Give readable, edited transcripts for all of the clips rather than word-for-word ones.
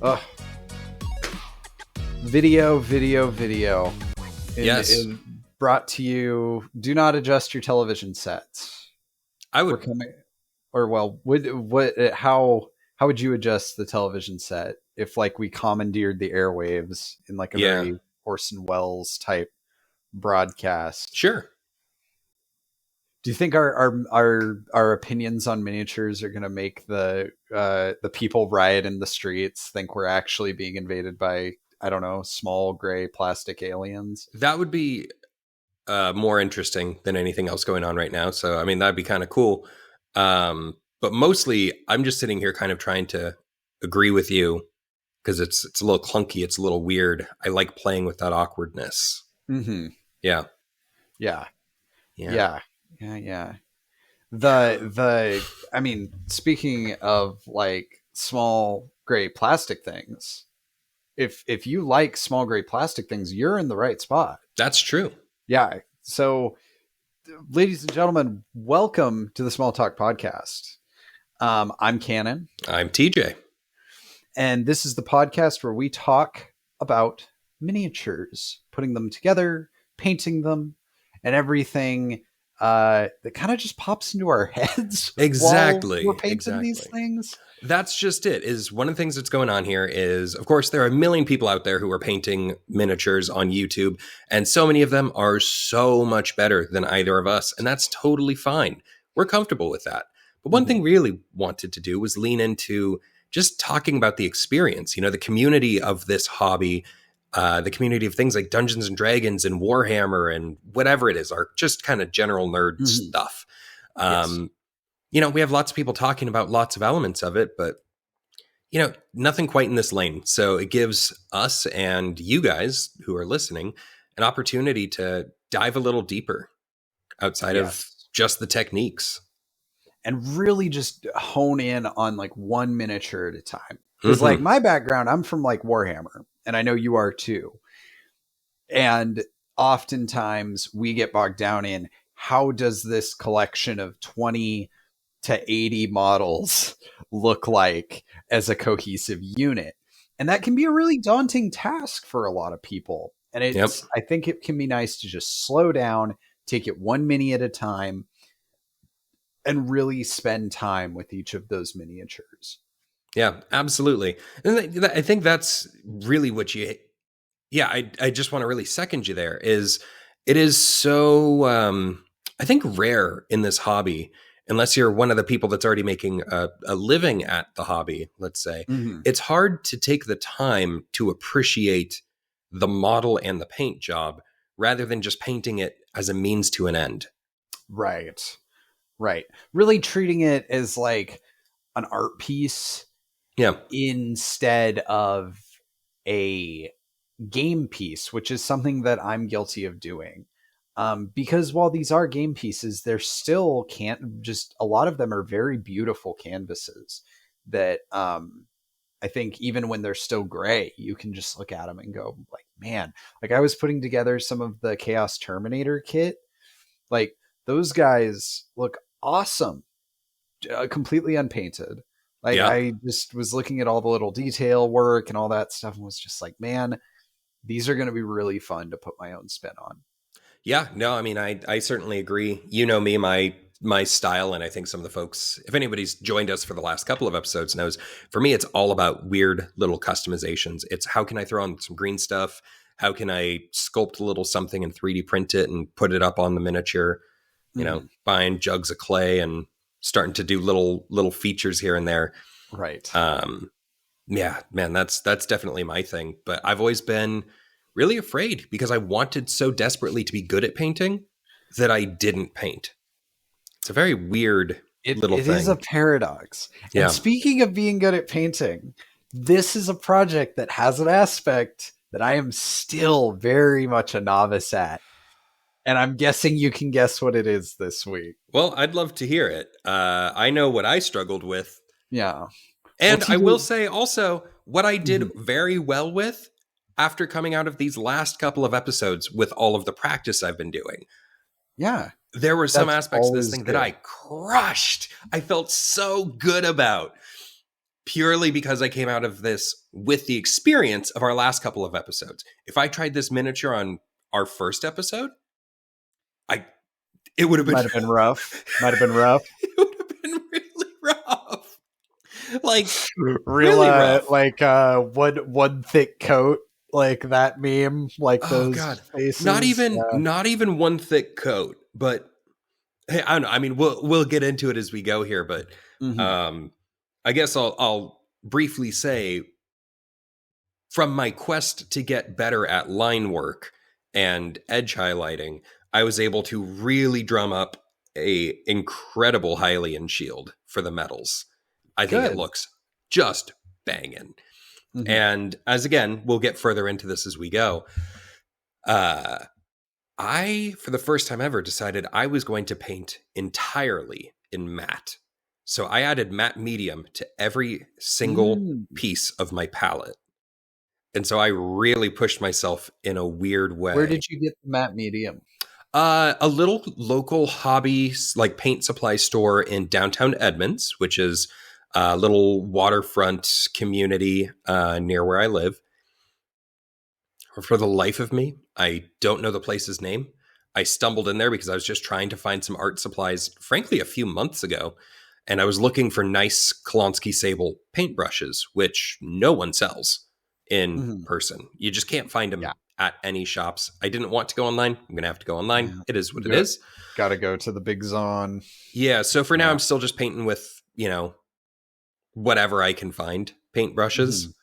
Ugh. Video. Yes. Brought to you. Do not adjust your television sets. I would. How would you adjust the television set if like we commandeered the airwaves in like a very Orson Welles type broadcast? Sure. Do you think our opinions on miniatures are going to make the people riot in the streets think we're actually being invaded by, I don't know, small gray plastic aliens? That would be more interesting than anything else going on right now. So, I mean, that'd be kind of cool. But mostly, I'm just sitting here kind of trying to agree with you because it's a little clunky. It's a little weird. I like playing with that awkwardness. Mm-hmm. Yeah. I mean, speaking of like small gray plastic things, if you like small gray plastic things, you're in the right spot. That's true. Yeah. So, ladies and gentlemen, welcome to the Small Talk Podcast. I'm Canon. I'm TJ. And this is the podcast where we talk about miniatures, putting them together, painting them, and everything that kind of just pops into our heads. Exactly. While we're painting these things. That's just it. Is one of the things that's going on here is, of course, there are a million people out there who are painting miniatures on YouTube, and so many of them are so much better than either of us, and that's totally fine. We're comfortable with that. But one thing we really wanted to do was lean into just talking about the experience, the community of this hobby, the community of things like Dungeons and Dragons and Warhammer and whatever it is, are just kind of general nerd stuff. Yes. We have lots of people talking about lots of elements of it, but, nothing quite in this lane. So it gives us and you guys who are listening an opportunity to dive a little deeper outside of just the techniques. And really just hone in on like one miniature at a time. Because like my background, I'm from like Warhammer, and I know you are too. And oftentimes we get bogged down in how does this collection of 20 to 80 models look like as a cohesive unit? And that can be a really daunting task for a lot of people. And I think it can be nice to just slow down, take it one mini at a time, and really spend time with each of those miniatures. Yeah, absolutely. And I think that's really what I just want to really second you there. It is so, I think, rare in this hobby, unless you're one of the people that's already making a living at the hobby, let's say. It's hard to take the time to appreciate the model and the paint job rather than just painting it as a means to an end. Right. Really treating it as like an art piece instead of a game piece, which is something that I'm guilty of doing. Because while these are game pieces, they're still a lot of them are very beautiful canvases that I think even when they're still gray, you can just look at them and go like, man, like I was putting together some of the Chaos Terminator kit. Like those guys look awesome, completely unpainted. Like I just was looking at all the little detail work and all that stuff and was just like, man, these are going to be really fun to put my own spin on. Yeah, no, I mean, I certainly agree. You know me, my style, and I think some of the folks, if anybody's joined us for the last couple of episodes knows, for me, it's all about weird little customizations. It's how can I throw on some green stuff? How can I sculpt a little something and 3D print it and put it up on the miniature? Buying jugs of clay and starting to do little features here and there. Right. Yeah, man, that's definitely my thing. But I've always been really afraid because I wanted so desperately to be good at painting that I didn't paint. It's a very weird little thing. It is a paradox. Yeah. And speaking of being good at painting, this is a project that has an aspect that I am still very much a novice at. And I'm guessing you can guess what it is this week. Well, I'd love to hear it. I know what I struggled with. Yeah. And I will say also what I did very well with after coming out of these last couple of episodes with all of the practice I've been doing. Yeah. There were some aspects of this thing that I crushed. I felt so good about. purely because I came out of this with the experience of our last couple of episodes. If I tried this miniature on our first episode, it would have been... Might have been rough. Might have been rough. It would have been really rough. Like, Real, really rough. Like one thick coat, like that meme, like those faces. Not even one thick coat, but hey, I don't know. I mean, we'll get into it as we go here, but I guess I'll briefly say, from my quest to get better at line work and edge highlighting, I was able to really drum up a incredible Hylian shield for the metals. I think it looks just banging. And as again, we'll get further into this as we go. I, for the first time ever, decided I was going to paint entirely in matte. So I added matte medium to every single piece of my palette. And so I really pushed myself in a weird way. Where did you get the matte medium? A little local hobby, like paint supply store in downtown Edmonds, which is a little waterfront community near where I live. For the life of me, I don't know the place's name. I stumbled in there because I was just trying to find some art supplies, frankly, a few months ago. And I was looking for nice Klonsky Sable paintbrushes, which no one sells in person. You just can't find them at any shops. I didn't want to go online. I'm going to have to go online. Yeah. It is what it is. Got to go to the big zone. Yeah. So for now, I'm still just painting with, whatever I can find paintbrushes.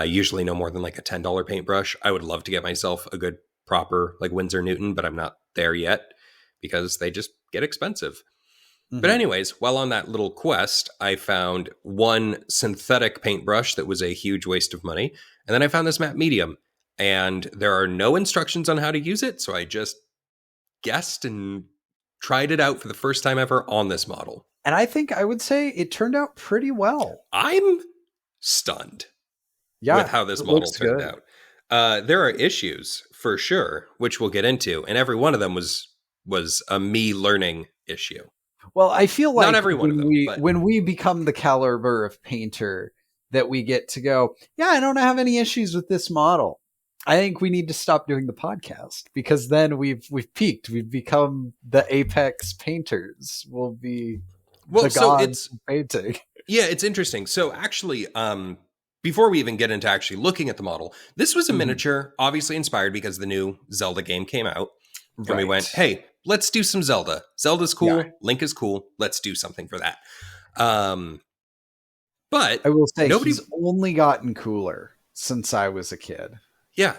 Usually no more than like a $10 paintbrush. I would love to get myself a good proper like Winsor Newton, but I'm not there yet because they just get expensive. But anyways, while on that little quest, I found one synthetic paintbrush that was a huge waste of money. And then I found this matte medium. And there are no instructions on how to use it. So I just guessed and tried it out for the first time ever on this model. And I think I would say it turned out pretty well. I'm stunned with how this model turned out. There are issues for sure, which we'll get into. And every one of them was a me learning issue. Well, I feel like not every one of them, when we become the caliber of painter that we get to go, I don't have any issues with this model. I think we need to stop doing the podcast because then we've peaked. We've become the apex painters. We'll be the gods of painting. Yeah, it's interesting. So actually, before we even get into actually looking at the model, this was a miniature, obviously inspired because the new Zelda game came out. And we went, hey, let's do some Zelda. Zelda's cool. Yeah. Link is cool. Let's do something for that. But I will say he's only gotten cooler since I was a kid. Yeah.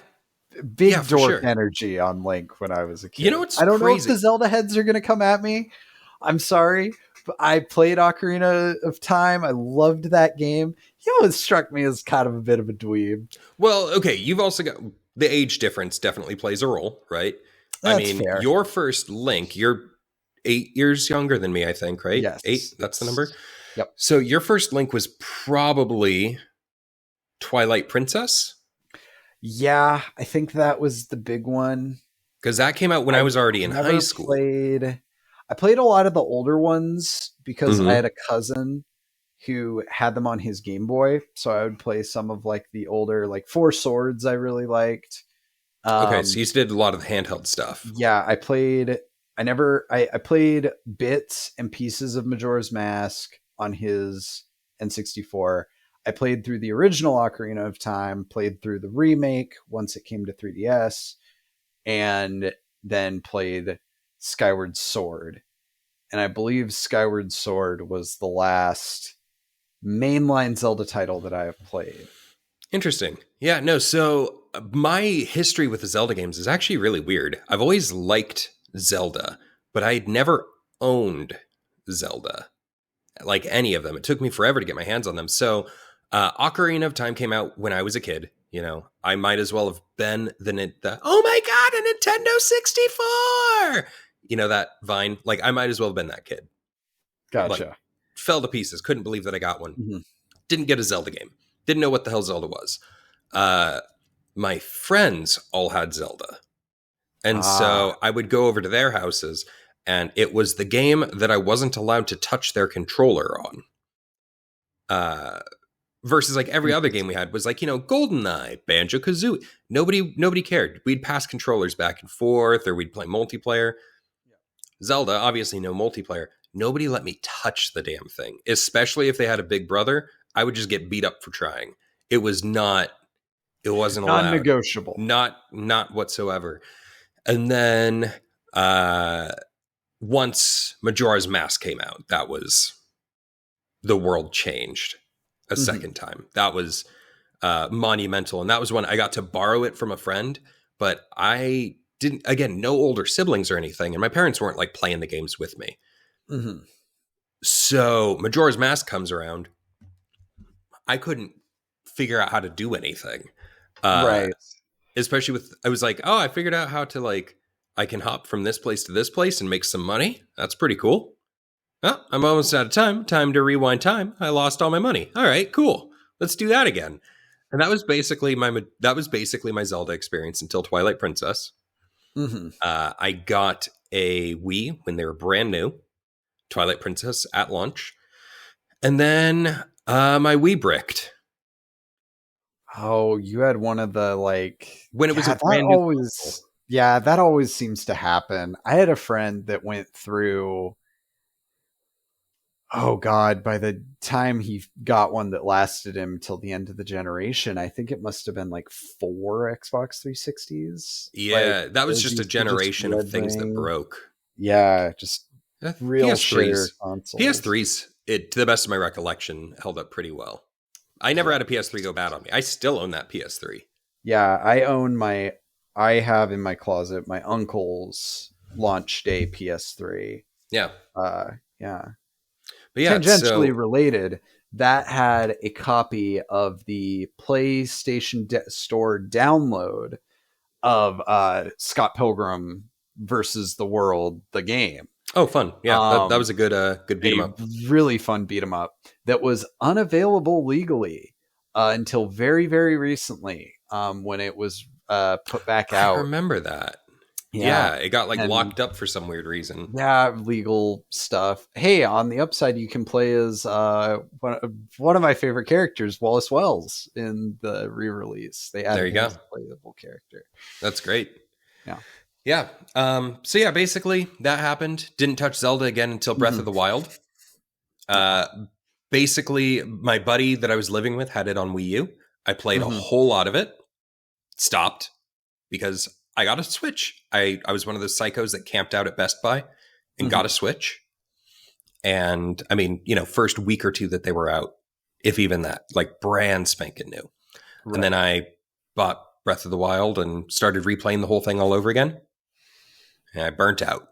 Big dork energy on Link when I was a kid. You know what's I don't crazy? know if the Zelda heads are going to come at me. I'm sorry. But I played Ocarina of Time. I loved that game. He always struck me as kind of a bit of a dweeb. Well, okay. You've also got the age difference definitely plays a role, right? That's fair. Your first Link, you're 8 years younger than me, I think, right? Yes. 8, that's the number? Yep. So your first Link was probably Twilight Princess? Yeah, I think that was the big one. Because that came out when I was already in high school. I played a lot of the older ones because I had a cousin who had them on his Game Boy. So I would play some of like the older, like Four Swords I really liked. Okay, so you did a lot of the handheld stuff. Yeah, I played bits and pieces of Majora's Mask on his N64. I played through the original Ocarina of Time, played through the remake once it came to 3DS, and then played Skyward Sword. And I believe Skyward Sword was the last mainline Zelda title that I have played. Interesting. Yeah, no, so my history with the Zelda games is actually really weird. I've always liked Zelda, but I'd never owned Zelda, like any of them. It took me forever to get my hands on them. So Ocarina of Time came out when I was a kid. I might as well have been the oh my God, a Nintendo 64! That Vine? Like, I might as well have been that kid. Gotcha. Like, fell to pieces. Couldn't believe that I got one. Didn't get a Zelda game. Didn't know what the hell Zelda was. My friends all had Zelda. And so I would go over to their houses, and it was the game that I wasn't allowed to touch their controller on. versus like every other game we had was like, GoldenEye, Banjo-Kazooie. Nobody cared. We'd pass controllers back and forth, or we'd play multiplayer. Zelda, obviously no multiplayer. Nobody let me touch the damn thing, especially if they had a big brother. I would just get beat up for trying. It wasn't allowed. Non-negotiable. Not whatsoever. And then once Majora's Mask came out, that was the world changed a second time. That was monumental. And that was when I got to borrow it from a friend, but I didn't, again, no older siblings or anything. And my parents weren't like playing the games with me. Mm-hmm. So Majora's Mask comes around. I couldn't figure out how to do anything. Right. Especially I was like, I figured out how to like, I can hop from this place to this place and make some money. That's pretty cool. Oh, I'm almost out of time. Time to rewind time. I lost all my money. All right, cool. Let's do that again. And that was basically my Zelda experience until Twilight Princess. Mm-hmm. I got a Wii when they were brand new. Twilight Princess at launch. And then my Wii bricked. Oh, you had one of the like when it was a brand new console. Yeah, that always seems to happen. I had a friend that went through, oh God, by the time he got one that lasted him till the end of the generation, I think it must have been like 4 Xbox 360s. Yeah, that was just a generation of things that broke. Yeah, just real share consoles. PS3s, to the best of my recollection, held up pretty well. I never had a PS3 go bad on me. I still own that PS3. Yeah, I have in my closet my uncle's launch day PS3. Yeah. Yeah. But yeah, tangentially related, that had a copy of the PlayStation Store download of Scott Pilgrim versus the World, the game. Oh, fun. Yeah, that was a good beat 'em up. Really fun beat 'em up that was unavailable legally until very, very recently when it was put back out. I remember that. Yeah, it got locked up for some weird reason. Yeah, legal stuff. Hey, on the upside, you can play as one of my favorite characters, Wallace Wells, in the re-release. They added him as a playable character. That's great. Yeah. Yeah. So yeah, basically that happened. Didn't touch Zelda again until Breath of the Wild. Basically, my buddy that I was living with had it on Wii U. I played a whole lot of it. Stopped because I got a Switch. I was one of those psychos that camped out at Best Buy and got a Switch. And I mean, first week or two that they were out, if even that, like brand spanking new. Right. And then I bought Breath of the Wild and started replaying the whole thing all over again. And I burnt out.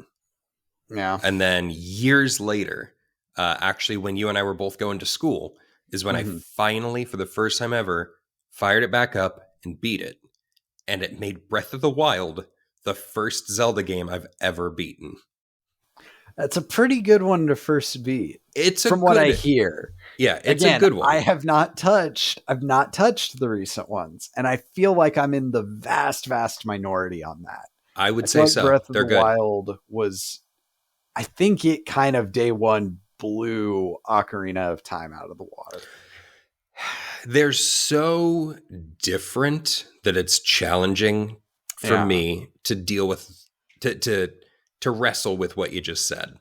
Yeah. And then years later, actually, when you and I were both going to school, is when I finally, for the first time ever, fired it back up and beat it. And it made Breath of the Wild the first Zelda game I've ever beaten. That's a pretty good one to first beat. From what I hear. Yeah, it's a good one. I've not touched the recent ones, and I feel like I'm in the vast, vast minority on that. I would say so. Breath of They're the good. Wild was, I think it kind of day one blew Ocarina of Time out of the water. They're so different that it's challenging for me to deal with, to wrestle with what you just said.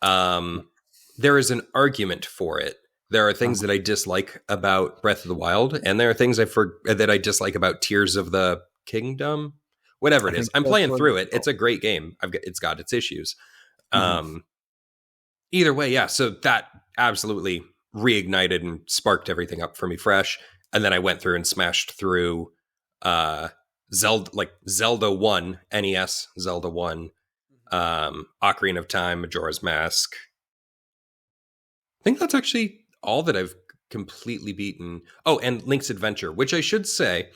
There is an argument for it. There are things that I dislike about Breath of the Wild, and there are things that I dislike about Tears of the Kingdom. Whatever it is, I'm playing through it. It's a great game. It's got its issues. Either way, yeah. So that absolutely reignited and sparked everything up for me fresh. And then I went through and smashed through Zelda 1, NES, Zelda 1, Ocarina of Time, Majora's Mask. I think that's actually all that I've completely beaten. Oh, and Link's Adventure, which I should say,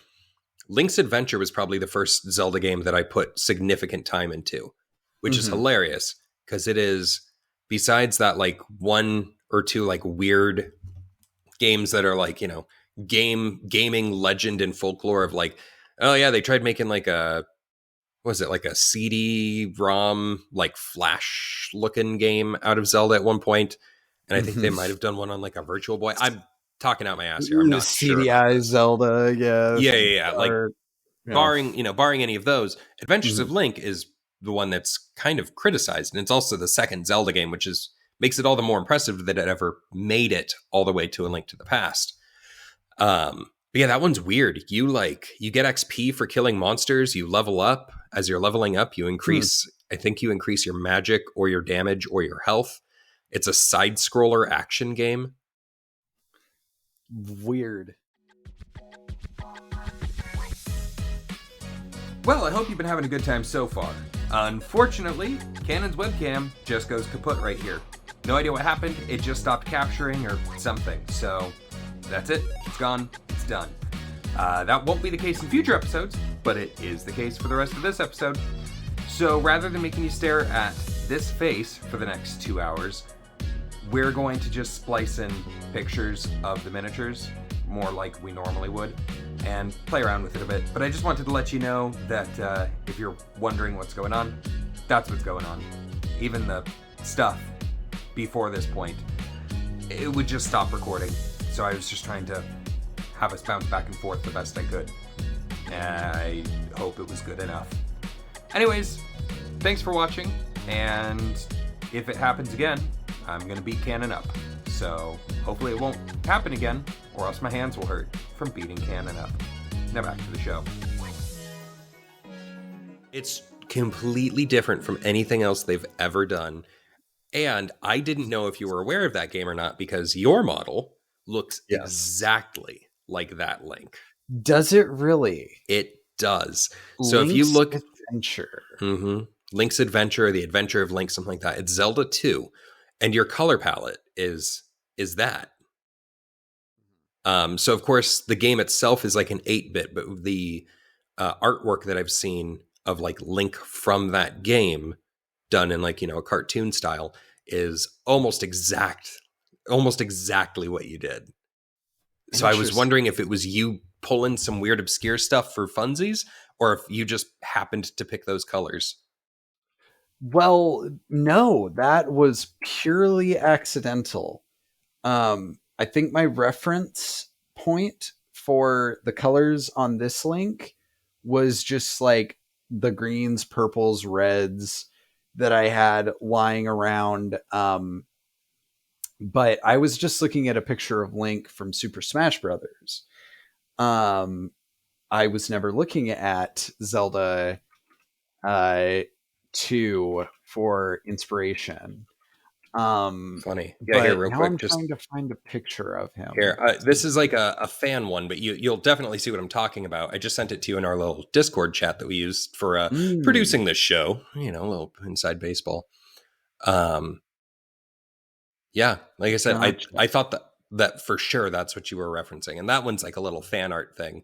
Link's Adventure was probably the first Zelda game that I put significant time into, which is hilarious because it is, besides that like one or two like weird games that are like, gaming legend and folklore of like, oh yeah, they tried making like a CD-ROM like Flash looking game out of Zelda at one point. And I think they might have done one on like a Virtual Boy. talking out my ass here. I'm not CDI sure. Zelda, yeah. Like, barring any of those, Adventures of Link is the one that's kind of criticized, and it's also the second Zelda game, which makes it all the more impressive that it ever made it all the way to A Link to the Past. But yeah, that one's weird. You get XP for killing monsters. You level up. As you're leveling up, you increase. I think you increase your magic or your damage or your health. It's a side scroller action game. Weird. Well, I hope you've been having a good time so far. Unfortunately, Canon's webcam just goes kaput right here. No idea what happened. It just stopped capturing or something. So that's it. It's gone. It's done. That won't be the case in future episodes, but it is the case for the rest of this episode. So rather than making you stare at this face for the next 2 hours, we're going to just splice in pictures of the miniatures, more like we normally would, and play around with it a bit. But I just wanted to let you know that if you're wondering what's going on, that's what's going on. Even the stuff before this point, it would just stop recording. So I was just trying to have us bounce back and forth the best I could. I hope it was good enough. Anyways, thanks for watching, and if it happens again, I'm going to beat Canon up. So hopefully it won't happen again, or else my hands will hurt from beating Canon up. Now back to the show. It's completely different from anything else they've ever done. And I didn't know if you were aware of that game or not, because your model looks exactly like that Link. Does it really? It does. So if you look... Adventure. Link's Adventure, The Adventure of Link, something like that. It's Zelda 2. And your color palette is that. So, of course, the game itself is like an 8-bit, but the artwork that I've seen of like Link from that game done in like, a cartoon style is almost exactly what you did. So I was wondering if it was you pulling some weird obscure stuff for funsies, or if you just happened to pick those colors. Well, no, that was purely accidental. I think my reference point for the colors on this Link was just like the greens, purples, reds that I had lying around. But I was just looking at a picture of Link from Super Smash Brothers. I was never looking at Zelda 2 for inspiration. Funny. Yeah, here real quick. I'm trying to find a picture of him. Here, this is like a fan one, but you'll definitely see what I'm talking about. I just sent it to you in our little Discord chat that we used for producing this show. A little inside baseball. Yeah, like I said, I thought that for sure that's what you were referencing, and that one's like a little fan art thing.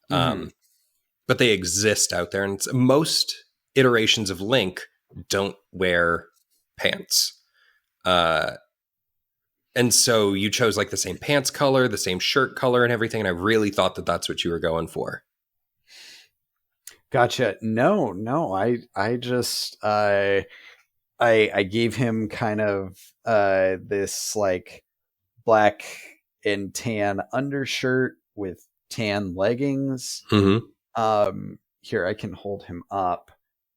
But they exist out there, and most iterations of Link don't wear pants. And so you chose like the same pants color, the same shirt color and everything. And I really thought that that's what you were going for. Gotcha. No. I just, I gave him kind of, this like black and tan undershirt with tan leggings. Here, I can hold him up,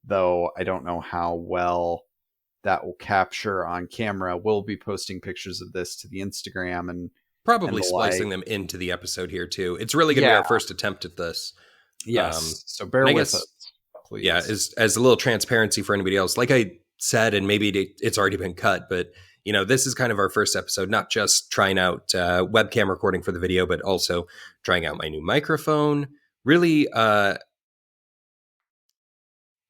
though I don't know how well that will capture on camera. We'll be posting pictures of this to the Instagram and probably splicing them into the episode here too. It's really going to be our first attempt at this. Yes. So bear with us, please. Yeah. As a little transparency for anybody else, like I said, and maybe it's already been cut, but this is kind of our first episode, not just trying out webcam recording for the video, but also trying out my new microphone. Really,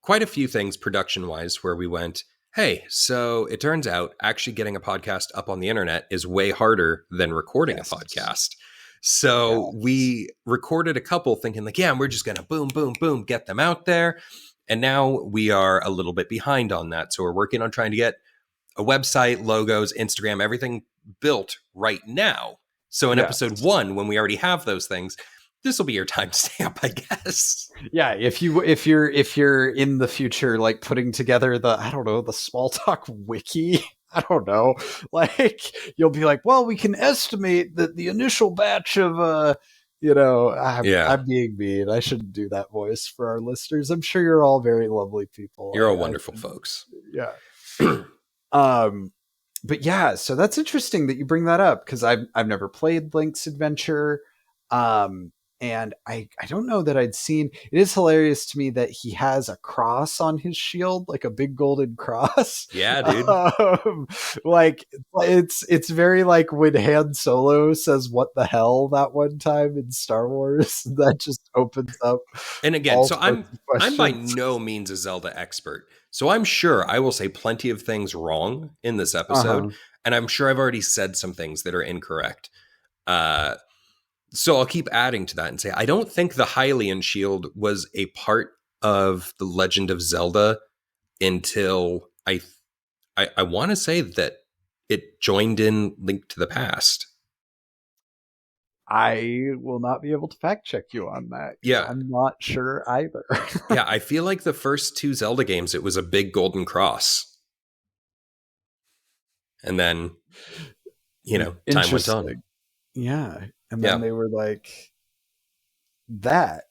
quite a few things production wise where we went, hey, so it turns out actually getting a podcast up on the internet is way harder than recording a podcast. So we recorded a couple thinking like, we're just going to boom, boom, boom, get them out there. And now we are a little bit behind on that. So we're working on trying to get a website, logos, Instagram, everything built right now. So in episode 1, when we already have those things, this will be your timestamp, I guess. Yeah, if you're in the future, like putting together the Small Talk wiki, I don't know. Like, you'll be like, well, we can estimate that the initial batch of, I'm being mean. I shouldn't do that voice for our listeners. I'm sure you're all very lovely people. You're all wonderful folks. Yeah. But yeah, so that's interesting that you bring that up, because I've never played Link's Adventure. And I don't know that I'd seen. It is hilarious to me that he has a cross on his shield, like a big golden cross. Yeah, dude. Like it's very like when Han Solo says "What the hell" that one time in Star Wars. That just opens up. And again, so I'm by no means a Zelda expert, so I'm sure I will say plenty of things wrong in this episode, and I'm sure I've already said some things that are incorrect. So I'll keep adding to that and say, I don't think the Hylian shield was a part of the Legend of Zelda until I want to say that it joined in Link to the Past. I will not be able to fact check you on that. Yeah. I'm not sure either. Yeah, I feel like the first 2 Zelda games, it was a big golden cross. And then, time went on. Yeah. And then they were like, that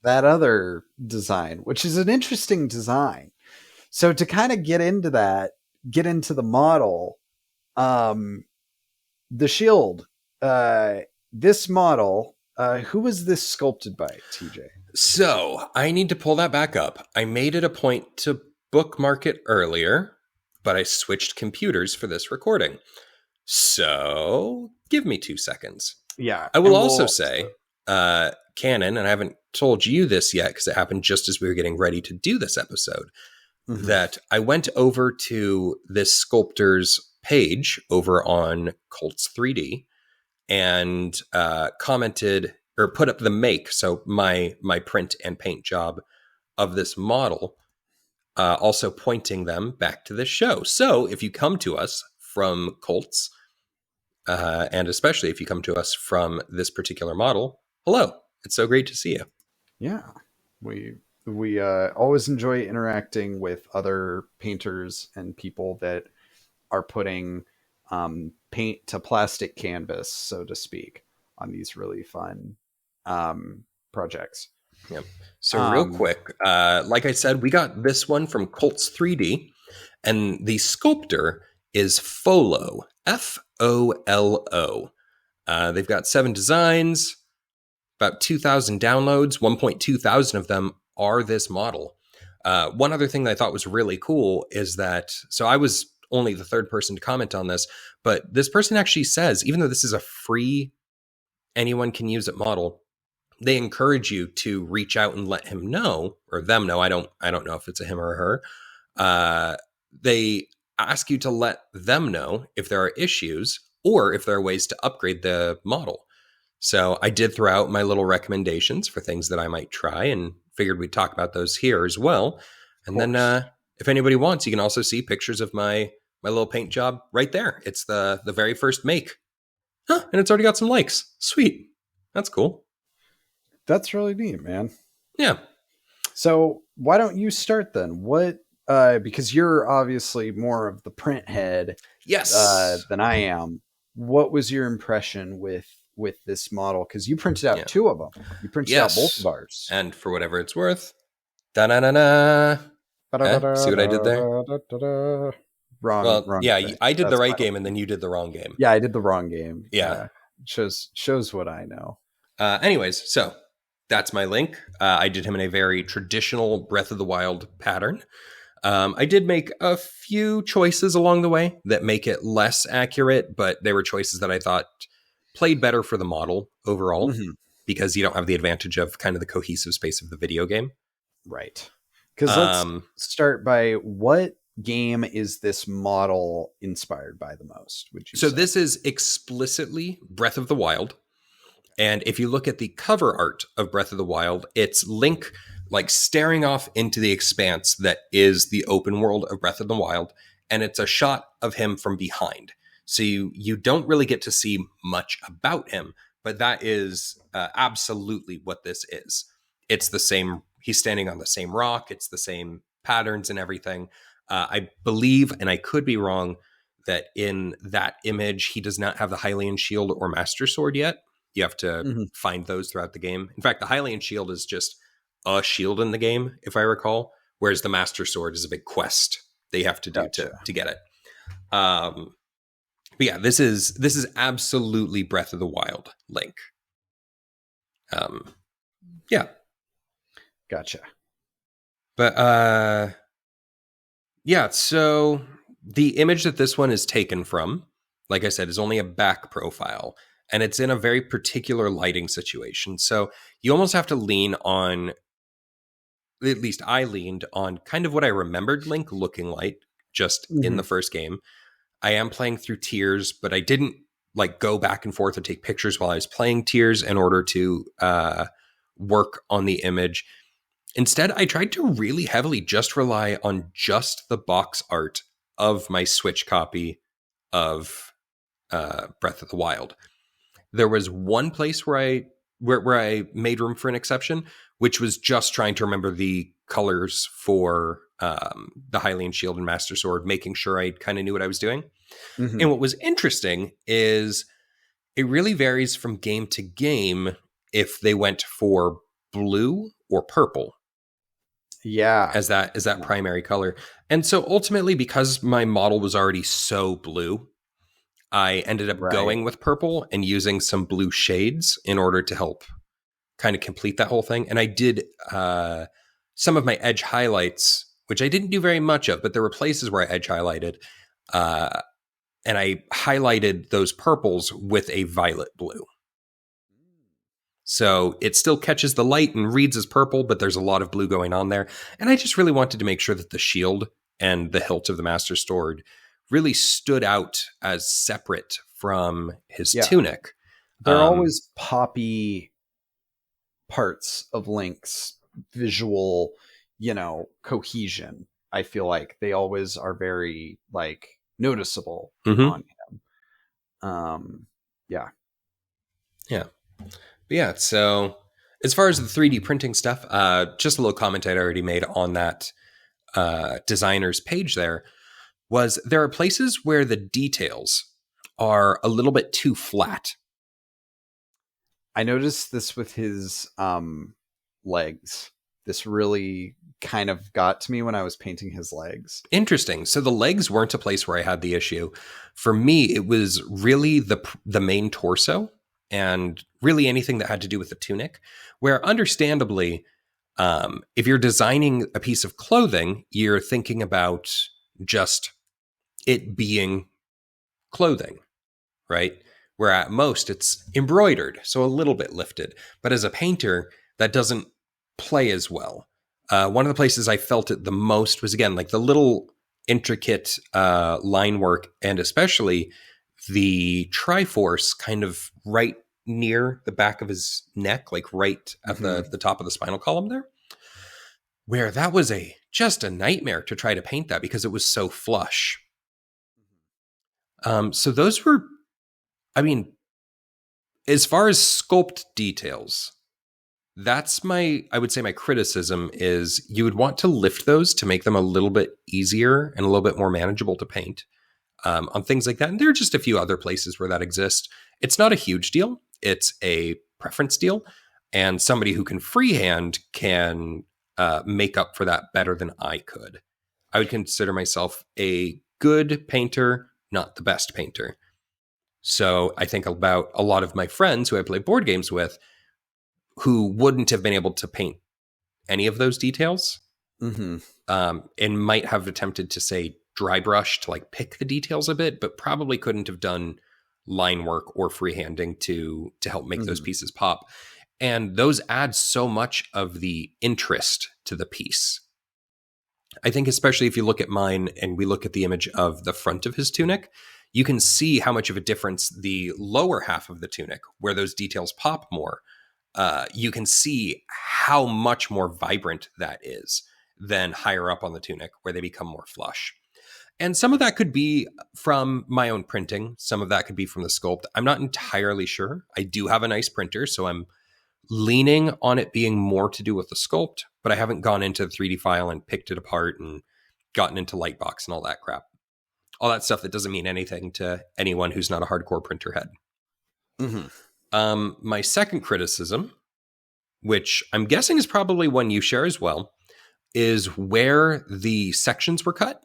other design, which is an interesting design. So to kind of get into the model, the shield, this model, who was this sculpted by, TJ? So I need to pull that back up. I made it a point to bookmark it earlier, but I switched computers for this recording. So give me 2 seconds. Yeah. I will also say, Canon, and I haven't told you this yet because it happened just as we were getting ready to do this episode, that I went over to this sculptor's page over on Colts 3D and commented or put up the make. So my print and paint job of this model, also pointing them back to this show. So if you come to us from Colts, and especially if you come to us from this particular model, hello, it's so great to see you. Yeah, we always enjoy interacting with other painters and people that are putting paint to plastic canvas, so to speak, on these really fun projects. Yeah. So real quick, like I said, we got this one from Colts 3D, and the sculptor is Folo, Folo. They've got 7 designs, about 2,000 downloads. 1.2 thousand of them are this model. One other thing that I thought was really cool is that, so I was only the 3rd person to comment on this, but this person actually says, even though this is a free, anyone can use it model, they encourage you to reach out and let him know, or them know. I don't know if it's a him or a her. They ask you to let them know if there are issues or if there are ways to upgrade the model. So I did throw out my little recommendations for things that I might try and figured we'd talk about those here as well. And then if anybody wants, you can also see pictures of my little paint job right there. It's the very first make. And it's already got some likes. Sweet. That's cool. That's really neat, man. Yeah. So why don't you start then? What, because you're obviously more of the print head, yes, than I am. What was your impression with this model? Because you printed out 2 of them. You printed out both of ours. And for whatever it's worth, da-na-na-na. See what I did there? Wrong. Yeah, I did the right game, and then you did the wrong game. Yeah, I did the wrong game. Yeah. Shows what I know. Anyways, so that's my Link. I did him in a very traditional Breath of the Wild pattern. I did make a few choices along the way that make it less accurate, but they were choices that I thought played better for the model overall, because you don't have the advantage of kind of the cohesive space of the video game. Right. Because let's start by, what game is this model inspired by the most, would you say? This is explicitly Breath of the Wild. And if you look at the cover art of Breath of the Wild, it's Link like staring off into the expanse that is the open world of Breath of the Wild. And it's a shot of him from behind. So you don't really get to see much about him, but that is absolutely what this is. It's the same. He's standing on the same rock. It's the same patterns and everything. I believe, and I could be wrong, that in that image, he does not have the Hylian shield or Master Sword yet. You have to find those throughout the game. In fact, the Hylian shield is just a shield in the game, if I recall, whereas the Master Sword is a big quest that you have to do to get it. But yeah, this is absolutely Breath of the Wild Link. Yeah. Gotcha. But yeah, so the image that this one is taken from, like I said, is only a back profile, and it's in a very particular lighting situation. So you almost have to lean on, at least I leaned on kind of what I remembered Link looking like just in the first game. I am playing through Tears, but I didn't like go back and forth and take pictures while I was playing Tears in order to work on the image. Instead, I tried to really heavily just rely on just the box art of my Switch copy of Breath of the Wild. There was one place where I made room for an exception, which was just trying to remember the colors for the Hylian shield and Master Sword, making sure I kind of knew what I was doing. And what was interesting is it really varies from game to game if they went for blue or purple. Yeah. As that primary color. And so ultimately, because my model was already so blue, I ended up going with purple and using some blue shades in order to help kind of complete that whole thing. And I did some of my edge highlights, which I didn't do very much of, but there were places where I edge highlighted. And I highlighted those purples with a violet blue. So it still catches the light and reads as purple, but there's a lot of blue going on there. And I just really wanted to make sure that the shield and the hilt of the Master Sword really stood out as separate from his tunic. They're always poppy parts of Link's visual, cohesion. I feel like they always are very noticeable on him. Yeah. But yeah, so as far as the 3D printing stuff, just a little comment I'd already made on that designer's page there was there are places where the details are a little bit too flat. I noticed this with his legs. This really kind of got to me when I was painting his legs. Interesting. So the legs weren't a place where I had the issue. For me, it was really the main torso and really anything that had to do with the tunic, where understandably, if you're designing a piece of clothing, you're thinking about just it being clothing, right? Where at most it's embroidered, so a little bit lifted. But as a painter, that doesn't play as well. One of the places I felt it the most was, again, like the little intricate line work, and especially the Triforce kind of right near the back of his neck, like right at the top of the spinal column there, where that was just a nightmare to try to paint that because it was so flush. So those were, as far as sculpt details, that's I would say my criticism is you would want to lift those to make them a little bit easier and a little bit more manageable to paint on things like that. And there are just a few other places where that exists. It's not a huge deal. It's a preference deal. And somebody who can freehand can make up for that better than I could. I would consider myself a good painter, not the best painter. So I think about a lot of my friends who I play board games with who wouldn't have been able to paint any of those details and might have attempted to, say, dry brush to pick the details a bit, but probably couldn't have done line work or freehanding to help make those pieces pop. And those add so much of the interest to the piece. I think especially if you look at mine and we look at the image of the front of his tunic, you can see how much of a difference the lower half of the tunic, where those details pop more, you can see how much more vibrant that is than higher up on the tunic, where they become more flush. And some of that could be from my own printing. Some of that could be from the sculpt. I'm not entirely sure. I do have a nice printer, so I'm leaning on it being more to do with the sculpt, but I haven't gone into the 3D file and picked it apart and gotten into Lightbox and all that crap. All that stuff that doesn't mean anything to anyone who's not a hardcore printer head. My second criticism, which I'm guessing is probably one you share as well, is where the sections were cut.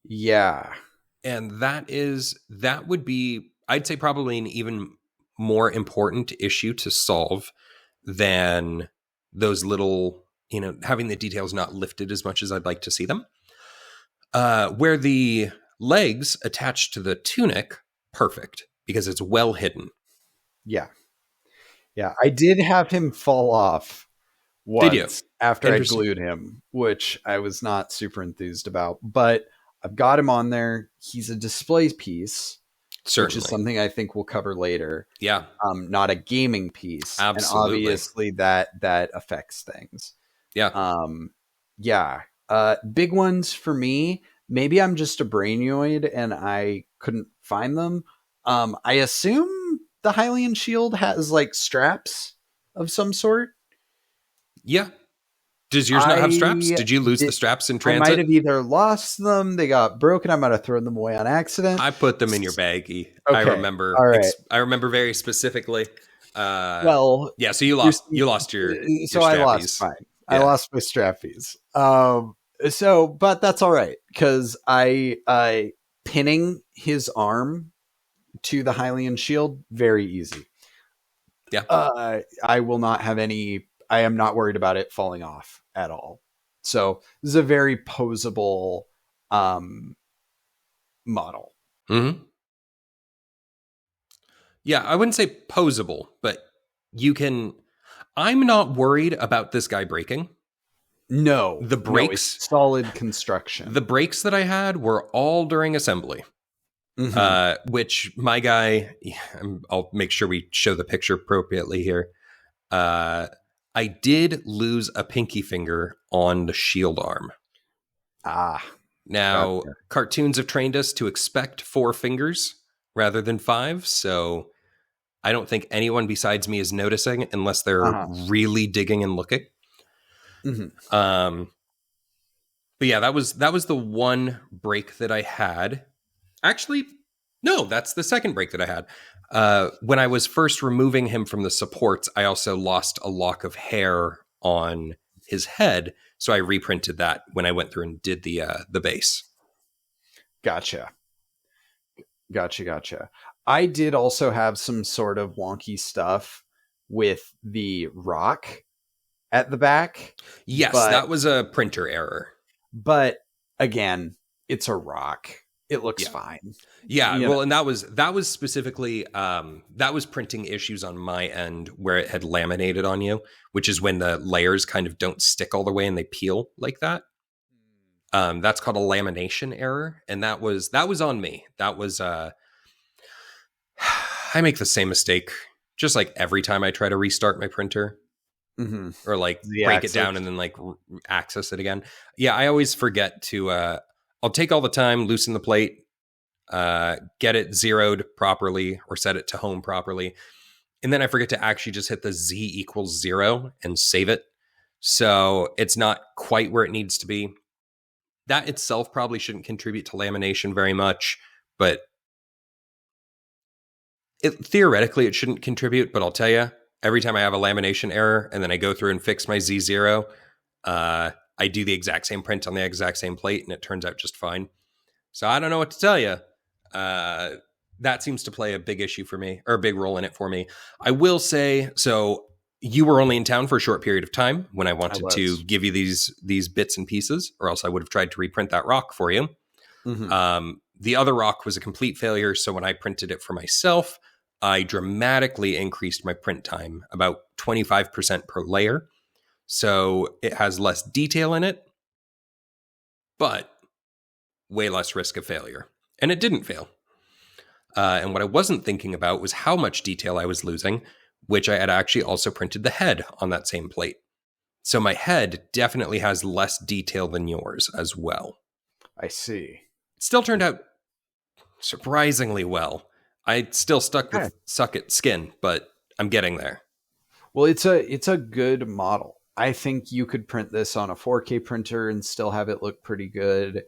Yeah. And that would be, I'd say, probably an even more important issue to solve than those little, having the details not lifted as much as I'd like to see them. Where the legs attached to the tunic, perfect, because it's well hidden. Yeah. Yeah. I did have him fall off once after I glued him, which I was not super enthused about, but I've got him on there. He's a display piece, certainly, which is something I think we'll cover later. Yeah. Not a gaming piece. Absolutely. And obviously that affects things. Yeah. Yeah. Big ones for me. Maybe I'm just a brainoid and I couldn't find them. I assume the Hylian shield has like straps of some sort. Yeah. Does yours not have straps? Did you lose the straps in transit? I might have either lost them, they got broken, I might have thrown them away on accident. I put them in your baggie. Okay. I remember. All right. I remember very specifically. Well, yeah. So you lost your so strappies. I lost mine. Yeah. I lost my strappies. But that's all right because I pinning his arm to the Hylian shield, very easy. Yeah. I will not have any. I am not worried about it falling off at all. So this is a very posable model. Mm-hmm. Yeah, I wouldn't say posable, but you can. I'm not worried about this guy breaking. No, the brakes, solid construction. The brakes that I had were all during assembly. Which my guy, I'll make sure we show the picture appropriately here. I did lose a pinky finger on the shield arm. Now, gotcha. Cartoons have trained us to expect 4 fingers rather than 5, so I don't think anyone besides me is noticing unless they're really digging and looking. But yeah, that was the one break that I had. Actually, no, that's the second break that I had. When I was first removing him from the supports, I also lost a lock of hair on his head, so I reprinted that when I went through and did the base. Gotcha. I did also have some sort of wonky stuff with the rock at the back. Yes, that was a printer error. But again, it's a rock. It looks fine. Yeah, well, and that was specifically that was printing issues on my end where it had laminated on you, which is when the layers kind of don't stick all the way and they peel like that. That's called a lamination error, and that was on me. That was I make the same mistake just like every time I try to restart my printer. Or like break it down and then like access it again. Yeah, I always forget to I'll take all the time, loosen the plate, get it zeroed properly or set it to home properly. And then I forget to actually just hit the Z = 0 and save it. So it's not quite where it needs to be. That itself probably shouldn't contribute to lamination very much, but theoretically it shouldn't contribute. But I'll tell you, every time I have a lamination error and then I go through and fix my Z0, I do the exact same print on the exact same plate and it turns out just fine. So I don't know what to tell you. That seems to play a big issue for me, or a big role in it for me. I will say, so you were only in town for a short period of time when I wanted to give you these bits and pieces, or else I would have tried to reprint that rock for you. The other rock was a complete failure. So when I printed it for myself, I dramatically increased my print time, about 25% per layer. So it has less detail in it, but way less risk of failure. And it didn't fail. And what I wasn't thinking about was how much detail I was losing, which I had actually also printed the head on that same plate. So my head definitely has less detail than yours as well. I see. It still turned out surprisingly well. I still stuck with suck it skin, but I'm getting there. Well, it's a good model. I think you could print this on a 4K printer and still have it look pretty good.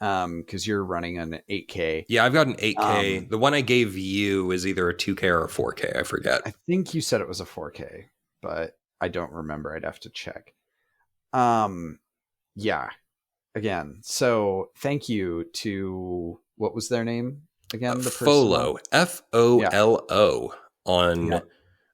Because you're running an 8K. Yeah, I've got an 8K. The one I gave you is either a 2K or a 4K. I forget. I think you said it was a 4K, but I don't remember. I'd have to check. Yeah. Again, so thank you to, what was their name again? The Folo, Folo, on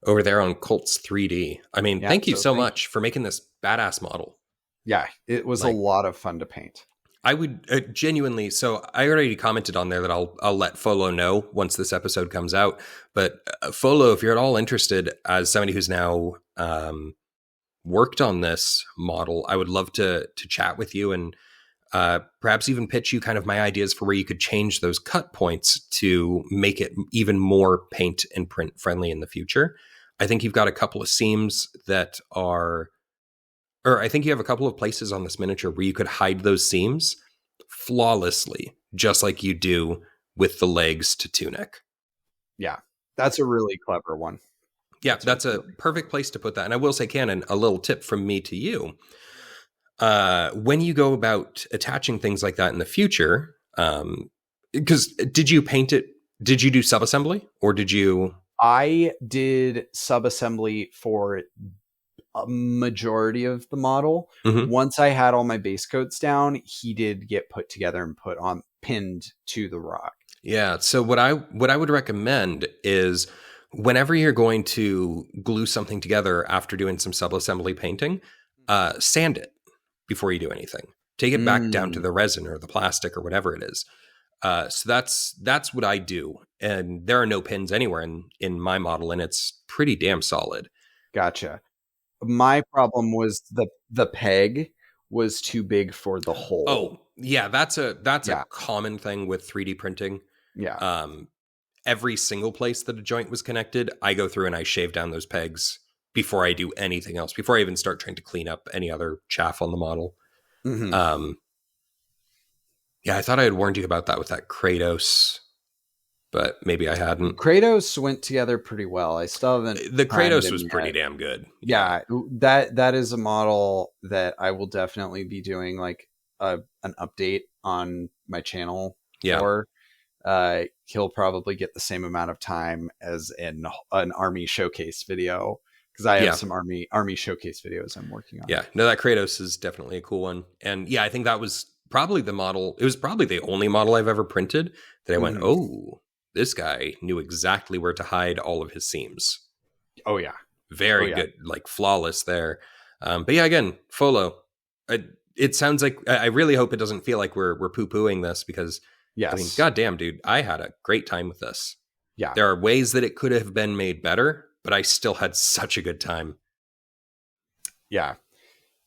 over there on Colts 3D. I mean, thank you so much for making this badass model. Yeah, it was a lot of fun to paint. I would genuinely. So I already commented on there that I'll let Folo know once this episode comes out. But Folo, if you're at all interested, as somebody who's now worked on this model, I would love to chat with you and perhaps even pitch you kind of my ideas for where you could change those cut points to make it even more paint and print friendly in the future. I think you've got a couple of seams that are. Or I think you have a couple of places on this miniature where you could hide those seams flawlessly, just like you do with the legs to tunic. Yeah, that's a really clever one. Yeah, that's a perfect place to put that. And I will say, Canon, a little tip from me to you. When you go about attaching things like that in the future, because did you paint it? Did you do subassembly or did you? I did subassembly for a majority of the model. Mm-hmm. Once I had all my base coats down, he did get put together and pinned to the rock. Yeah. So what I would recommend is whenever you're going to glue something together after doing some subassembly painting, sand it before you do anything. Take it back down to the resin or the plastic or whatever it is. So that's what I do. And there are no pins anywhere in my model, and it's pretty damn solid. Gotcha. My problem was the peg was too big for the hole. Oh, yeah, that's a common thing with 3D printing. Yeah. Every single place that a joint was connected, I go through and I shave down those pegs before I do anything else, before I even start trying to clean up any other chaff on the model. Mm-hmm. Yeah, I thought I had warned you about that with that Kratos, but maybe I hadn't. Kratos went together pretty well. I still haven't. The Kratos was pretty damn good. Yeah, that is a model that I will definitely be doing like an update on my channel for. He'll probably get the same amount of time as an army showcase video because I have some army showcase videos I'm working on. Yeah, no, that Kratos is definitely a cool one, and yeah, I think that was probably the model. It was probably the only model I've ever printed that I went, oh, this guy knew exactly where to hide all of his seams. Oh yeah, very good, like flawless there. But yeah, again, Folo. It sounds like I really hope it doesn't feel like we're poo-pooing this because. Yes. I mean, goddamn, dude, I had a great time with this. Yeah. There are ways that it could have been made better, but I still had such a good time. Yeah.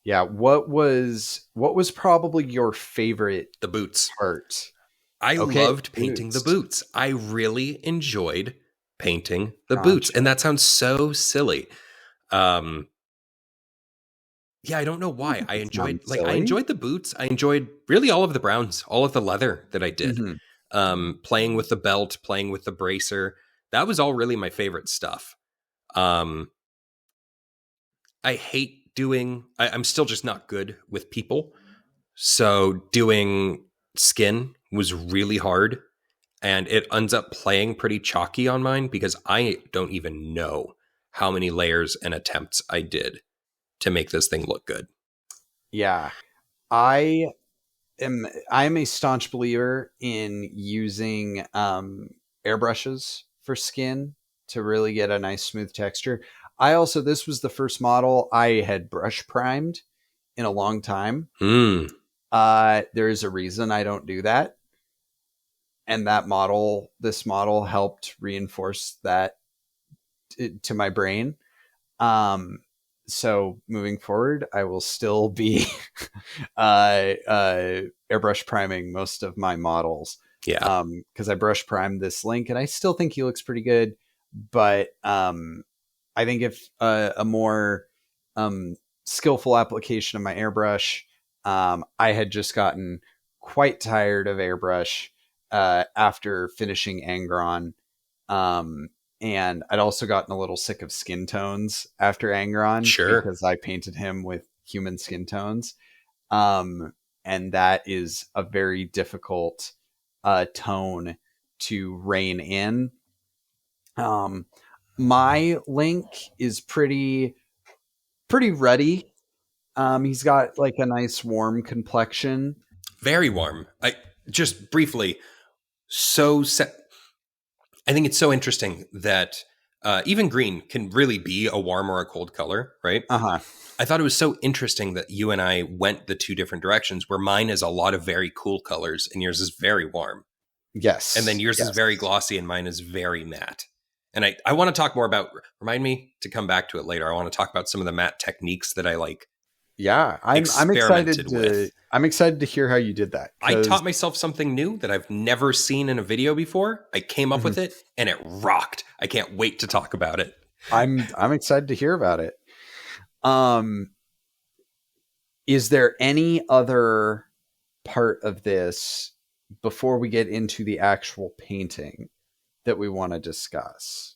Yeah. What was probably your favorite? The boots. Part? I loved painting the boots. I really enjoyed painting the boots. And that sounds so silly. Yeah, I don't know why. I enjoyed the boots. I enjoyed really all of the browns, all of the leather that I did. Mm-hmm. Playing with the belt, playing with the bracer. That was all really my favorite stuff. I hate doing... I'm still just not good with people. So doing skin was really hard. And it ends up playing pretty chalky on mine because I don't even know how many layers and attempts I did to make this thing look good. Yeah. I'm a staunch believer in using airbrushes for skin to really get a nice smooth texture. This was the first model I had brush primed in a long time. There is a reason I don't do that. And this model helped reinforce that to my brain. So moving forward, I will still be airbrush priming most of my models. Yeah. Because I brush primed this Link and I still think he looks pretty good. But I think if a more skillful application of my airbrush, I had just gotten quite tired of airbrush after finishing Angron. And I'd also gotten a little sick of skin tones after Angron, Sure. because I painted him with human skin tones. And that is a very difficult tone to rein in. My Link is pretty ruddy. He's got like a nice warm complexion. Very warm. I just briefly, I think it's so interesting that even green can really be a warm or a cold color, right? Uh-huh. I thought it was so interesting that you and I went the two different directions, where mine is a lot of very cool colors and yours is very warm. Yes. And then yours is very glossy and mine is very matte. And I want to talk more about, remind me to come back to it later. I want to talk about some of the matte techniques that I like. Yeah, I'm excited to hear how you did that. I taught myself something new that I've never seen in a video before. I came up with it and it rocked. I can't wait to talk about it. I'm excited to hear about it. Is there any other part of this before we get into the actual painting that we want to discuss?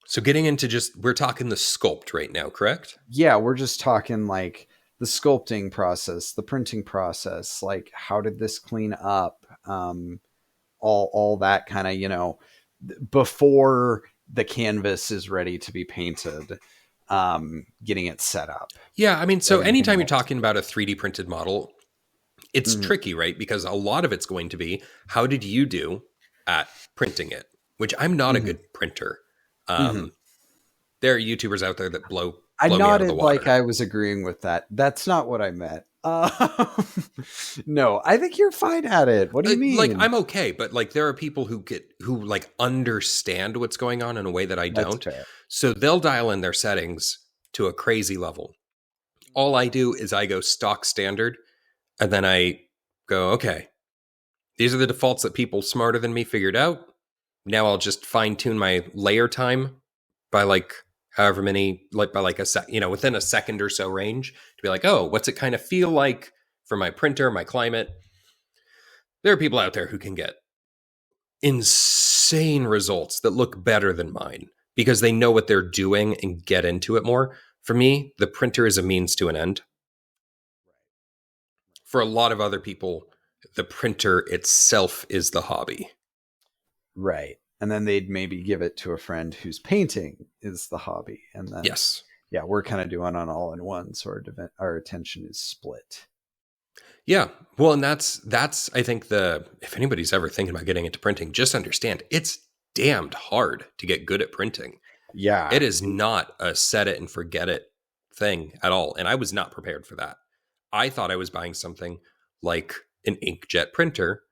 So getting into we're talking the sculpt right now, correct? Yeah, we're just talking like the sculpting process, the printing process, like how did this clean up? All that kind of, before the canvas is ready to be painted, getting it set up. Yeah, I mean, so anytime you're talking about a 3D printed model, it's tricky, right? Because a lot of it's going to be, how did you do at printing it? Which I'm not a good printer. There are YouTubers out there that blow I me out of the nodded water. like I was agreeing with that. That's not what I meant. No, I think you're fine at it. What do you mean? Like, I'm okay, but like there are people who like understand what's going on in a way that I don't. That's fair. So they'll dial in their settings to a crazy level. All I do is I go stock standard, and then I go, okay, these are the defaults that people smarter than me figured out. Now I'll just fine tune my layer time by like however many, like by like within a second or so range, to be like, oh, what's it kind of feel like for my printer, my climate? There are people out there who can get insane results that look better than mine because they know what they're doing and get into it more. For me, the printer is a means to an end. For a lot of other people, the printer itself is the hobby. Right. And then they'd maybe give it to a friend whose painting is the hobby. And then, yes. Yeah, we're kind of doing an all-in-one, so our attention is split. Yeah. Well, and that's I think if anybody's ever thinking about getting into printing, just understand it's damned hard to get good at printing. Yeah. It is not a set it and forget it thing at all. And I was not prepared for that. I thought I was buying something like an inkjet printer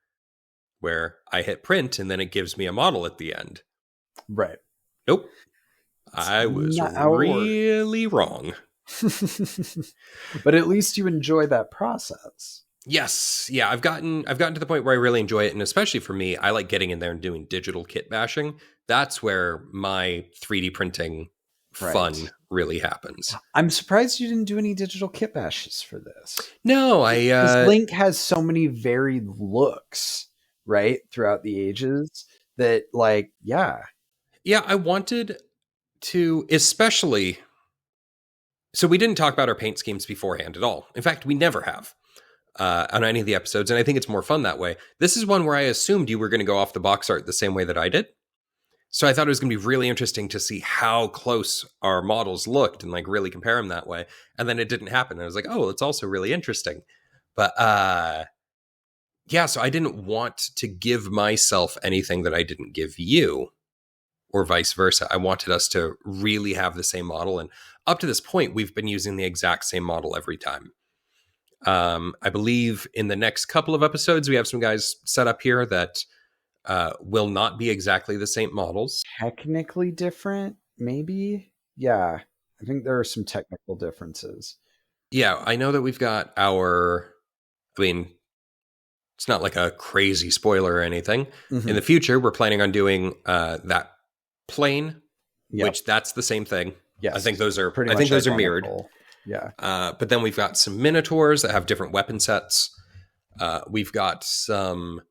where I hit print and then it gives me a model at the end. Right. Nope. I was really wrong. But at least you enjoy that process. Yes. Yeah, I've gotten to the point where I really enjoy it. And especially for me, I like getting in there and doing digital kit bashing. That's where my 3D printing fun really happens. I'm surprised you didn't do any digital kit bashes for this. No, because Link has so many varied looks, right, throughout the ages that, like, yeah, I wanted to, especially. So we didn't talk about our paint schemes beforehand at all. In fact, we never have on any of the episodes, and I think it's more fun that way. This is one where I assumed you were going to go off the box art the same way that I did. So I thought it was going to be really interesting to see how close our models looked and like really compare them that way. And then it didn't happen. I was like, oh, it's also really interesting. But yeah, so I didn't want to give myself anything that I didn't give you, or vice versa. I wanted us to really have the same model. And up to this point, we've been using the exact same model every time. I believe in the next couple of episodes, we have some guys set up here that will not be exactly the same models. Technically different, maybe? Yeah, I think there are some technical differences. Yeah, I know that we've got it's not like a crazy spoiler or anything. Mm-hmm. In the future, we're planning on doing that plane, which that's the same thing. Yes, I think those are mirrored. Yeah. But then we've got some Minotaurs that have different weapon sets. We've got some,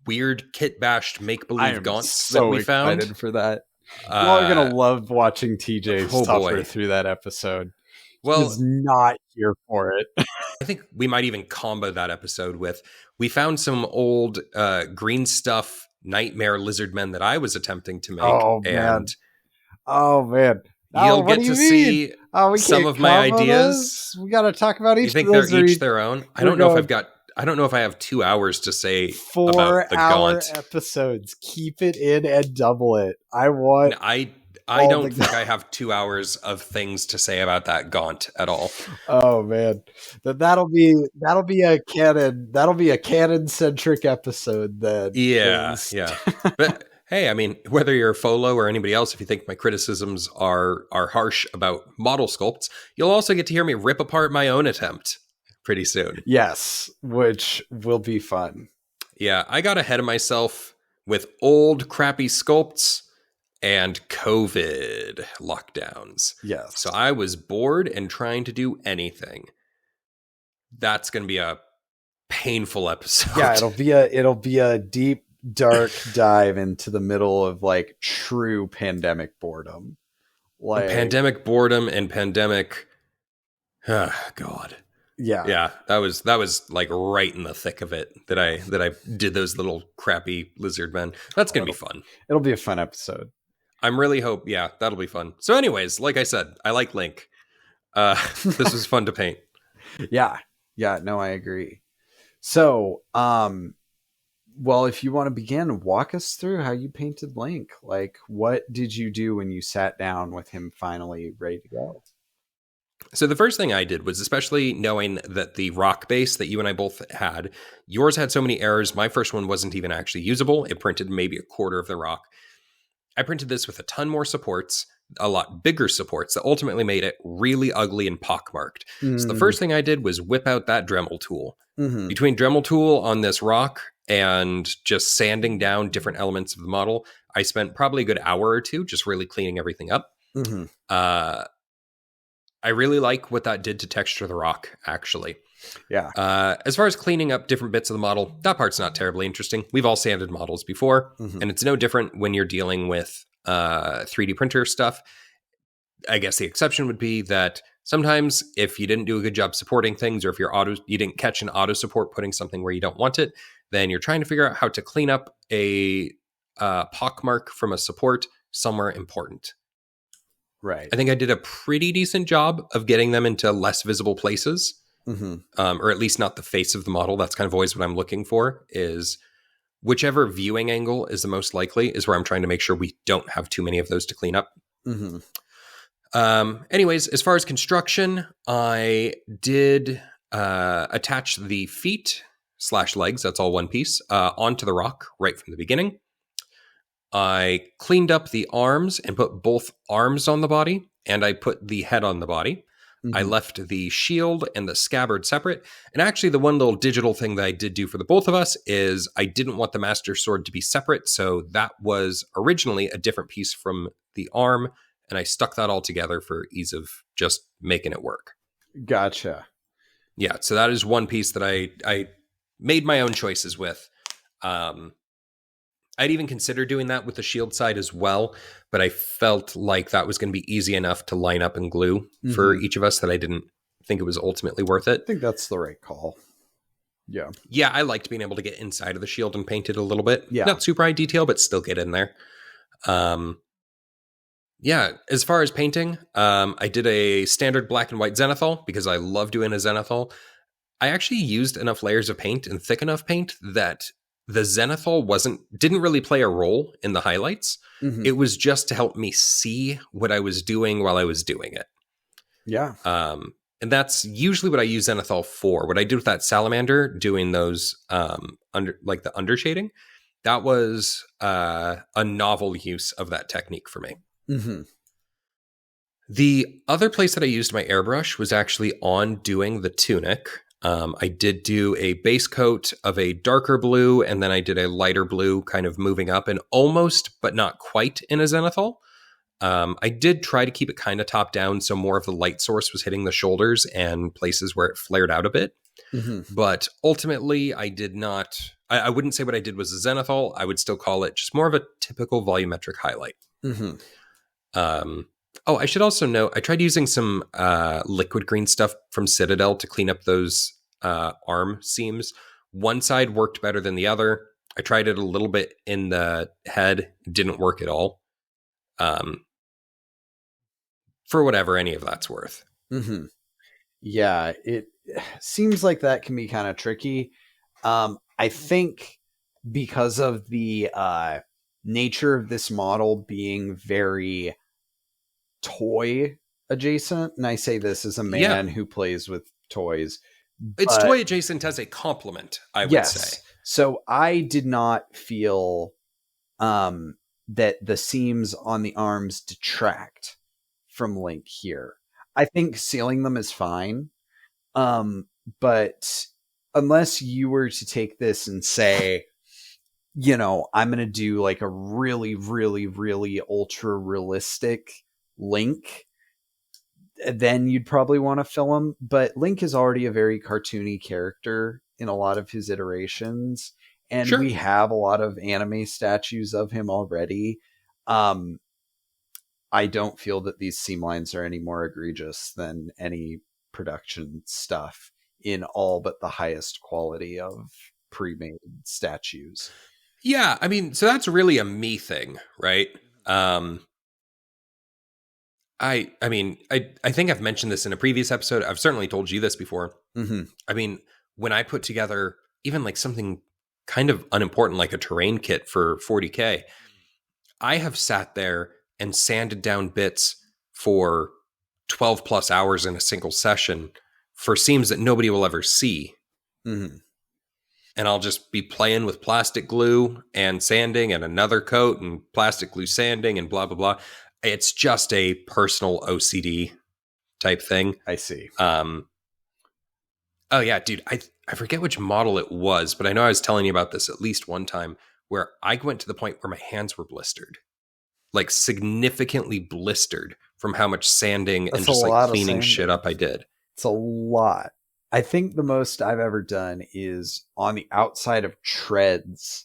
weird kit bashed make-believe gaunts so that we found. Excited for that. Y'all are going to love watching TJ suffer through that episode. Well, he's not here for it. I think we might even combo that episode with, we found some old green stuff nightmare lizard men that I was attempting to make. Oh, man. You'll get to see some of my ideas. We got to talk about each. You think they're each their own? I don't know if I have 2 hours to say 4 about the hour gaunt episodes. Keep it in and double it. I don't think I have 2 hours of things to say about that gaunt at all. Oh man, that'll be a Canon centric episode then. Yeah. But hey, I mean, whether you're Folo or anybody else, if you think my criticisms are harsh about model sculpts, you'll also get to hear me rip apart my own attempt pretty soon. Yes, which will be fun. Yeah, I got ahead of myself with old crappy sculpts and COVID lockdowns. Yes. So I was bored and trying to do anything. That's going to be a painful episode. Yeah, it'll be a deep, dark dive into the middle of like true pandemic boredom. Like pandemic boredom and pandemic. God. Yeah. That was like right in the thick of it that I did those little crappy lizard men. That's going to be fun. It'll be a fun episode. I'm really that'll be fun. So anyways, like I said, I like Link. This was fun to paint. Yeah, no, I agree. So, well, if you want to begin, walk us through how you painted Link. Like, what did you do when you sat down with him finally ready to go? So the first thing I did was, especially knowing that the rock base that you and I both had, yours had so many errors. My first one wasn't even actually usable. It printed maybe a quarter of the rock. I printed this with a ton more supports, a lot bigger supports that ultimately made it really ugly and pockmarked. So the first thing I did was whip out that Dremel tool. Between Dremel tool on this rock and just sanding down different elements of the model, I spent probably a good hour or two just really cleaning everything up. I really like what that did to texture the rock, actually. Yeah. As far as cleaning up different bits of the model, that part's not terribly interesting. We've all sanded models before, and it's no different when you're dealing with 3D printer stuff. I guess the exception would be that sometimes if you didn't do a good job supporting things, or if you didn't catch an auto support putting something where you don't want it, then you're trying to figure out how to clean up a pockmark from a support somewhere important. Right. I think I did a pretty decent job of getting them into less visible places, or at least not the face of the model. That's kind of always what I'm looking for, is whichever viewing angle is the most likely is where I'm trying to make sure we don't have too many of those to clean up. Anyways, as far as construction, I did attach the feet/legs, that's all one piece, onto the rock right from the beginning. I cleaned up the arms and put both arms on the body, and I put the head on the body. I left the shield and the scabbard separate. And actually, the one little digital thing that I did do for the both of us is I didn't want the Master Sword to be separate. So that was originally a different piece from the arm, and I stuck that all together for ease of just making it work. Gotcha. Yeah, so that is one piece that I made my own choices with. I'd even consider doing that with the shield side as well, but I felt like that was going to be easy enough to line up and glue for each of us that I didn't think it was ultimately worth it. I think that's the right call. Yeah. Yeah, I liked being able to get inside of the shield and paint it a little bit. Yeah. Not super high detail, but still get in there. Yeah, as far as painting, I did a standard black and white zenithal because I love doing a zenithal. I actually used enough layers of paint and thick enough paint that the zenithal didn't really play a role in the highlights. It was just to help me see what I was doing while I was doing it. Yeah. And that's usually what I use zenithal for. What I did with that salamander, doing those the undershading, that was a novel use of that technique for me. The other place that I used my airbrush was actually on doing the tunic. I did do a base coat of a darker blue, and then I did a lighter blue kind of moving up and almost, but not quite in a zenithal. I did try to keep it kind of top down, so more of the light source was hitting the shoulders and places where it flared out a bit. But ultimately, I did not. I wouldn't say what I did was a zenithal. I would still call it just more of a typical volumetric highlight. I should also note, I tried using some liquid green stuff from Citadel to clean up those arm seams. One side worked better than the other. I tried it a little bit in the head. Didn't work at all. For whatever any of that's worth. Yeah, it seems like that can be kind of tricky. I think because of the nature of this model being very toy adjacent, and I say this as a man who plays with toys. It's toy adjacent as a compliment, I would say. So I did not feel that the seams on the arms detract from Link here. I think sealing them is fine. But unless you were to take this and say, you know, I'm going to do like a really, really, really ultra realistic Link, then you'd probably want to fill him. But Link is already a very cartoony character in a lot of his iterations. And we have a lot of anime statues of him already. I don't feel that these seam lines are any more egregious than any production stuff in all but the highest quality of pre-made statues. Yeah, I mean, so that's really a me thing, right? I think I've mentioned this in a previous episode. I've certainly told you this before. I mean, when I put together even like something kind of unimportant like a terrain kit for 40K, I have sat there and sanded down bits for 12 plus hours in a single session for seams that nobody will ever see. And I'll just be playing with plastic glue and sanding and another coat and plastic glue sanding and blah, blah, blah. It's just a personal OCD type thing. I see. Oh yeah, dude, I forget which model it was, but I know I was telling you about this at least one time where I went to the point where my hands were blistered. Like significantly blistered from how much sanding and just like cleaning shit up I did. It's a lot. I think the most I've ever done is on the outside of treads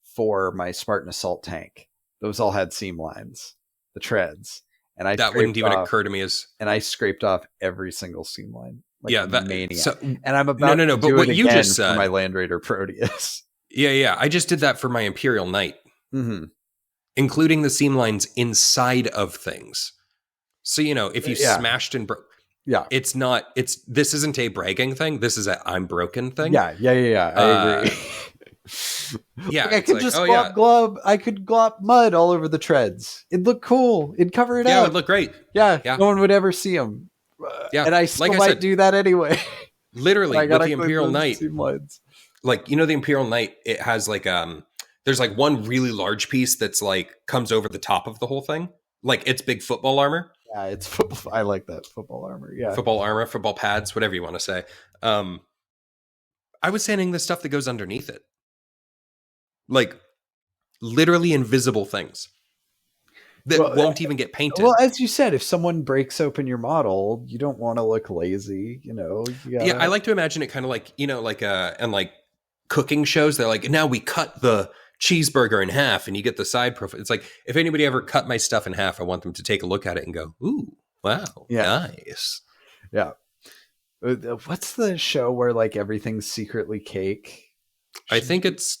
for my Spartan assault tank. Those all had seam lines, the treads. And that wouldn't even occur to me as... And I scraped off every single seam line. Like yeah, that maniac. So, and I'm about to but do what it you again just said, for my Land Raider Proteus. Yeah. I just did that for my Imperial Knight. Including the seam lines inside of things. So, you know, if you smashed and broke, this isn't a bragging thing. This is a I'm broken thing. Yeah. I agree. Yeah. Like I could just I could glop mud all over the treads. It'd look cool. It'd cover it up. Yeah, it would look great. Yeah. No one would ever see them. And I still might do that anyway. Literally, with the Imperial Knight. Like, you know, the Imperial Knight, it has like, there's like one really large piece that's like comes over the top of the whole thing. Like it's big football armor. Yeah, it's football. I like that football armor. Yeah. Football armor, football pads, whatever you want to say. I was sanding the stuff that goes underneath it. Like literally invisible things that won't even get painted. Well, as you said, if someone breaks open your model, you don't want to look lazy, you know? Yeah, I like to imagine it kind of like, you know, like, and like cooking shows, they're like, now we cut the cheeseburger in half and you get the side profile. It's like, if anybody ever cut my stuff in half, I want them to take a look at it and go, ooh, wow, nice. Yeah. What's the show where like everything's secretly cake? I think it's...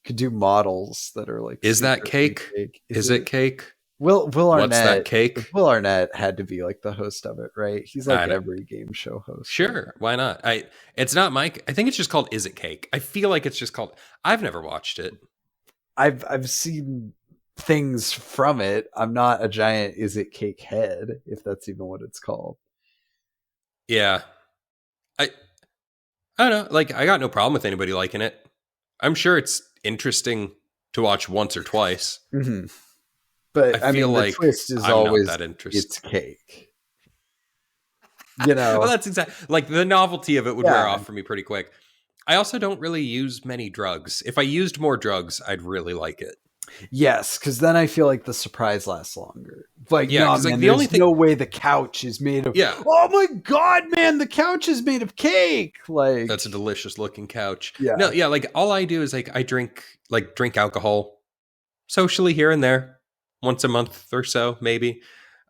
Could do models that are like... Is that cake? Is it cake? Will Arnett. What's that cake? Will Arnett had to be like the host of it, right? He's like every game show host. Sure, why not? It's not Mike. I think it's just called Is It Cake? I feel like it's just called... I've never watched it. I've seen things from it. I'm not a giant Is It Cake head, if that's even what it's called. Yeah. I don't know. Like, I got no problem with anybody liking it. I'm sure it's interesting to watch once or twice. Mm-hmm. But I mean, like the twist is always that it's cake. You know, well, that's exactly like the novelty of it would wear off for me pretty quick. I also don't really use many drugs. If I used more drugs, I'd really like it. Yes, because then I feel like the surprise lasts longer. Like, yeah, no, because man, like the there's only thing, no way the couch is made of. yeah, Oh my god, man, the couch is made of cake. Like, that's a delicious looking couch. Yeah. No, yeah, like all I do is like I drink alcohol socially here and there, once a month or so, maybe.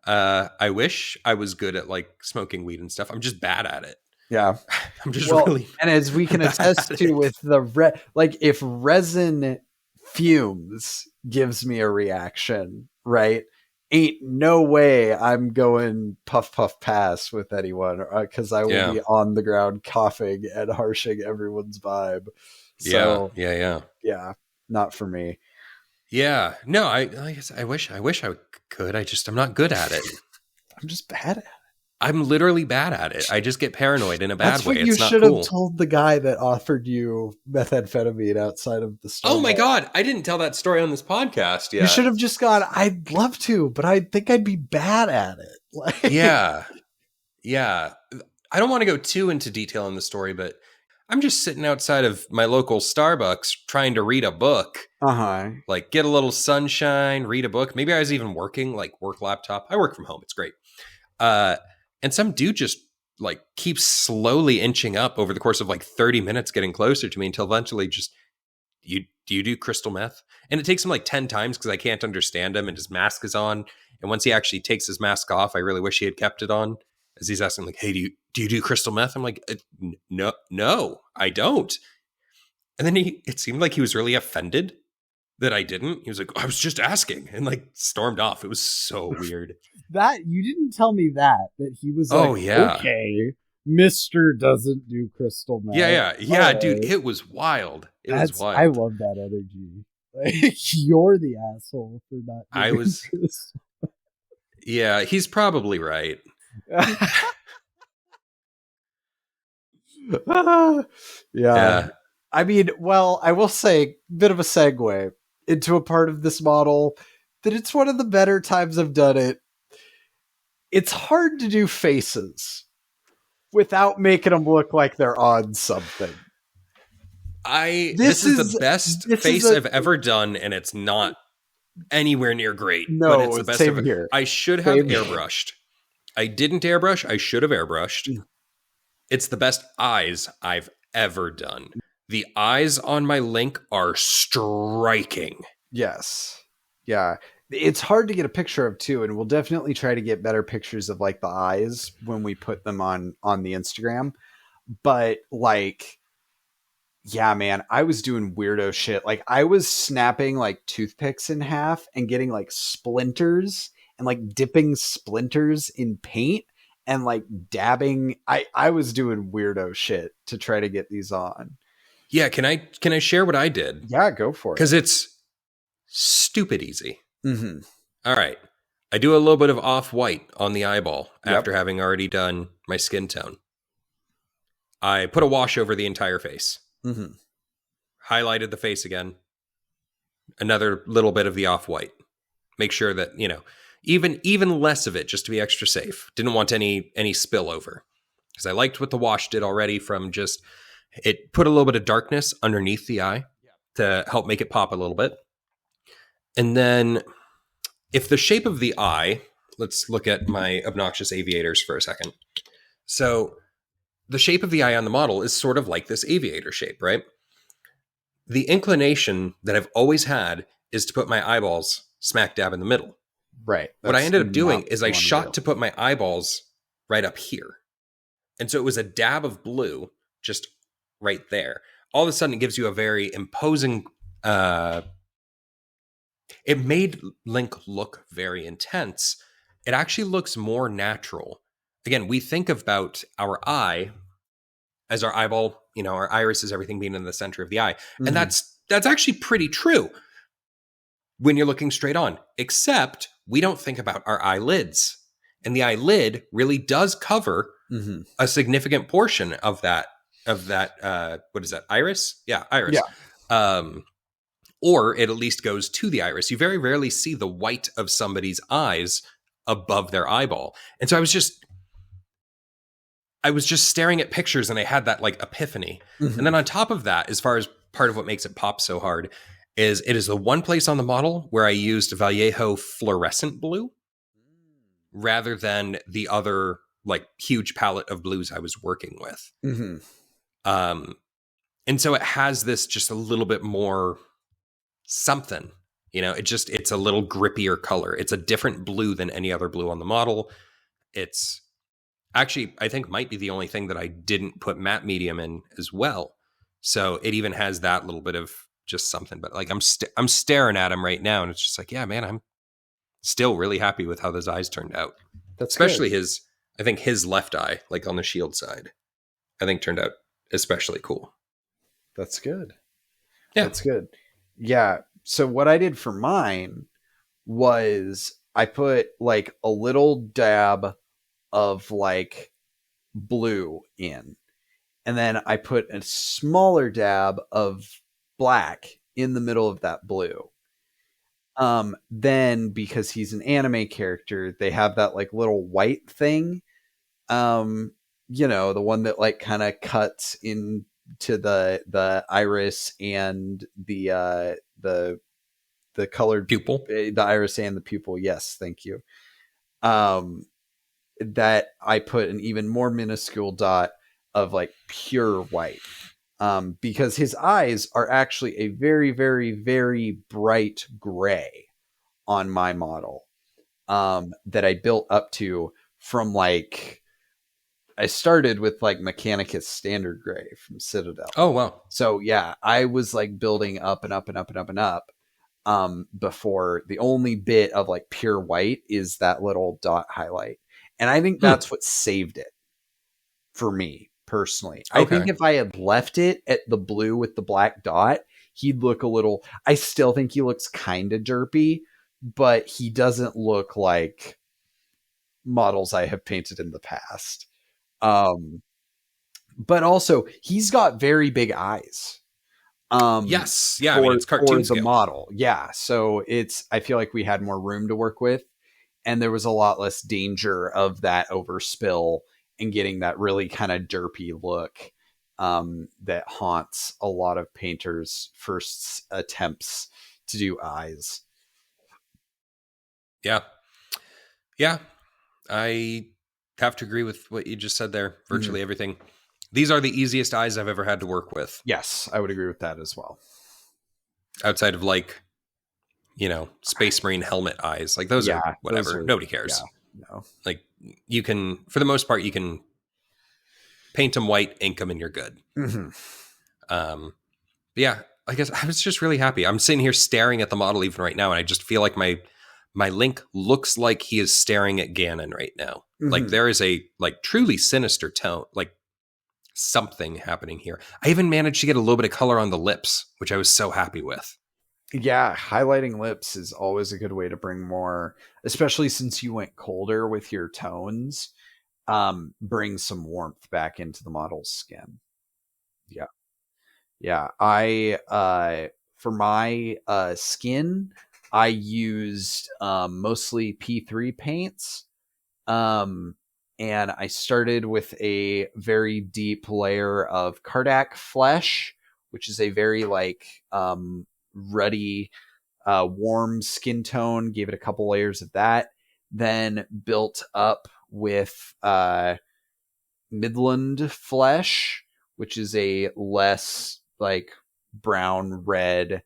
I wish I was good at like smoking weed and stuff. I'm just bad at it. Yeah. I'm just really, and as we can attest to with the like, if resin fumes gives me a reaction, right? Ain't no way I'm going puff puff pass with anyone, because I will be on the ground coughing and harshing everyone's vibe. So yeah, not for me. Yeah, no, I guess I wish I could. I'm not good at it. I'm just bad at it. I'm literally bad at it. I just get paranoid in a bad way. It's not cool. You should have told the guy that offered you methamphetamine outside of the store. Oh my God. I didn't tell that story on this podcast yet. You should have just gone, I'd love to, but I think I'd be bad at it. Like, yeah. I don't want to go too into detail in the story, but I'm just sitting outside of my local Starbucks trying to read a book. Like get a little sunshine, read a book. Maybe I was even working, like work laptop. I work from home. It's great. And some dude just like keeps slowly inching up over the course of like 30 minutes, getting closer to me until eventually just, do you do crystal meth? And it takes him like 10 times because I can't understand him and his mask is on. And once he actually takes his mask off, I really wish he had kept it on, as he's asking like, hey, do you do crystal meth? I'm like, no, I don't. And then it seemed like he was really offended that I didn't. He was like, I was just asking, and like stormed off. It was so weird. That you didn't tell me that he was like, okay, Mr. doesn't do crystal meth. Yeah, dude, it was wild. Was wild. I love that energy. Like, you're the asshole for not doing crystal. Yeah, he's probably right. Yeah. I mean, well, I will say, bit of a segue into a part of this model that it's one of the better times I've done it. It's hard to do faces without making them look like they're on something. This is the best face I've ever done, and it's not anywhere near great. No, but it's the best same here. I should have airbrushed. I didn't airbrush. I should have airbrushed. It's the best eyes I've ever done. The eyes on my Link are striking. Yes. Yeah. It's hard to get a picture of too, and we'll definitely try to get better pictures of like the eyes when we put them on the Instagram. But like, yeah, man, I was doing weirdo shit. Like I was snapping like toothpicks in half and getting like splinters and like dipping splinters in paint and like dabbing. I was doing weirdo shit to try to get these on. Yeah, can I share what I did? Yeah, go for it. Because it's stupid easy. Mm-hmm. All right. I do a little bit of off-white on the eyeball after having already done my skin tone. I put a wash over the entire face. Mm-hmm. Highlighted the face again. Another little bit of the off-white. Make sure that, even less of it just to be extra safe. Didn't want any spillover. Because I liked what the wash did already from just... It put a little bit of darkness underneath the eye to help make it pop a little bit. And then if the shape of the eye, let's look at my obnoxious aviators for a second. So the shape of the eye on the model is sort of like this aviator shape, right? The inclination that I've always had is to put my eyeballs smack dab in the middle. Right. What I ended up doing is I shot to put my eyeballs right up here. And so it was a dab of blue just right there. All of a sudden it gives you a very imposing, it made Link look very intense. It actually looks more natural. Again, we think about our eye as our eyeball, our iris is everything being in the center of the eye. Mm-hmm. And that's actually pretty true when you're looking straight on, except we don't think about our eyelids. And the eyelid really does cover a significant portion of that, what is that? Iris? Yeah, iris. Yeah. Or it at least goes to the iris. You very rarely see the white of somebody's eyes above their eyeball. And so I was just staring at pictures and I had that like epiphany. Mm-hmm. And then on top of that, as far as part of what makes it pop so hard, is it is the one place on the model where I used Vallejo fluorescent blue. rather than the other like huge palette of blues I was working with. And so it has this just a little bit more something, it's a little grippier color. It's a different blue than any other blue on the model. It's actually, I think, might be the only thing that I didn't put matte medium in as well. So it even has that little bit of just something. But like I'm staring at him right now, and it's just like, yeah, man, I'm still really happy with how those eyes turned out. That's especially good. his left eye, like on the shield side, I think turned out especially cool. That's good. Yeah, that's good. Yeah. So what I did for mine was I put like a little dab of like blue in, and then I put a smaller dab of black in the middle of that blue. Then because he's an anime character, they have that like little white thing. The one that like kind of cuts into the iris and the colored pupil, the iris and the pupil. Yes, thank you. That I put an even more minuscule dot of like pure white. Because his eyes are actually a very, very, very bright gray on my model, that I built up to from like, I started with like Mechanicus standard gray from Citadel. Oh, wow. So yeah, I was like building up and up and up and up and up, before the only bit of like pure white is that little dot highlight. And I think that's what saved it for me personally. Okay. I think if I had left it at the blue with the black dot, he'd look a little, I still think he looks kind of derpy, but he doesn't look like models I have painted in the past. But also he's got very big eyes. Yes. Yeah. It's cartoon scale. The model. Yeah. So I feel like we had more room to work with, and there was a lot less danger of that overspill and getting that really kind of derpy look, that haunts a lot of painters' first attempts to do eyes. Yeah. Yeah. I have to agree with what you just said there. Virtually everything. These are the easiest eyes I've ever had to work with. Yes, I would agree with that as well. Outside of like, Space Marine helmet eyes. Like those are whatever. Nobody cares. Yeah, no. Like you can, for the most part, you can paint them white, ink them, and you're good. But yeah, I guess I was just really happy. I'm sitting here staring at the model even right now, and I just feel like my Link looks like he is staring at Ganon right now. Like there is a like truly sinister tone, like something happening here. I even managed to get a little bit of color on the lips, which I was so happy with. Yeah, highlighting lips is always a good way to bring more, especially since you went colder with your tones, bring some warmth back into the model's skin. Yeah. Yeah. For my skin, I used mostly P3 paints. And I started with a very deep layer of Kardak flesh, which is a very like ruddy, warm skin tone. Gave it a couple layers of that. Then built up with Midland flesh, which is a less like brown red,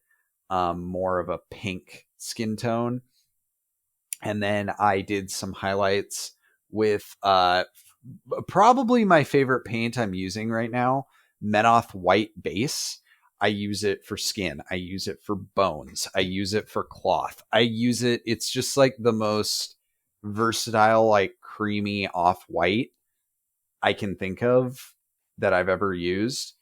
more of a pink skin tone. And then I did some highlights with probably my favorite paint I'm using right now, Menoth White Base. I use it for skin. I use it for bones. I use it for cloth. It's just like the most versatile, like creamy off-white I can think of that I've ever used.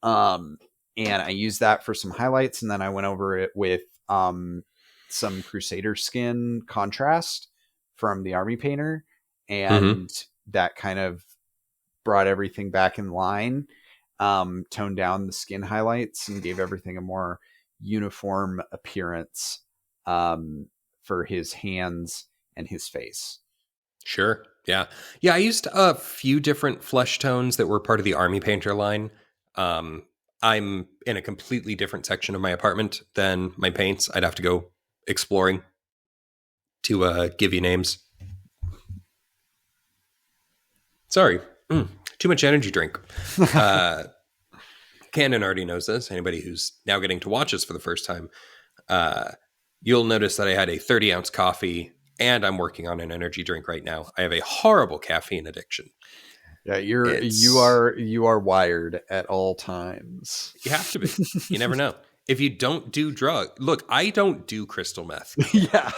And I used that for some highlights, and then I went over it with some Crusader skin contrast from the Army Painter, and that kind of brought everything back in line, toned down the skin highlights, and gave everything a more uniform appearance for his hands and his face. Sure. Yeah. Yeah, I used a few different flesh tones that were part of the Army Painter line. I'm in a completely different section of my apartment than my paints. I'd have to go exploring to give you names. Sorry. Too much energy drink. Canon already knows this. Anybody who's now getting to watch us for the first time, you'll notice that I had a 30-ounce coffee and I'm working on an energy drink right now. I have a horrible caffeine addiction. Yeah, you are wired at all times. You have to be. You never know. If you don't do look, I don't do crystal meth. Yeah.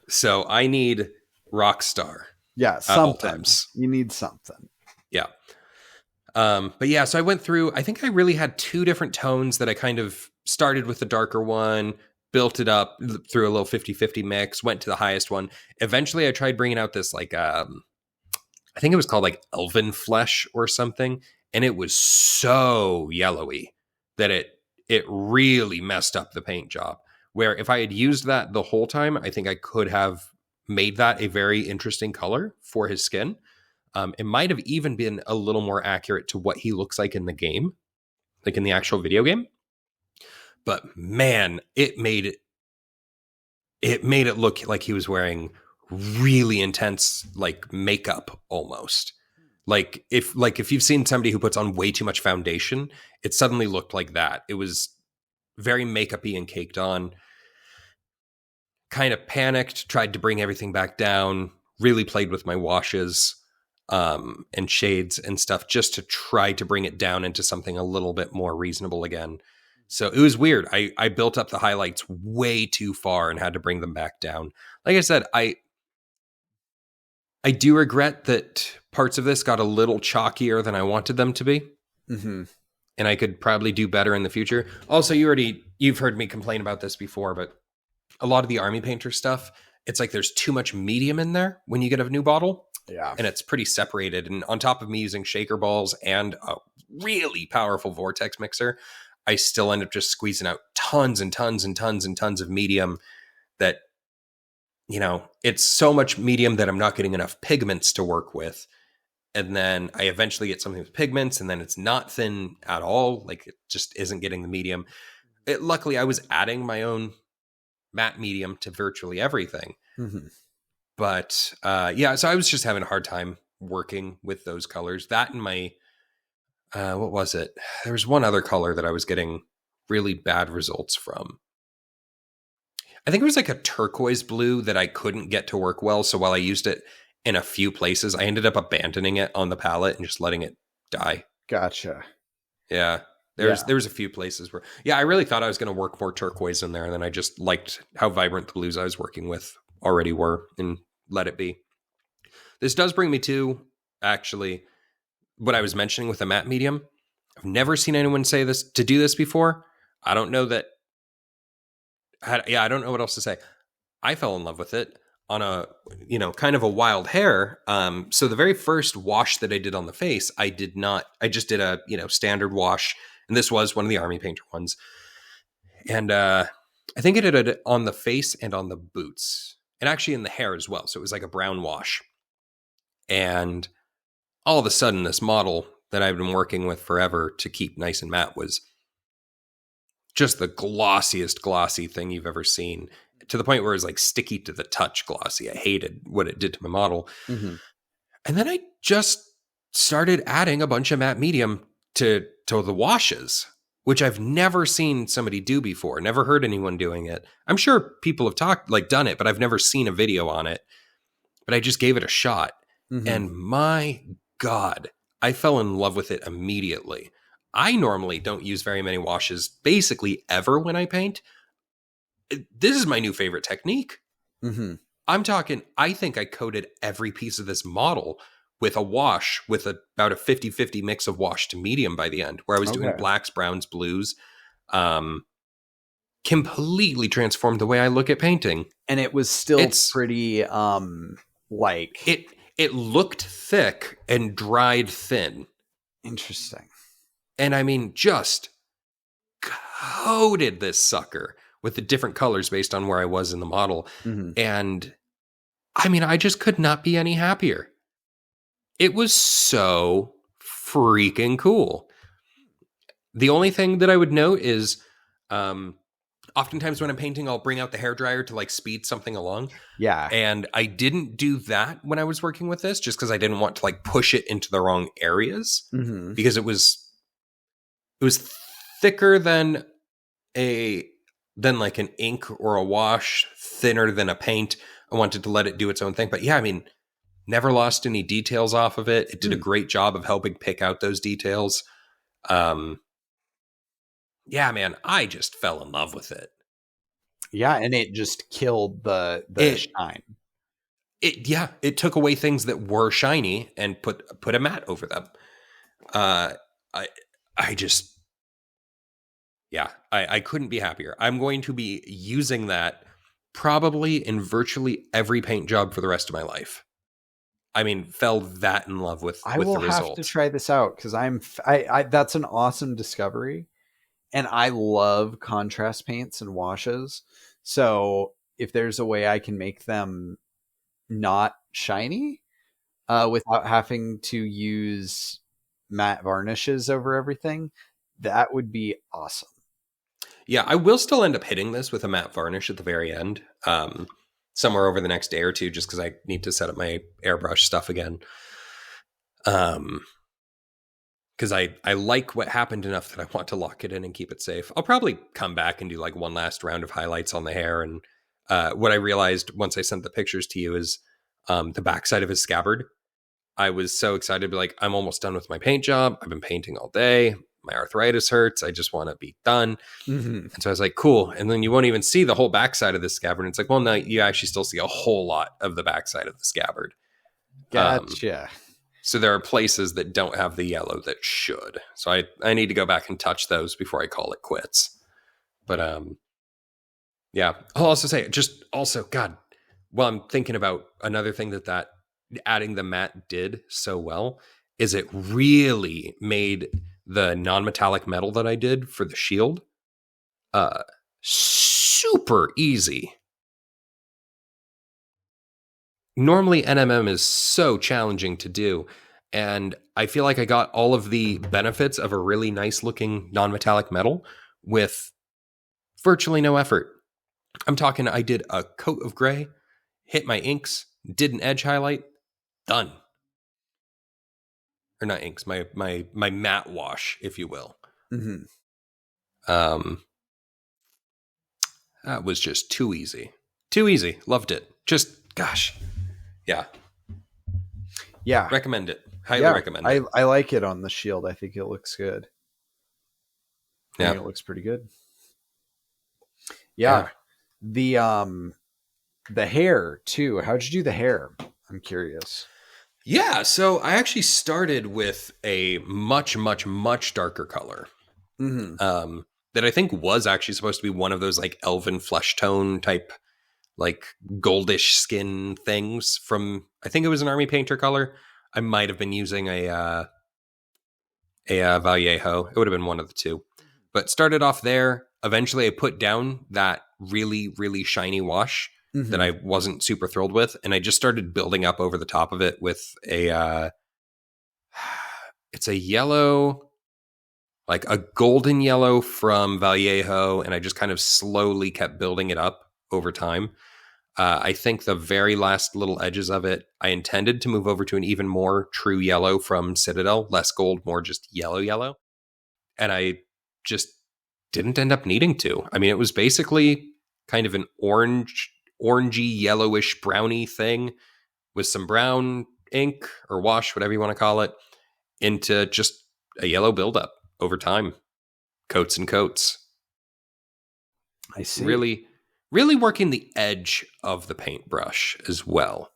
So I need Rockstar. Yeah, something. You need something. Yeah. But yeah, so I went through, I think I really had 2 different tones that I kind of started with the darker one, built it up through a little 50-50 mix, went to the highest one. Eventually I tried bringing out this like, I think it was called like Elven Flesh or something. And it was so yellowy that it really messed up the paint job. Where if I had used that the whole time, I think I could have made that a very interesting color for his skin. It might have even been a little more accurate to what he looks like in the game, like in the actual video game. But man, it made it look like he was wearing really intense like makeup almost. Like if you've seen somebody who puts on way too much foundation, it suddenly looked like that. It was very makeup-y and caked on. Kind of panicked, tried to bring everything back down, really played with my washes and shades and stuff just to try to bring it down into something a little bit more reasonable again. So it was weird. I built up the highlights way too far and had to bring them back down. Like I said, I do regret that parts of this got a little chalkier than I wanted them to be. Mm-hmm. And I could probably do better in the future. Also, you've heard me complain about this before, but a lot of the Army Painter stuff, it's like there's too much medium in there when you get a new bottle. Yeah. And it's pretty separated. And on top of me using shaker balls and a really powerful vortex mixer, I still end up just squeezing out tons and tons and tons and tons of medium that, you know, it's so much medium that I'm not getting enough pigments to work with. And then I eventually get something with pigments and then it's not thin at all. Like it just isn't getting the medium. Luckily, I was adding my own matte medium to virtually everything. Mm-hmm. But yeah, so I was just having a hard time working with those colors. That and my, what was it? There was one other color that I was getting really bad results from. I think it was like a turquoise blue that I couldn't get to work well. So while I used it in a few places, I ended up abandoning it on the palette and just letting it die. Gotcha. Yeah. There was a few places where, yeah, I really thought I was going to work more turquoise in there. And then I just liked how vibrant the blues I was working with already were and let it be. This does bring me to, actually, what I was mentioning with the matte medium. I've never seen anyone say this, to do this before. I don't know that. I don't know what else to say. I fell in love with it on a, kind of a wild hair. So the very first wash that I did on the face, I just did a, standard wash. And this was one of the Army Painter ones. And I think I did it on the face and on the boots and actually in the hair as well. So it was like a brown wash. And all of a sudden, this model that I've been working with forever to keep nice and matte was just the glossiest glossy thing you've ever seen, to the point where it was like sticky to the touch glossy. I hated what it did to my model. Mm-hmm. And then I just started adding a bunch of matte medium to the washes, which I've never seen somebody do before. Never heard anyone doing it. I'm sure people have done it, but I've never seen a video on it. But I just gave it a shot. Mm-hmm. And my God, I fell in love with it immediately. I normally don't use very many washes basically ever when I paint. This is my new favorite technique. Mm-hmm. I'm talking, I think I coated every piece of this model with a wash with about a 50-50 mix of wash to medium by the end, where I was doing blacks, browns, blues. Completely transformed the way I look at painting. And it was still pretty It looked thick and dried thin. Interesting. And I mean, just coated this sucker with the different colors based on where I was in the model. Mm-hmm. And I mean, I just could not be any happier. It was so freaking cool. The only thing that I would note is, oftentimes when I'm painting, I'll bring out the hairdryer to like speed something along. Yeah. And I didn't do that when I was working with this, just because I didn't want to like push it into the wrong areas, because it was thicker than like an ink or a wash, thinner than a paint. I wanted to let it do its own thing. But yeah, I mean, never lost any details off of it. It did a great job of helping pick out those details. Yeah, man, I just fell in love with it. Yeah, and it just killed the shine. It took away things that were shiny and put a matte over them. I couldn't be happier. I'm going to be using that probably in virtually every paint job for the rest of my life. I mean, fell that in love with the results. I will have to try this out because I that's an awesome discovery. And I love contrast paints and washes. So if there's a way I can make them not shiny without having to use matte varnishes over everything, that would be awesome. Yeah, I will still end up hitting this with a matte varnish at the very end, somewhere over the next day or two, just because I need to set up my airbrush stuff again. Because I like what happened enough that I want to lock it in and keep it safe. I'll probably come back and do like one last round of highlights on the hair. And what I realized once I sent the pictures to you is the backside of his scabbard. I was so excited to be like, I'm almost done with my paint job. I've been painting all day. My arthritis hurts. I just want to be done. And so I was like, cool. And then you won't even see the whole backside of the scabbard. And it's like, well, no, you actually still see a whole lot of the backside of the scabbard. Gotcha. So there are places that don't have the yellow that should. So I need to go back and touch those before I call it quits. But yeah, I'll also say, just also, God, well, I'm thinking about another thing that adding the matte did so well is it really made the non-metallic metal that I did for the shield super easy. Normally NMM is so challenging to do, and I feel like I got all of the benefits of a really nice looking non-metallic metal with virtually no effort. I'm talking, I did a coat of gray, hit my inks, did an edge highlight, done. Or not inks, my matte wash, if you will. That was just too easy. Too easy. Loved it. Just, gosh. Yeah. Recommend it. Highly recommend it. I like it on the shield. I think it looks good. I think it looks pretty good. Yeah. The hair too. How'd you do the hair? I'm curious. Yeah, so I actually started with a much, much, much darker color. That I think was actually supposed to be one of those like elven flesh tone type, like goldish skin things from, I think it was an army painter color. I might have been using a Vallejo. It would have been one of the two. But started off there. Eventually I put down that really, really shiny wash that I wasn't super thrilled with. And I just started building up over the top of it with it's a yellow, like a golden yellow from Vallejo. And I just kind of slowly kept building it up over time. I think the very last little edges of it, I intended to move over to an even more true yellow from Citadel, less gold, more just yellow. And I just didn't end up needing to. I mean, it was basically kind of an orangey, yellowish, browny thing with some brown ink or wash, whatever you want to call it, into just a yellow buildup over time. Coats and coats. I see. Really working the edge of the paintbrush as well.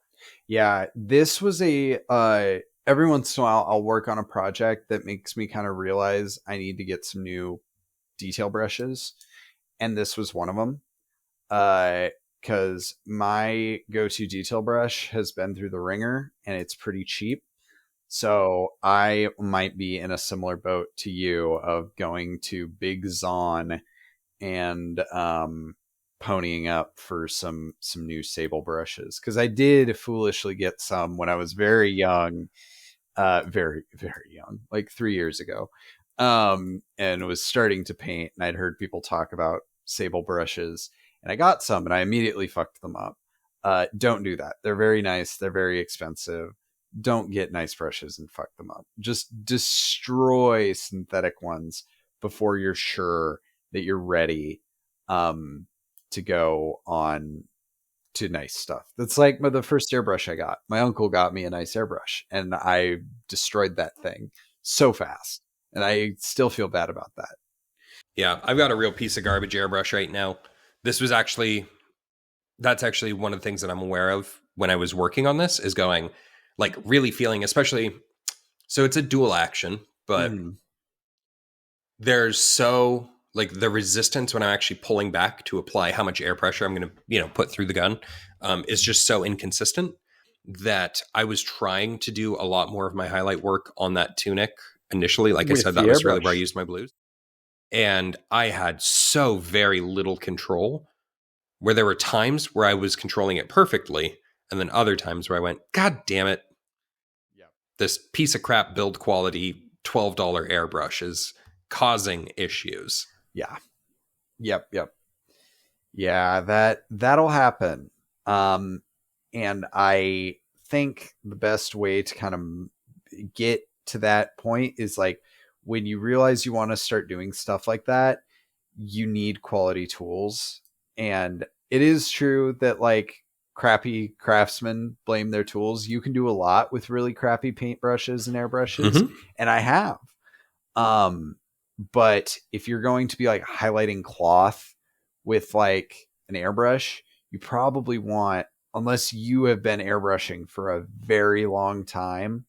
Yeah, this was every once in a while I'll work on a project that makes me kind of realize I need to get some new detail brushes. And this was one of them. Because my go-to detail brush has been through the ringer and it's pretty cheap. So I might be in a similar boat to you of going to Big Zon and ponying up for some new sable brushes, because I did foolishly get some when I was very young, very, very young, like 3 years ago, and was starting to paint, and I'd heard people talk about sable brushes, and I got some and I immediately fucked them up. Don't do that. They're very nice. They're very expensive. Don't get nice brushes and fuck them up. Just destroy synthetic ones before you're sure that you're ready to go on to nice stuff. That's like the first airbrush I got. My uncle got me a nice airbrush and I destroyed that thing so fast. And I still feel bad about that. Yeah, I've got a real piece of garbage airbrush right now. That's actually one of the things that I'm aware of when I was working on this, is going, like, really feeling, especially, so it's a dual action, but there's so, like, the resistance when I'm actually pulling back to apply how much air pressure I'm going to, put through the gun is just so inconsistent that I was trying to do a lot more of my highlight work on that tunic initially. Like I said, that was really where I used my blues. And I had so very little control, where there were times where I was controlling it perfectly, and then other times where I went, God damn it. Yep. This piece of crap build quality $12 airbrush is causing issues. Yeah. Yep. Yeah, that'll happen. And I think the best way to kind of get to that point is, like, when you realize you want to start doing stuff like that, you need quality tools. And it is true that, like, crappy craftsmen blame their tools. You can do a lot with really crappy paintbrushes and airbrushes. And I have. But if you're going to be, like, highlighting cloth with, like, an airbrush, you probably want, unless you have been airbrushing for a very long time,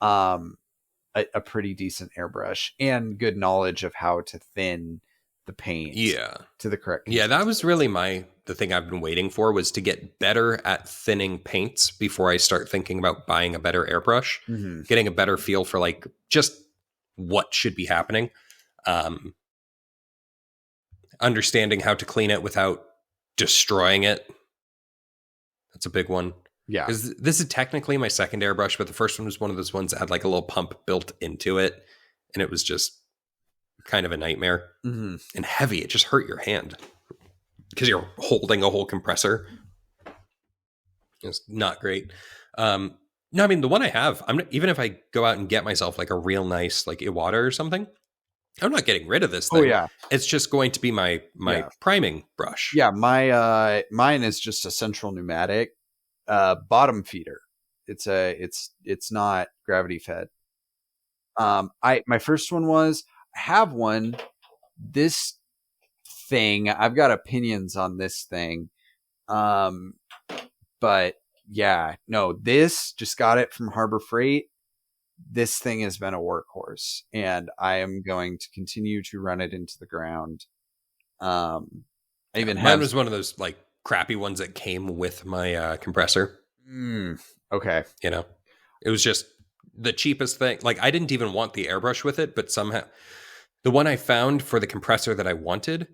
a pretty decent airbrush and good knowledge of how to thin the paint to the correct consistency. Yeah, that was really the thing I've been waiting for, was to get better at thinning paints before I start thinking about buying a better airbrush, getting a better feel for, like, just what should be happening. Understanding how to clean it without destroying it. That's a big one. Yeah. Because this is technically my second airbrush, but the first one was one of those ones that had, like, a little pump built into it. And it was just kind of a nightmare. And heavy. It just hurt your hand because you're holding a whole compressor. It's not great. No, I mean, the one I have, even if I go out and get myself, like, a real nice, like, Iwata or something, I'm not getting rid of this thing. Oh, yeah. It's just going to be my priming brush. Yeah, mine is just a central pneumatic bottom feeder. It's not gravity fed. My first one was, I have one. This thing, I've got opinions on this thing. But yeah, no, this, just got it from Harbor Freight. This thing has been a workhorse, and I am going to continue to run it into the ground. Mine was one of those, like, crappy ones that came with my compressor. Okay. It was just the cheapest thing. Like, I didn't even want the airbrush with it, but somehow the one I found for the compressor that I wanted,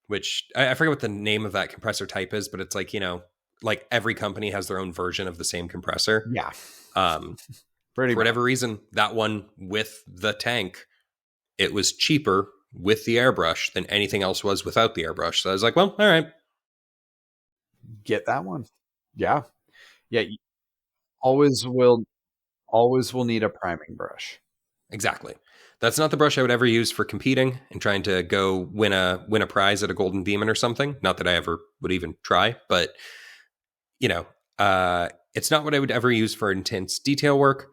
which I forget what the name of that compressor type is, but it's like, like, every company has their own version of the same compressor. Yeah. For whatever reason, that one with the tank, it was cheaper with the airbrush than anything else was without the airbrush. So I was like, well, all right. Get that one. Yeah. Yeah. Always will need a priming brush. Exactly. That's not the brush I would ever use for competing and trying to go win a prize at a Golden Demon or something. Not that I ever would even try, but it's not what I would ever use for intense detail work,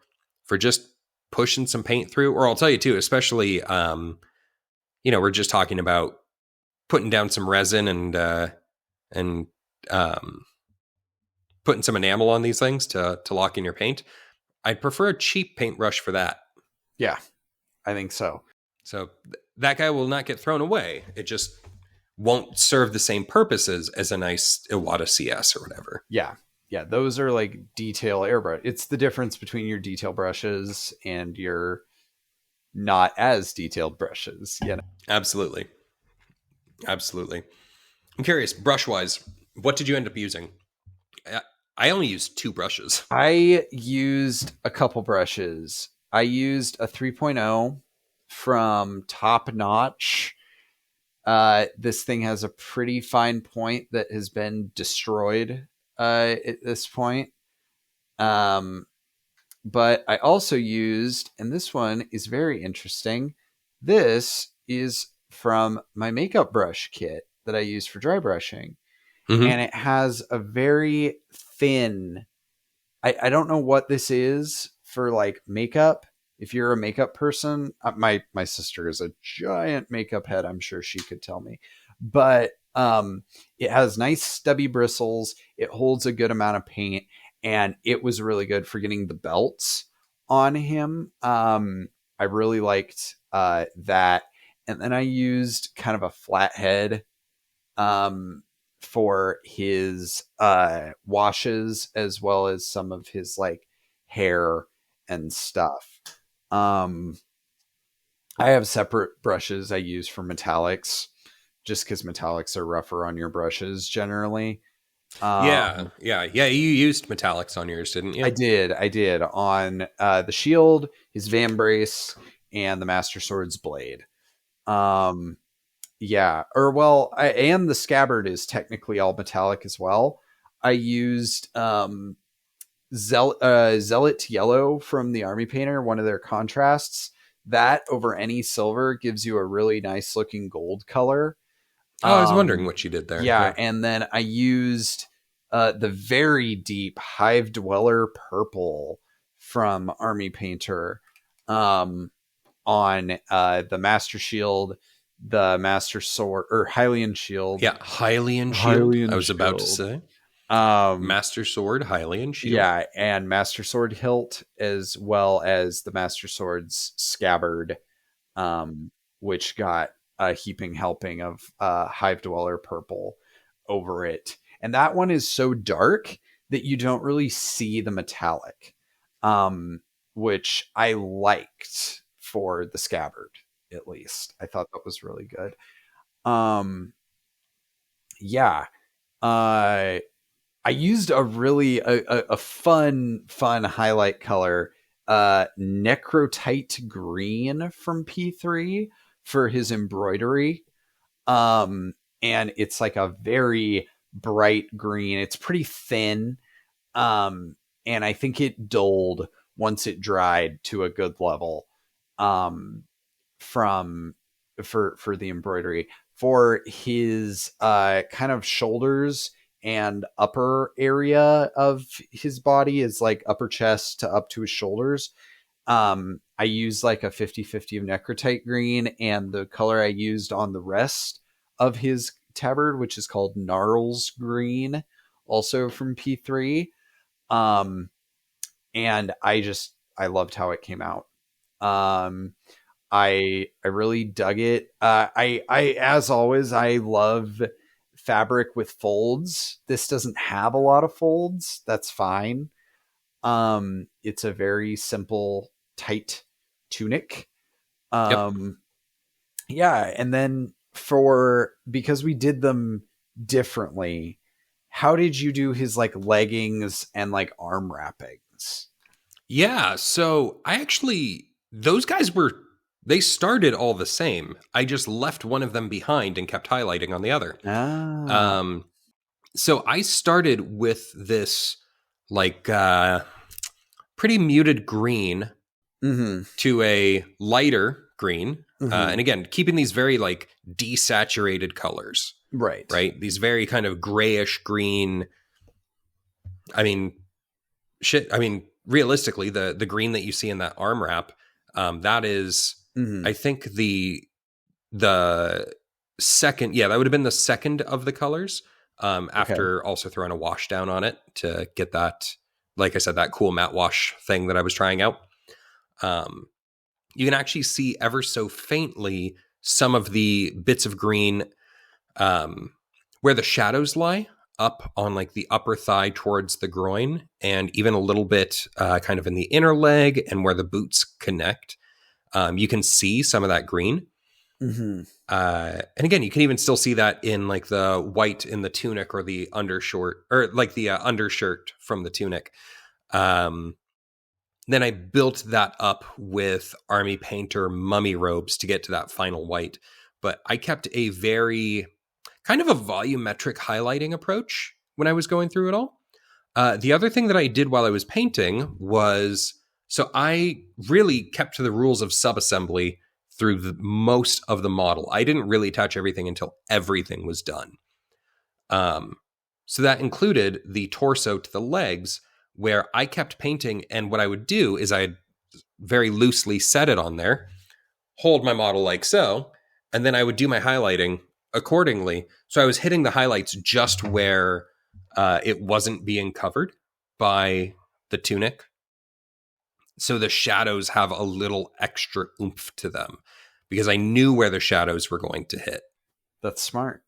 for just pushing some paint through. Or I'll tell you too, especially, we're just talking about putting down some resin and putting some enamel on these things to lock in your paint. I'd prefer a cheap paintbrush for that. Yeah, I think so. So that guy will not get thrown away. It just won't serve the same purposes as a nice Iwata CS or whatever. Yeah. Yeah, those are like detail airbrush. It's the difference between your detail brushes and your not as detailed brushes. Absolutely. I'm curious, brush-wise, what did you end up using? I only used 2 brushes. I used a couple brushes. I used a 3.0 from Top Notch. This thing has a pretty fine point that has been destroyed at this point. But I also used, and this one is very interesting. This is from my makeup brush kit that I use for dry brushing. Mm-hmm. And it has a very thin, I don't know what this is for like makeup. If you're a makeup person, my sister is a giant makeup head. I'm sure she could tell me, but it has nice stubby bristles. It holds a good amount of paint, and it was really good for getting the belts on him. I really liked that. And then I used kind of a flat head for his washes, as well as some of his like hair and stuff. I have separate brushes I use for metallics, just because metallics are rougher on your brushes generally. Yeah. You used metallics on yours, didn't you? I did on the shield, his van brace, and the Master Sword's blade. And the scabbard is technically all metallic as well. I used Zealot Yellow from the Army Painter, one of their contrasts. That over any silver gives you a really nice looking gold color. Oh, I was wondering what you did there. Yeah, and then I used the very deep Hive Dweller purple from Army Painter on the Master Shield, the Master Sword, or Hylian Shield. Yeah, Hylian Shield. I was about to say. Master Sword, Hylian Shield. Yeah, and Master Sword hilt, as well as the Master Sword's scabbard, which got a heaping helping of Hive Dweller purple over it. And that one is so dark that you don't really see the metallic, which I liked for the scabbard, at least. I thought that was really good. I used a really a fun highlight color, Necrotite Green from P3 for his embroidery. And it's like a very bright green. It's pretty thin. And I think it dulled once it dried to a good level for the embroidery. For his kind of shoulders and upper area of his body, is like upper chest to up to his shoulders. I used like a 50-50 of Necrotite Green, and the color I used on the rest of his tabard, which is called Gnarls Green, also from P3. And I loved how it came out. I really dug it. I as always, I love fabric with folds. This doesn't have a lot of folds. That's fine. It's a very simple, tight tunic. And then because we did them differently, how did you do his like leggings and like arm wrappings? Yeah, so those guys they started all the same. I just left one of them behind and kept highlighting on the other. So I started with this like pretty muted green to a lighter green. And again, keeping these very like desaturated colors. Right. These very kind of grayish green. Realistically, the green that you see in that arm wrap, that is, I think the second, that would have been the second of the colors, after also throwing a wash down on it to get that, like I said, that cool matte wash thing that I was trying out. You can actually see ever so faintly some of the bits of green where the shadows lie up on like the upper thigh towards the groin, and even a little bit kind of in the inner leg and where the boots connect. You can see some of that green. And again, you can even still see that in like the white in the tunic or the undershort, or like the undershirt from the tunic. Then I built that up with Army Painter mummy robes to get to that final white. but I kept a very kind of a volumetric highlighting approach when I was going through it all. The other thing that I did while I was painting was, so I really kept to the rules of subassembly through most of the model. I didn't really touch everything until everything was done. So that included the torso to the legs, where I kept painting, and what I would do is I'd very loosely set it on there, hold my model like so, and then I would do my highlighting accordingly. So I was hitting the highlights just where it wasn't being covered by the tunic. So the shadows have a little extra oomph to them because I knew where the shadows were going to hit. That's smart.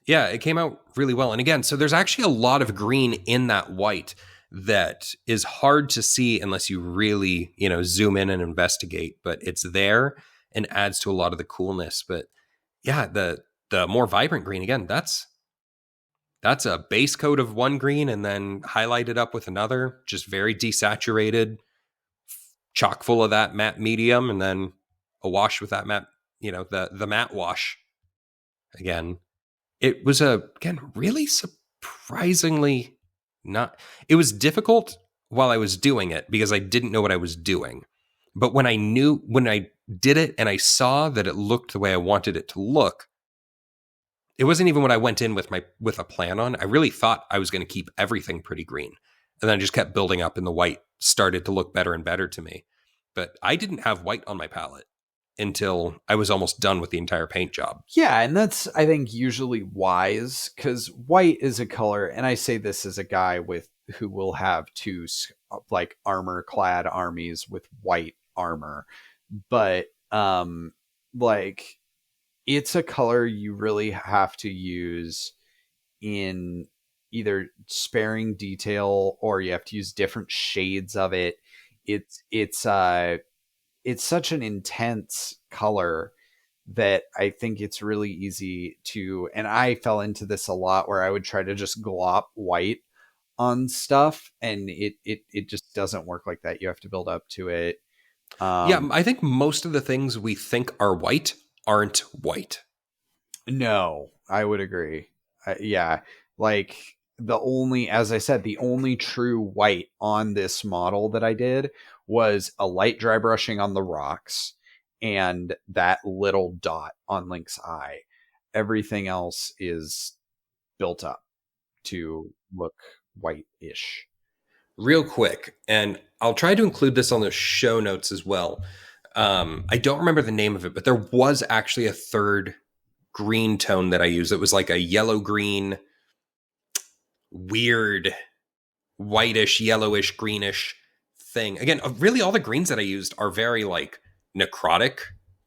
Yeah, it came out really well. And again, so there's actually a lot of green in that white that is hard to see unless you really, zoom in and investigate, but it's there and adds to a lot of the coolness. But yeah, the more vibrant green, again, that's a base coat of one green and then highlighted up with another, just very desaturated, chock full of that matte medium, and then a wash with that matte, the matte wash. Again, it was really surprisingly not. It was difficult while I was doing it because I didn't know what I was doing. But when I did it and I saw that it looked the way I wanted it to look, it wasn't even what I went in with a plan on. I really thought I was going to keep everything pretty green. And then I just kept building up, and the white started to look better and better to me. But I didn't have white on my palette until I was almost done with the entire paint job. Yeah, and that's, I think, usually wise, because white is a color, and I say this as a guy who will have two like armor-clad armies with white armor, but like it's a color you really have to use in either sparing detail, or you have to use different shades of it. It's such an intense color that I think it's really easy to, and I fell into this a lot where I would try to just glop white on stuff, and it just doesn't work like that. You have to build up to it. Yeah, I think most of the things we think are white aren't white. No, I would agree. Yeah, like as I said, the only true white on this model that I did was a light dry brushing on the rocks and that little dot on Link's eye. Everything else is built up to look white-ish. Real quick, and I'll try to include this on the show notes as well. I don't remember the name of it, but there was actually a third green tone that I used. It was like a yellow-green, weird, whitish, yellowish, greenish thing. Again, really all the greens that I used are very like necrotic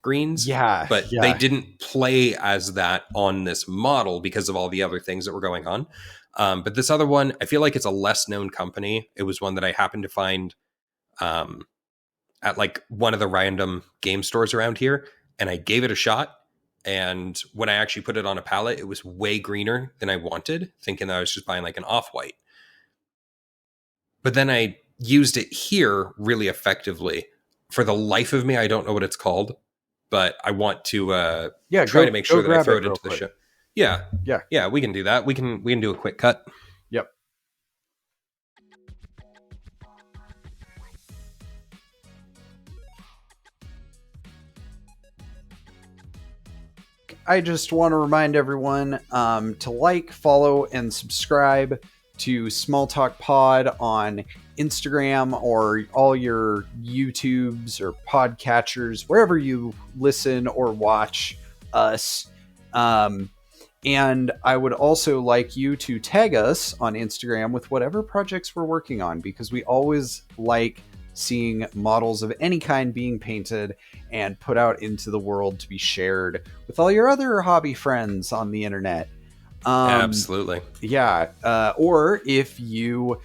greens. Yeah. But they didn't play as that on this model because of all the other things that were going on. But this other one, I feel like it's a less known company. It was one that I happened to find at like one of the random game stores around here, and I gave it a shot. And when I actually put it on a palette, it was way greener than I wanted, thinking that I was just buying like an off-white. But then I used it here really effectively. For the life of me, I don't know what it's called, but I want to try to make sure that I throw it into the show. Yeah, we can do that. We can do a quick cut. Yep. I just want to remind everyone to like, follow, and subscribe to Small Talk Pod on Instagram or all your YouTubes or podcatchers, wherever you listen or watch us. And I would also like you to tag us on Instagram with whatever projects we're working on, because we always like seeing models of any kind being painted and put out into the world to be shared with all your other hobby friends on the internet. Absolutely. Yeah. Or if you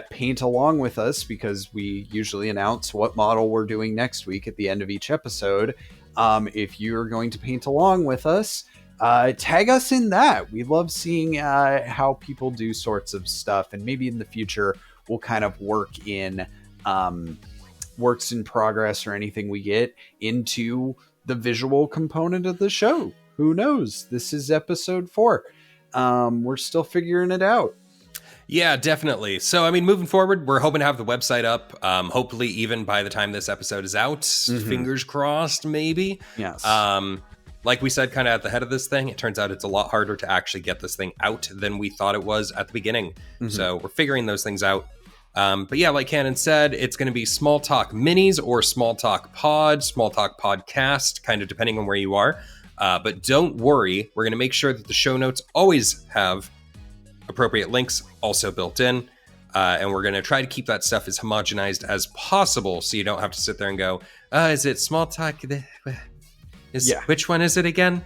paint along with us, because we usually announce what model we're doing next week at the end of each episode. If you're going to paint along with us, tag us in that. We love seeing how people do sorts of stuff, and maybe in the future we'll kind of work in works in progress or anything we get into the visual component of the show. Who knows? This is episode 4. We're still figuring it out. Yeah, definitely. So, I mean, moving forward, we're hoping to have the website up, hopefully even by the time this episode is out. Fingers crossed, maybe. Yes. Like we said, kind of at the head of this thing, it turns out it's a lot harder to actually get this thing out than we thought it was at the beginning. So we're figuring those things out. But yeah, like Canon said, it's going to be Small Talk Minis or Small Talk Pod, Small Talk Podcast, kind of depending on where you are. But don't worry, we're going to make sure that the show notes always have appropriate links also built in. And we're going to try to keep that stuff as homogenized as possible so you don't have to sit there and go, is it Small Talk? Which one is it again?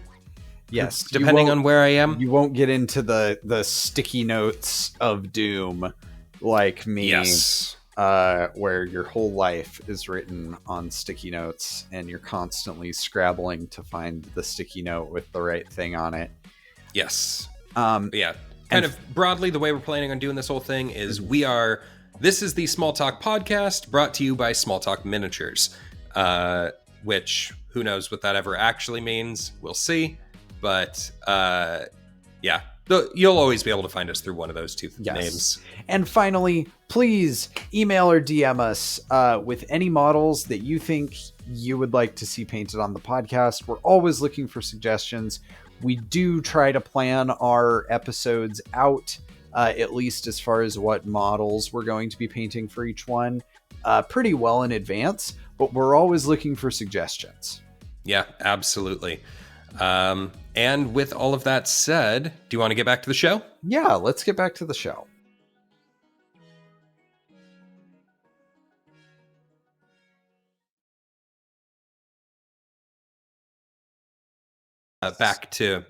Yes. Depending on where I am. You won't get into the sticky notes of doom like me. Yes. Where your whole life is written on sticky notes and you're constantly scrabbling to find the sticky note with the right thing on it. Yes. Yeah. Kind of broadly, the way we're planning on doing this whole thing is this is the Small Talk Podcast brought to you by Small Talk Miniatures, which who knows what that ever actually means. We'll see. But yeah, you'll always be able to find us through one of those two names. And finally, please email or DM us with any models that you think you would like to see painted on the podcast. We're always looking for suggestions. We do try to plan our episodes out, at least as far as what models we're going to be painting for each one, pretty well in advance, but we're always looking for suggestions. Yeah, absolutely. And with all of that said, do you want to get back to the show? Yeah, let's get back to the show. Back to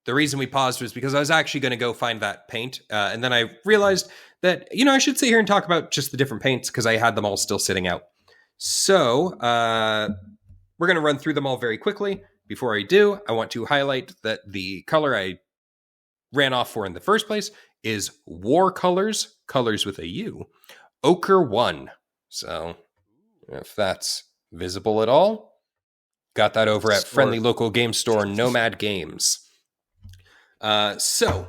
the reason we paused was because I was actually going to go find that paint. And then I realized that, I should sit here and talk about just the different paints because I had them all still sitting out. So we're going to run through them all very quickly. Before I do, I want to highlight that the color I ran off for in the first place is War Colors, colors with a U, Ochre 1. So if that's visible at all, got that over at friendly local game store Nomad Games. So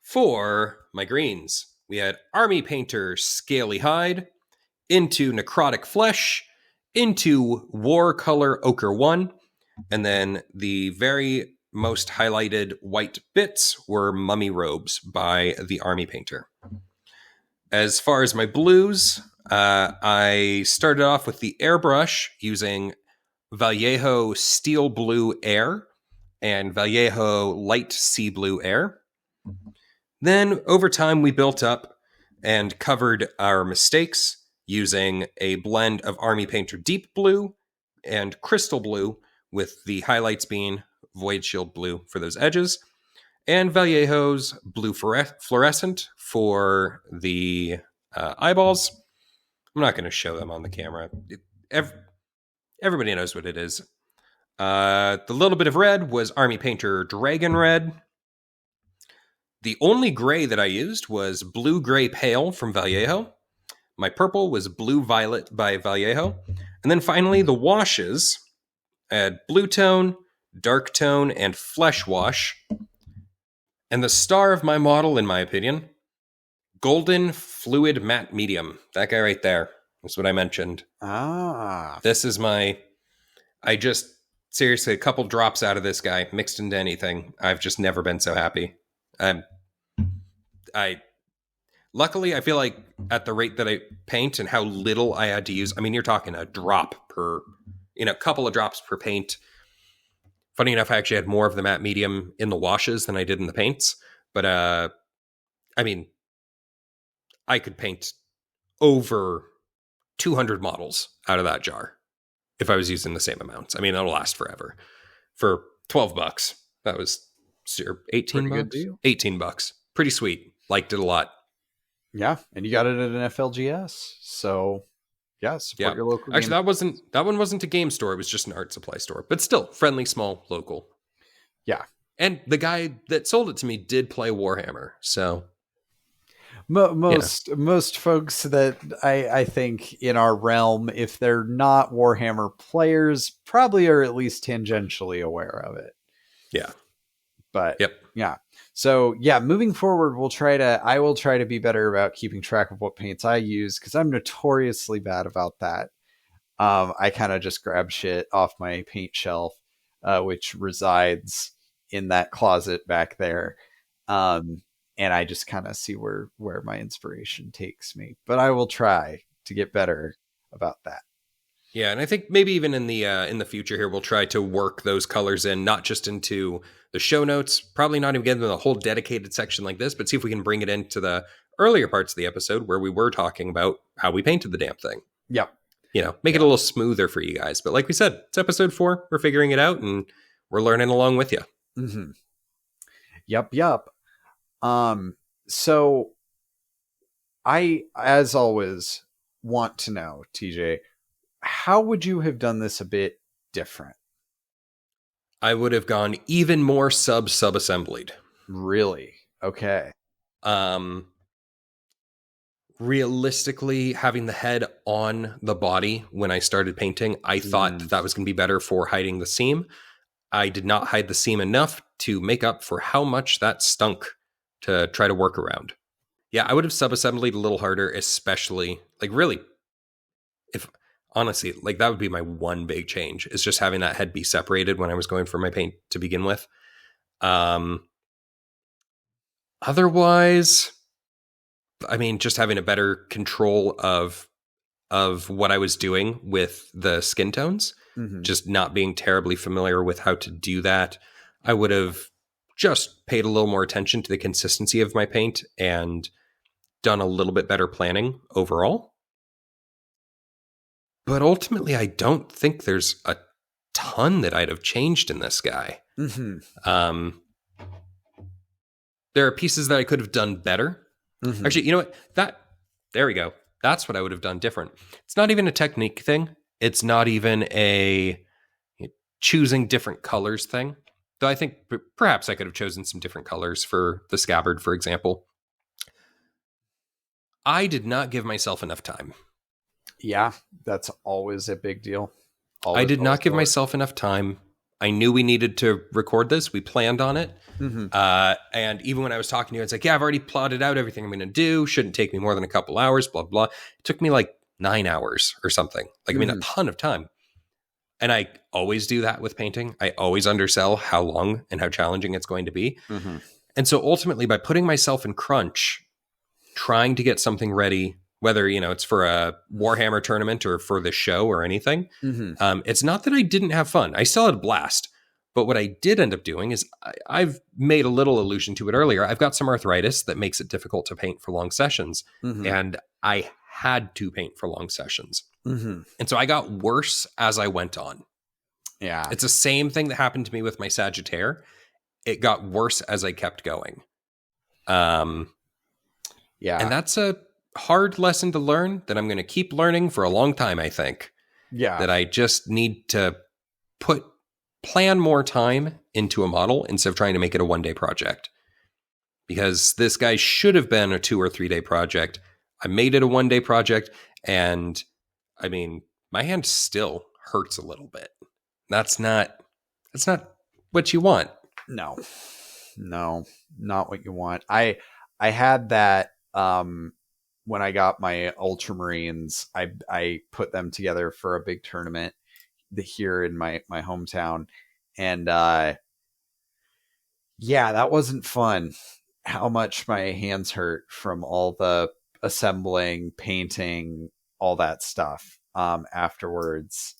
for my greens, we had Army Painter Scaly Hide, into Necrotic Flesh, into War Color Ochre 1, and then the very most highlighted white bits were Mummy Robes by the Army Painter. As far as my blues, I started off with the airbrush using Vallejo Steel Blue Air and Vallejo Light Sea Blue Air. Then over time we built up and covered our mistakes using a blend of Army Painter Deep Blue and Crystal Blue, with the highlights being Void Shield Blue for those edges, and Vallejo's Blue Fluorescent for the eyeballs. I'm not going to show them on the camera. Everybody knows what it is. The little bit of red was Army Painter Dragon Red. The only gray that I used was Blue Gray Pale from Vallejo. My purple was Blue Violet by Vallejo. And then finally, the washes. I had Blue Tone, Dark Tone, and Flesh Wash. And the star of my model, in my opinion, Golden Fluid Matte Medium. That guy right there. That's what I mentioned. This is seriously, a couple drops out of this guy mixed into anything. I've just never been so happy. Luckily, I feel like at the rate that I paint and how little I had to use, I mean, you're talking a drop per, a couple of drops per paint. Funny enough, I actually had more of the matte medium in the washes than I did in the paints. But, I mean, I could paint over 200 models out of that jar if I was using the same amounts. I mean, it'll last forever. For $12, that was 18 bucks. Good deal. $18. Pretty sweet. Liked it a lot. Yeah, and you got it at an FLGS. So, yeah, support your local. Actually, that one wasn't a game store. It was just an art supply store, but still friendly, small, local. Yeah, and the guy that sold it to me did play Warhammer. So, Most folks that I think in our realm, if they're not Warhammer players, probably are at least tangentially aware of it. Yeah. But yeah. So yeah, moving forward, I will try to be better about keeping track of what paints I use, because I'm notoriously bad about that. I kind of just grab shit off my paint shelf, which resides in that closet back there. And I just kind of see where my inspiration takes me. But I will try to get better about that. Yeah, and I think maybe even in the future here, we'll try to work those colors in, not just into the show notes, probably not even get them a whole dedicated section like this, but see if we can bring it into the earlier parts of the episode where we were talking about how we painted the damn thing. Yep. Make it a little smoother for you guys. But like we said, it's episode 4. We're figuring it out, and we're learning along with you. Mm-hmm. Yep. So I, as always, want to know, TJ, how would you have done this a bit different? I would have gone even more sub-assemblied. Really? Okay. Realistically, having the head on the body when I started painting, I thought that was going to be better for hiding the seam. I did not hide the seam enough to make up for how much that stunk to try to work around. Yeah, I would have sub-assembled a little harder, especially, really, if honestly, that would be my one big change, is just having that head be separated when I was going for my paint to begin with. Otherwise, just having a better control of what I was doing with the skin tones, just not being terribly familiar with how to do that. I would have just paid a little more attention to the consistency of my paint and done a little bit better planning overall. But ultimately, I don't think there's a ton that I'd have changed in this guy. There are pieces that I could have done better. Actually, you know what? There we go. That's what I would have done different. It's not even a technique thing. It's not even a choosing different colors thing. Though I think perhaps I could have chosen some different colors for the scabbard, for example. I did not give myself enough time. Yeah, that's always a big deal. I did not give myself enough time. I knew we needed to record this. We planned on it. And even when I was talking to you, it's like, yeah, I've already plotted out everything I'm going to do. Shouldn't take me more than a couple hours, blah, blah. It took me 9 hours or something. A ton of time. And I always do that with painting. I always undersell how long and how challenging it's going to be. And so ultimately, by putting myself in crunch, trying to get something ready, whether, it's for a Warhammer tournament or for the show or anything, it's not that I didn't have fun. I still had a blast. But what I did end up doing is I've made a little allusion to it earlier. I've got some arthritis that makes it difficult to paint for long sessions. And I had to paint for long sessions. And so I got worse as I went on. Yeah. It's the same thing that happened to me with my Sagittaire. It got worse as I kept going. Yeah. And that's a hard lesson to learn that I'm going to keep learning for a long time, I think. Yeah. That I just need to plan more time into a model instead of trying to make it a one-day project. Because this guy should have been a 2 or 3 day project. I made it a one-day project, and my hand still hurts a little bit. That's not what you want. No, not what you want. I had that when I got my Ultramarines. I put them together for a big tournament here in my hometown, and yeah, that wasn't fun. How much my hands hurt from all the assembling, painting, all that stuff afterwards.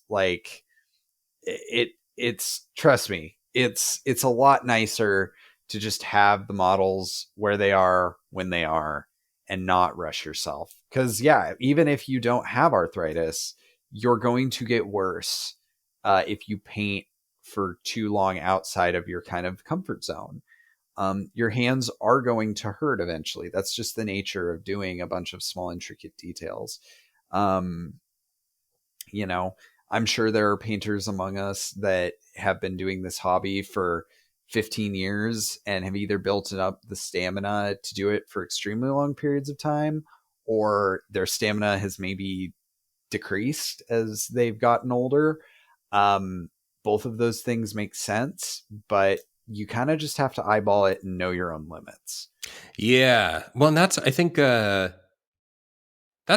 It's trust me, it's a lot nicer to just have the models where they are when they are and not rush yourself. Because yeah, even if you don't have arthritis, you're going to get worse if you paint for too long outside of your kind of comfort zone. Your hands are going to hurt eventually. That's just the nature of doing a bunch of small, intricate details. I'm sure there are painters among us that have been doing this hobby for 15 years and have either built up the stamina to do it for extremely long periods of time, or their stamina has maybe decreased as they've gotten older. Both of those things make sense, but you kind of just have to eyeball it and know your own limits. Yeah. Well, and I think that's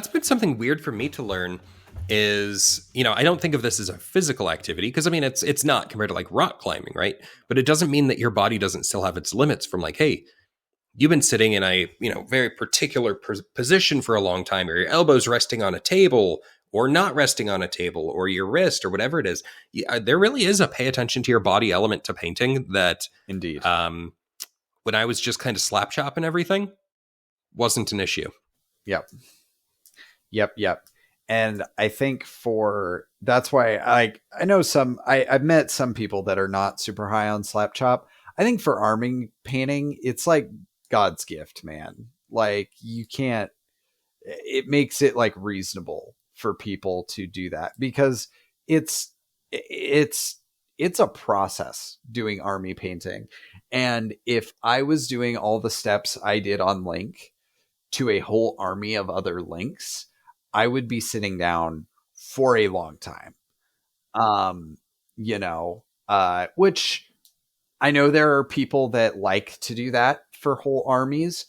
been something weird for me to learn is, I don't think of this as a physical activity because, it's not compared to like rock climbing, right? But it doesn't mean that your body doesn't still have its limits from like, hey, you've been sitting in a, very particular position for a long time, or your elbow's resting on a table or not resting on a table, or your wrist or whatever it is. There really is a pay attention to your body element to painting that indeed. When I was just kind of slap chopping everything, wasn't an issue. Yep. And I think that's why I know I've met some people that are not super high on slap chop. I think for army painting, it's like God's gift, man. Like it makes it like reasonable for people to do that because it's a process doing army painting. And if I was doing all the steps I did on Link to a whole army of other Links, I would be sitting down for a long time. Which I know there are people that like to do that for whole armies.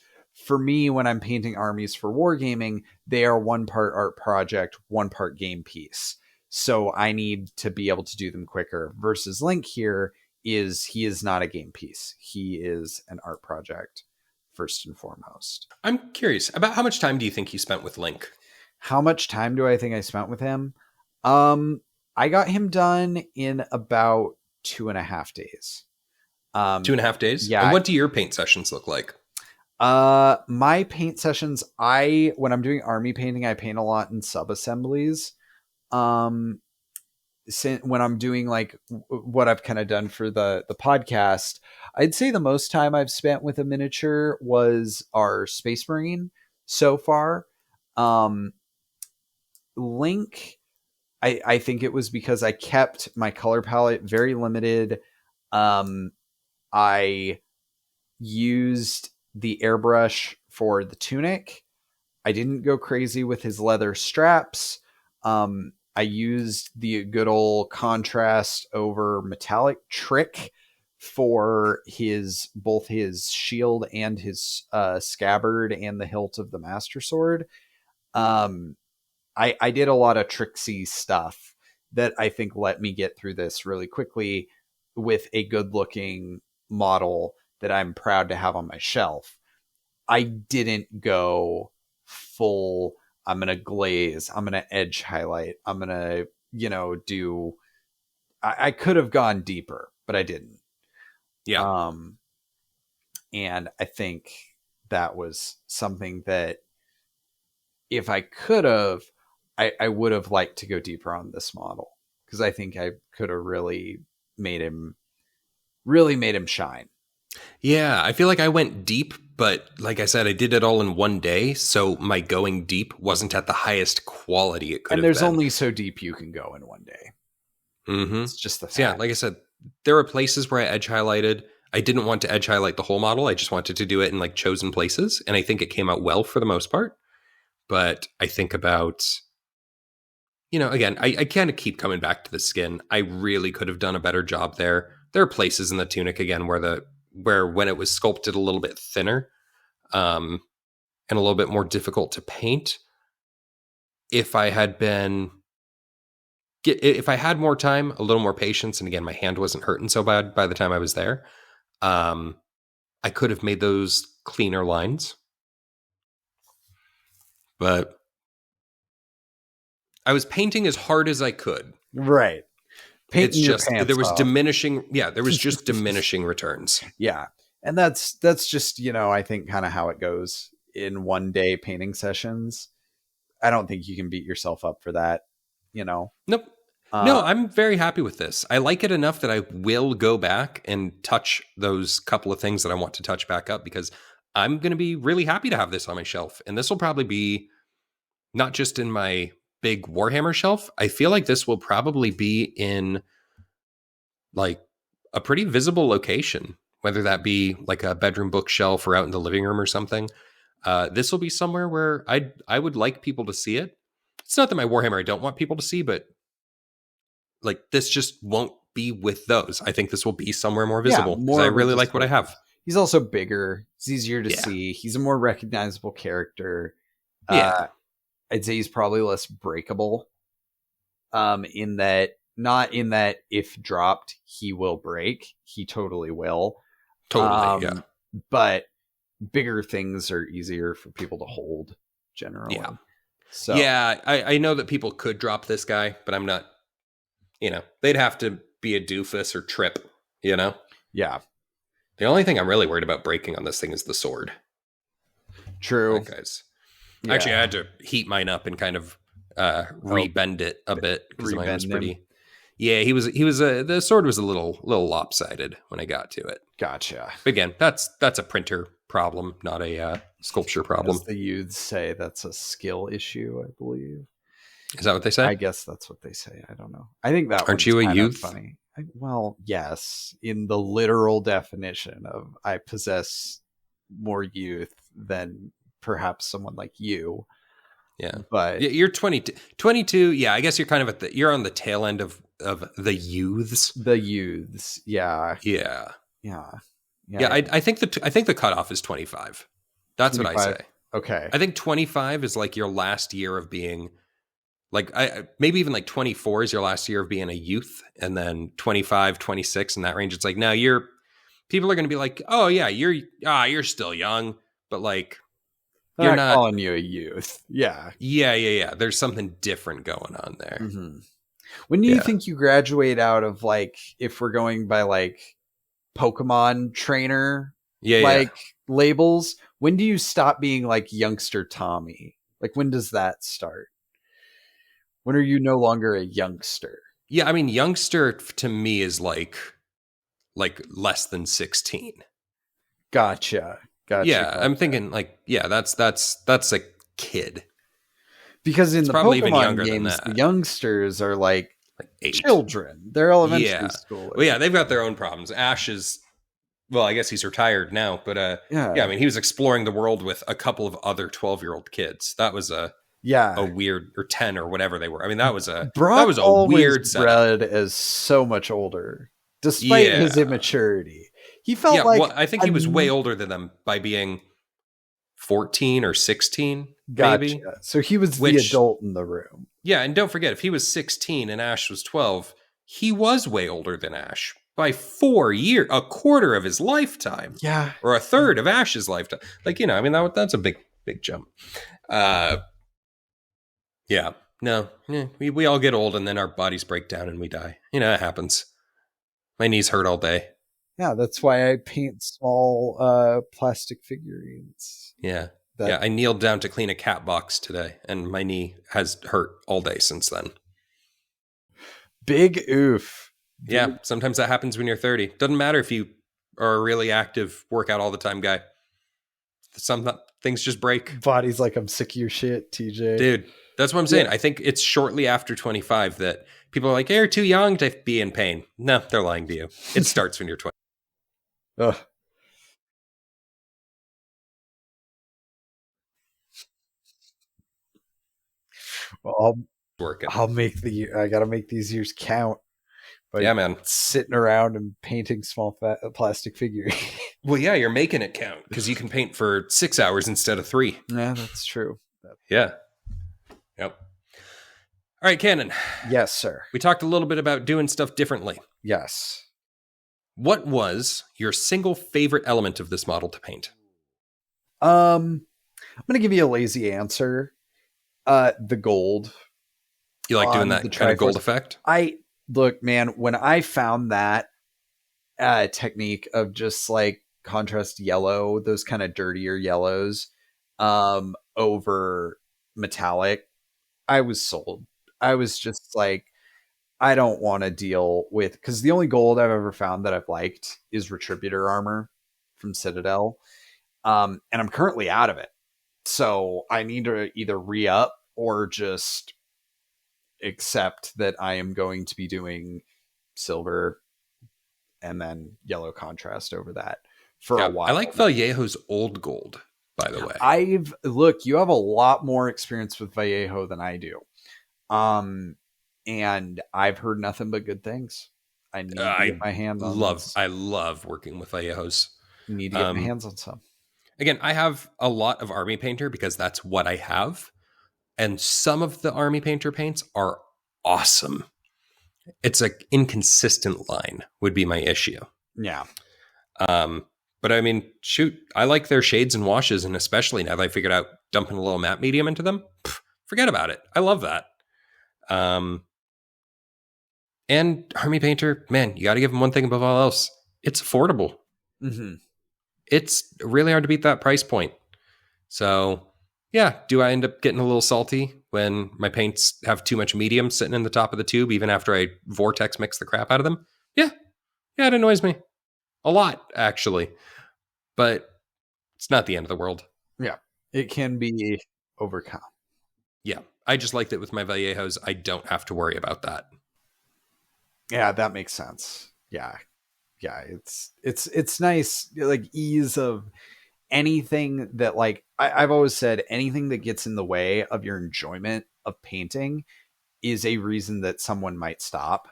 For me, when I'm painting armies for wargaming, they are 1 part art project, 1 part game piece. So I need to be able to do them quicker versus Link here he is not a game piece. He is an art project first and foremost. I'm curious about how much time do you think you spent with Link? How much time do I think I spent with him? I got him done in about 2.5 days. 2.5 days? Yeah. And what do your paint sessions look like? My paint sessions, when I'm doing army painting, I paint a lot in sub-assemblies. When I'm doing like what I've kind of done for the podcast, I'd say the most time I've spent with a miniature was our Space Marine so far. Link, I think it was because I kept my color palette very limited. I used the airbrush for the tunic. I didn't go crazy with his leather straps. I used the good old contrast over metallic trick for both his shield and his scabbard and the hilt of the Master Sword. I did a lot of tricksy stuff that I think let me get through this really quickly with a good looking model that I'm proud to have on my shelf. I didn't go full, I'm going to glaze, I'm going to edge highlight, I'm going to, I could have gone deeper, but I didn't. Yeah. And I think that was something that if I could have, I would have liked to go deeper on this model because I think I could have really made him shine. Yeah, I feel like I went deep, but like I said, I did it all in one day, so my going deep wasn't at the highest quality it could have been. And there's only so deep you can go in one day. Mm-hmm. It's just the fact. So yeah, like I said, there were places where I edge highlighted. I didn't want to edge highlight the whole model. I just wanted to do it in like chosen places, and I think it came out well for the most part. But I think about, again, I kind of keep coming back to the skin. I really could have done a better job there. There are places in the tunic again where when it was sculpted a little bit thinner, and a little bit more difficult to paint. If I had more time, a little more patience, and again, my hand wasn't hurting so bad by the time I was there, I could have made those cleaner lines. But I was painting as hard as I could. Right. It's just there was diminishing. Yeah, there was just diminishing returns. Yeah, and that's just I think kind of how it goes in one day painting sessions. I don't think you can beat yourself up for that. Nope. No, I'm very happy with this. I like it enough that I will go back and touch those couple of things that I want to touch back up because I'm going to be really happy to have this on my shelf. And this will probably be not just in my big Warhammer shelf. I feel like this will probably be in like a pretty visible location, whether that be like a bedroom bookshelf or out in the living room or something. This will be somewhere where I would like people to see it. It's not that my Warhammer I don't want people to see, but like this just won't be with those. I think this will be somewhere more visible because I really like what I have. He's also bigger. It's easier to see. He's a more recognizable character. Yeah. I'd say he's probably less breakable. In that, not in that if dropped, he will break. He totally will. Totally, yeah. But bigger things are easier for people to hold, generally. Yeah. So yeah, I know that people could drop this guy, but I'm not, they'd have to be a doofus or trip, Yeah. The only thing I'm really worried about breaking on this thing is the sword. True. Guys. Yeah. Actually, I had to heat mine up and kind of rebend it a bit because mine was pretty. Yeah, he was the sword was a little lopsided when I got to it. Gotcha. But again, that's a printer problem, not a sculpture problem. As the youths say, that's a skill issue, I believe. Is that what they say? I guess that's what they say. I don't know. I think that aren't you a youth? Funny. Well, yes, in the literal definition of I possess more youth than perhaps someone like you. Yeah, but you're 22. Yeah, I guess you're kind of you're on the tail end of the youths. The youths, yeah. I think the cutoff is 25. That's 25. What I say. Okay, I think 25 is like your last year of being. Like maybe even like 24 is your last year of being a youth, and then 25, 26 in that range. It's like now people are going to be like, oh yeah, you're still young, but like you're not calling you a youth. Yeah. There's something different going on there. Mm-hmm. When do you think you graduate out of like, if we're going by like Pokemon trainer, labels, when do you stop being like youngster Tommy? Like when does that start? When are you no longer a youngster? Yeah, I mean, youngster to me is like less than 16. Gotcha. Yeah, I'm thinking like, that's a kid. Because in the Pokemon games, the youngsters are like 8. Children. They're elementary schoolers. Well, yeah, they've got their own problems. Ash is, well, I guess he's retired now, but I mean, he was exploring the world with a couple of other 12-year-old kids. That was a weird, or 10 or whatever they were. I mean, that was a weird setup. Bred as so much older, despite his immaturity. He felt like I think he was way older than them by being 14 or 16. Gotcha. Maybe. So he was the adult in the room. Yeah, and don't forget, if he was 16 and Ash was 12, he was way older than Ash by 4 years, a quarter of his lifetime. Yeah, or a third of Ash's lifetime. Like, I mean, that's a big jump. Yeah, no, we all get old and then our bodies break down and we die. It happens. My knees hurt all day. Yeah, that's why I paint small plastic figurines. Yeah. I kneeled down to clean a cat box today and my knee has hurt all day since then. Big oof. Yeah, sometimes that happens when you're 30. Doesn't matter if you are a really active workout all the time guy. Some things just break. Body's like, I'm sick of your shit, TJ. Dude. That's what I'm saying. I think it's shortly after 25 that people are like, hey, you're too young to be in pain. No, they're lying to you. It starts when you're 20. Ugh. Well, I'll make I gotta make these years count. Yeah, man. Sitting around and painting small plastic figurines. Well, yeah, you're making it count because you can paint for 6 hours instead of 3. Yeah, that's true. Yeah. Yep. All right, Canon. Yes, sir. We talked a little bit about doing stuff differently. Yes. What was your single favorite element of this model to paint? I'm going to give you a lazy answer. The gold. You like doing that kind of gold effect? Look, man, when I found that technique of just like contrast yellow, those kind of dirtier yellows, over metallic, I was sold. I was just like, I don't want to deal with, because the only gold I've ever found that I've liked is Retributor armor from Citadel. And I'm currently out of it. So I need to either re-up or just accept that I am going to be doing silver and then yellow contrast over that for a while. I like Vallejo's Old Gold, by the way. You have a lot more experience with Vallejo than I do. And I've heard nothing but good things. I need to get my hands on those. I love working with Vallejos. Need to get my hands on some. Again, I have a lot of Army Painter because that's what I have. And some of the Army Painter paints are awesome. It's an inconsistent line would be my issue. Yeah. But I mean, shoot, I like their shades and washes, and especially now that I figured out dumping a little matte medium into them, forget about it. I love that. And Army Painter, man, you got to give them one thing above all else. It's affordable. Mm-hmm. It's really hard to beat that price point. So, yeah, do I end up getting a little salty when my paints have too much medium sitting in the top of the tube, even after I vortex mix the crap out of them? Yeah, it annoys me. A lot, actually. But it's not the end of the world. Yeah, it can be overcome. Yeah, I just like that with my Vallejos, I don't have to worry about that. Yeah, that makes sense. Yeah, it's nice, like ease of anything that, like, I've always said, anything that gets in the way of your enjoyment of painting is a reason that someone might stop.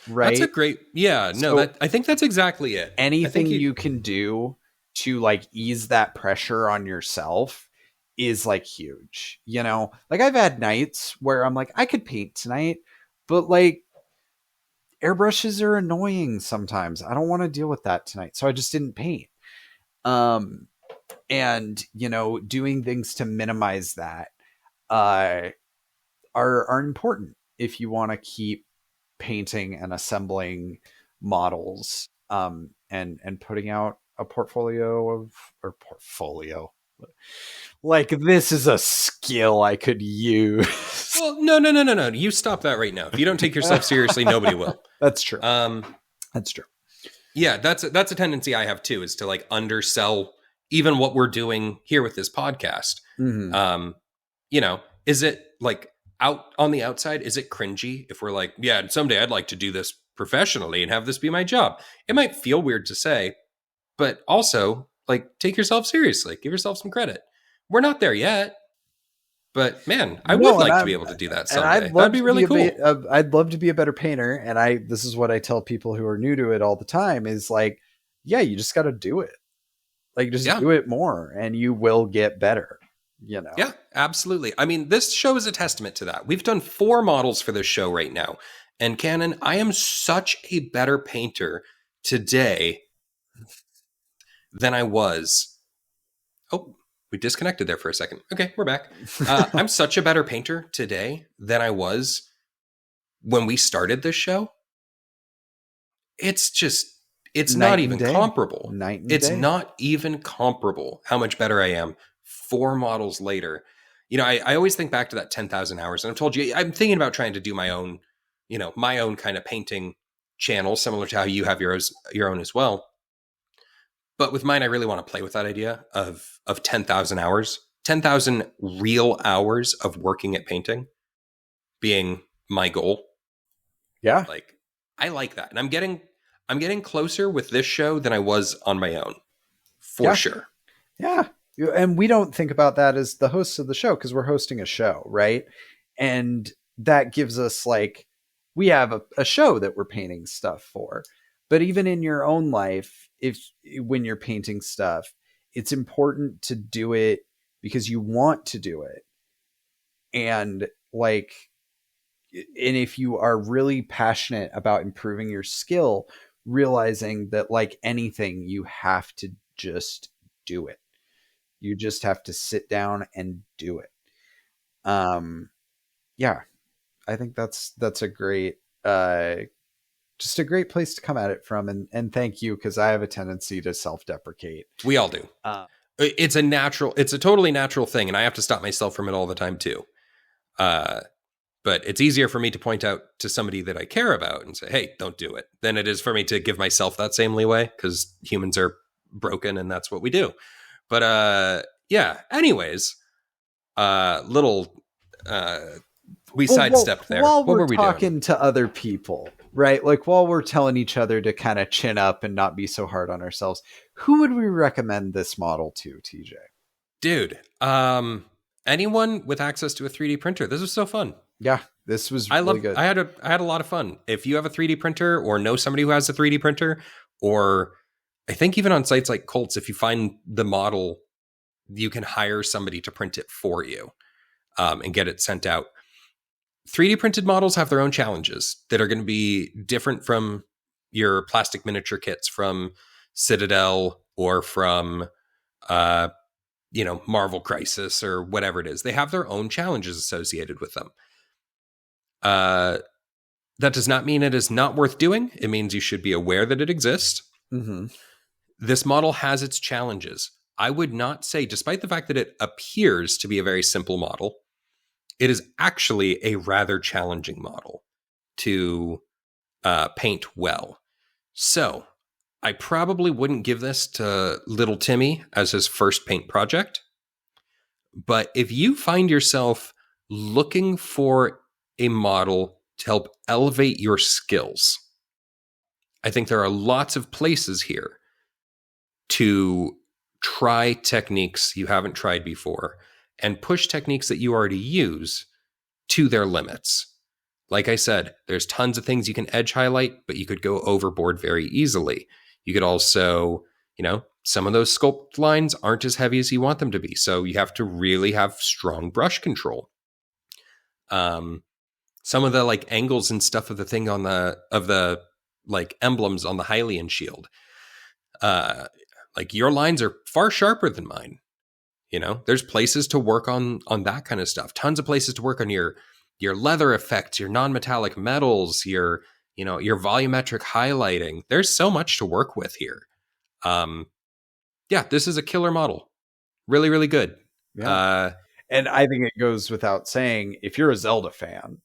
Right? That's a great, I think that's exactly it. Anything you can do to like ease that pressure on yourself is like huge, you know? Like I've had nights where I'm like, I could paint tonight, but like airbrushes are annoying sometimes. I don't want to deal with that tonight. So I just didn't paint. And you know, doing things to minimize that are important if you want to keep painting and assembling models and putting out a portfolio like this is a skill I could use. Well, no. You stop that right now. If you don't take yourself seriously, nobody will. That's true. That's true. Yeah, that's a tendency I have too, is to like undersell even what we're doing here with this podcast. Mm-hmm. You know, is it like out on the outside, is it cringy if we're like, yeah, someday I'd like to do this professionally and have this be my job? It might feel weird to say, but also like take yourself seriously, give yourself some credit. We're not there yet, but man, I would like to be able to do that someday. That'd be really cool. I'd love to be a better painter. And this is what I tell people who are new to it all the time is like, yeah, you just got to do it. Like just do it more and you will get better. You know? Yeah, absolutely. I mean, this show is a testament to that. We've done 4 models for this show right now. And Canon, I am such a better painter today than I was. Oh, we disconnected there for a second. Okay, we're back. I'm such a better painter today than I was when we started this show. It's not even comparable. It's not even comparable how much better I am 4 models later. You know, I always think back to that 10,000 hours. And I've told you, I'm thinking about trying to do my own kind of painting channel, similar to how you have your own as well. But with mine, I really want to play with that idea of 10,000 hours, 10,000 real hours of working at painting being my goal. Yeah. Like, I like that. And I'm getting closer with this show than I was on my own, for sure. Yeah. And we don't think about that as the hosts of the show because we're hosting a show, right? And that gives us like, we have a show that we're painting stuff for. But even in your own life, when you're painting stuff, it's important to do it because you want to do it. And like, and if you are really passionate about improving your skill, realizing that like anything, you have to just do it. You just have to sit down and do it. Yeah, I think that's a great, just a great place to come at it from. And thank you. 'Cause I have a tendency to self-deprecate. We all do. It's a totally natural thing. And I have to stop myself from it all the time too. But it's easier for me to point out to somebody that I care about and say, hey, don't do it, than it is for me to give myself that same leeway, because humans are broken and that's what we do. But yeah, anyways, we sidestepped there. While we're talking to other people, Right? Like while we're telling each other to kind of chin up and not be so hard on ourselves, who would we recommend this model to, TJ? Dude, anyone with access to a 3D printer. This was so fun. Yeah, this was really good. I had a lot of fun. If you have a 3D printer or know somebody who has a 3D printer, or I think even on sites like Colts, if you find the model, you can hire somebody to print it for you and get it sent out. 3D printed models have their own challenges that are going to be different from your plastic miniature kits from Citadel or from, Marvel Crisis or whatever it is. They have their own challenges associated with them. That does not mean it is not worth doing. It means you should be aware that it exists. Mm-hmm. This model has its challenges. I would not say, despite the fact that it appears to be a very simple model, it is actually a rather challenging model to paint well. So I probably wouldn't give this to little Timmy as his first paint project. But if you find yourself looking for a model to help elevate your skills, I think there are lots of places here to try techniques you haven't tried before and push techniques that you already use to their limits. Like I said, there's tons of things you can edge highlight, but you could go overboard very easily. You could also, some of those sculpt lines aren't as heavy as you want them to be. So you have to really have strong brush control. Some of the like angles and stuff of the thing of the like emblems on the Hylian shield. Like your lines are far sharper than mine. There's places to work on that kind of stuff. Tons of places to work on your leather effects, your non-metallic metals, your volumetric highlighting. There's so much to work with here. This is a killer model. Really, really good. Yeah. And I think it goes without saying, if you're a Zelda fan,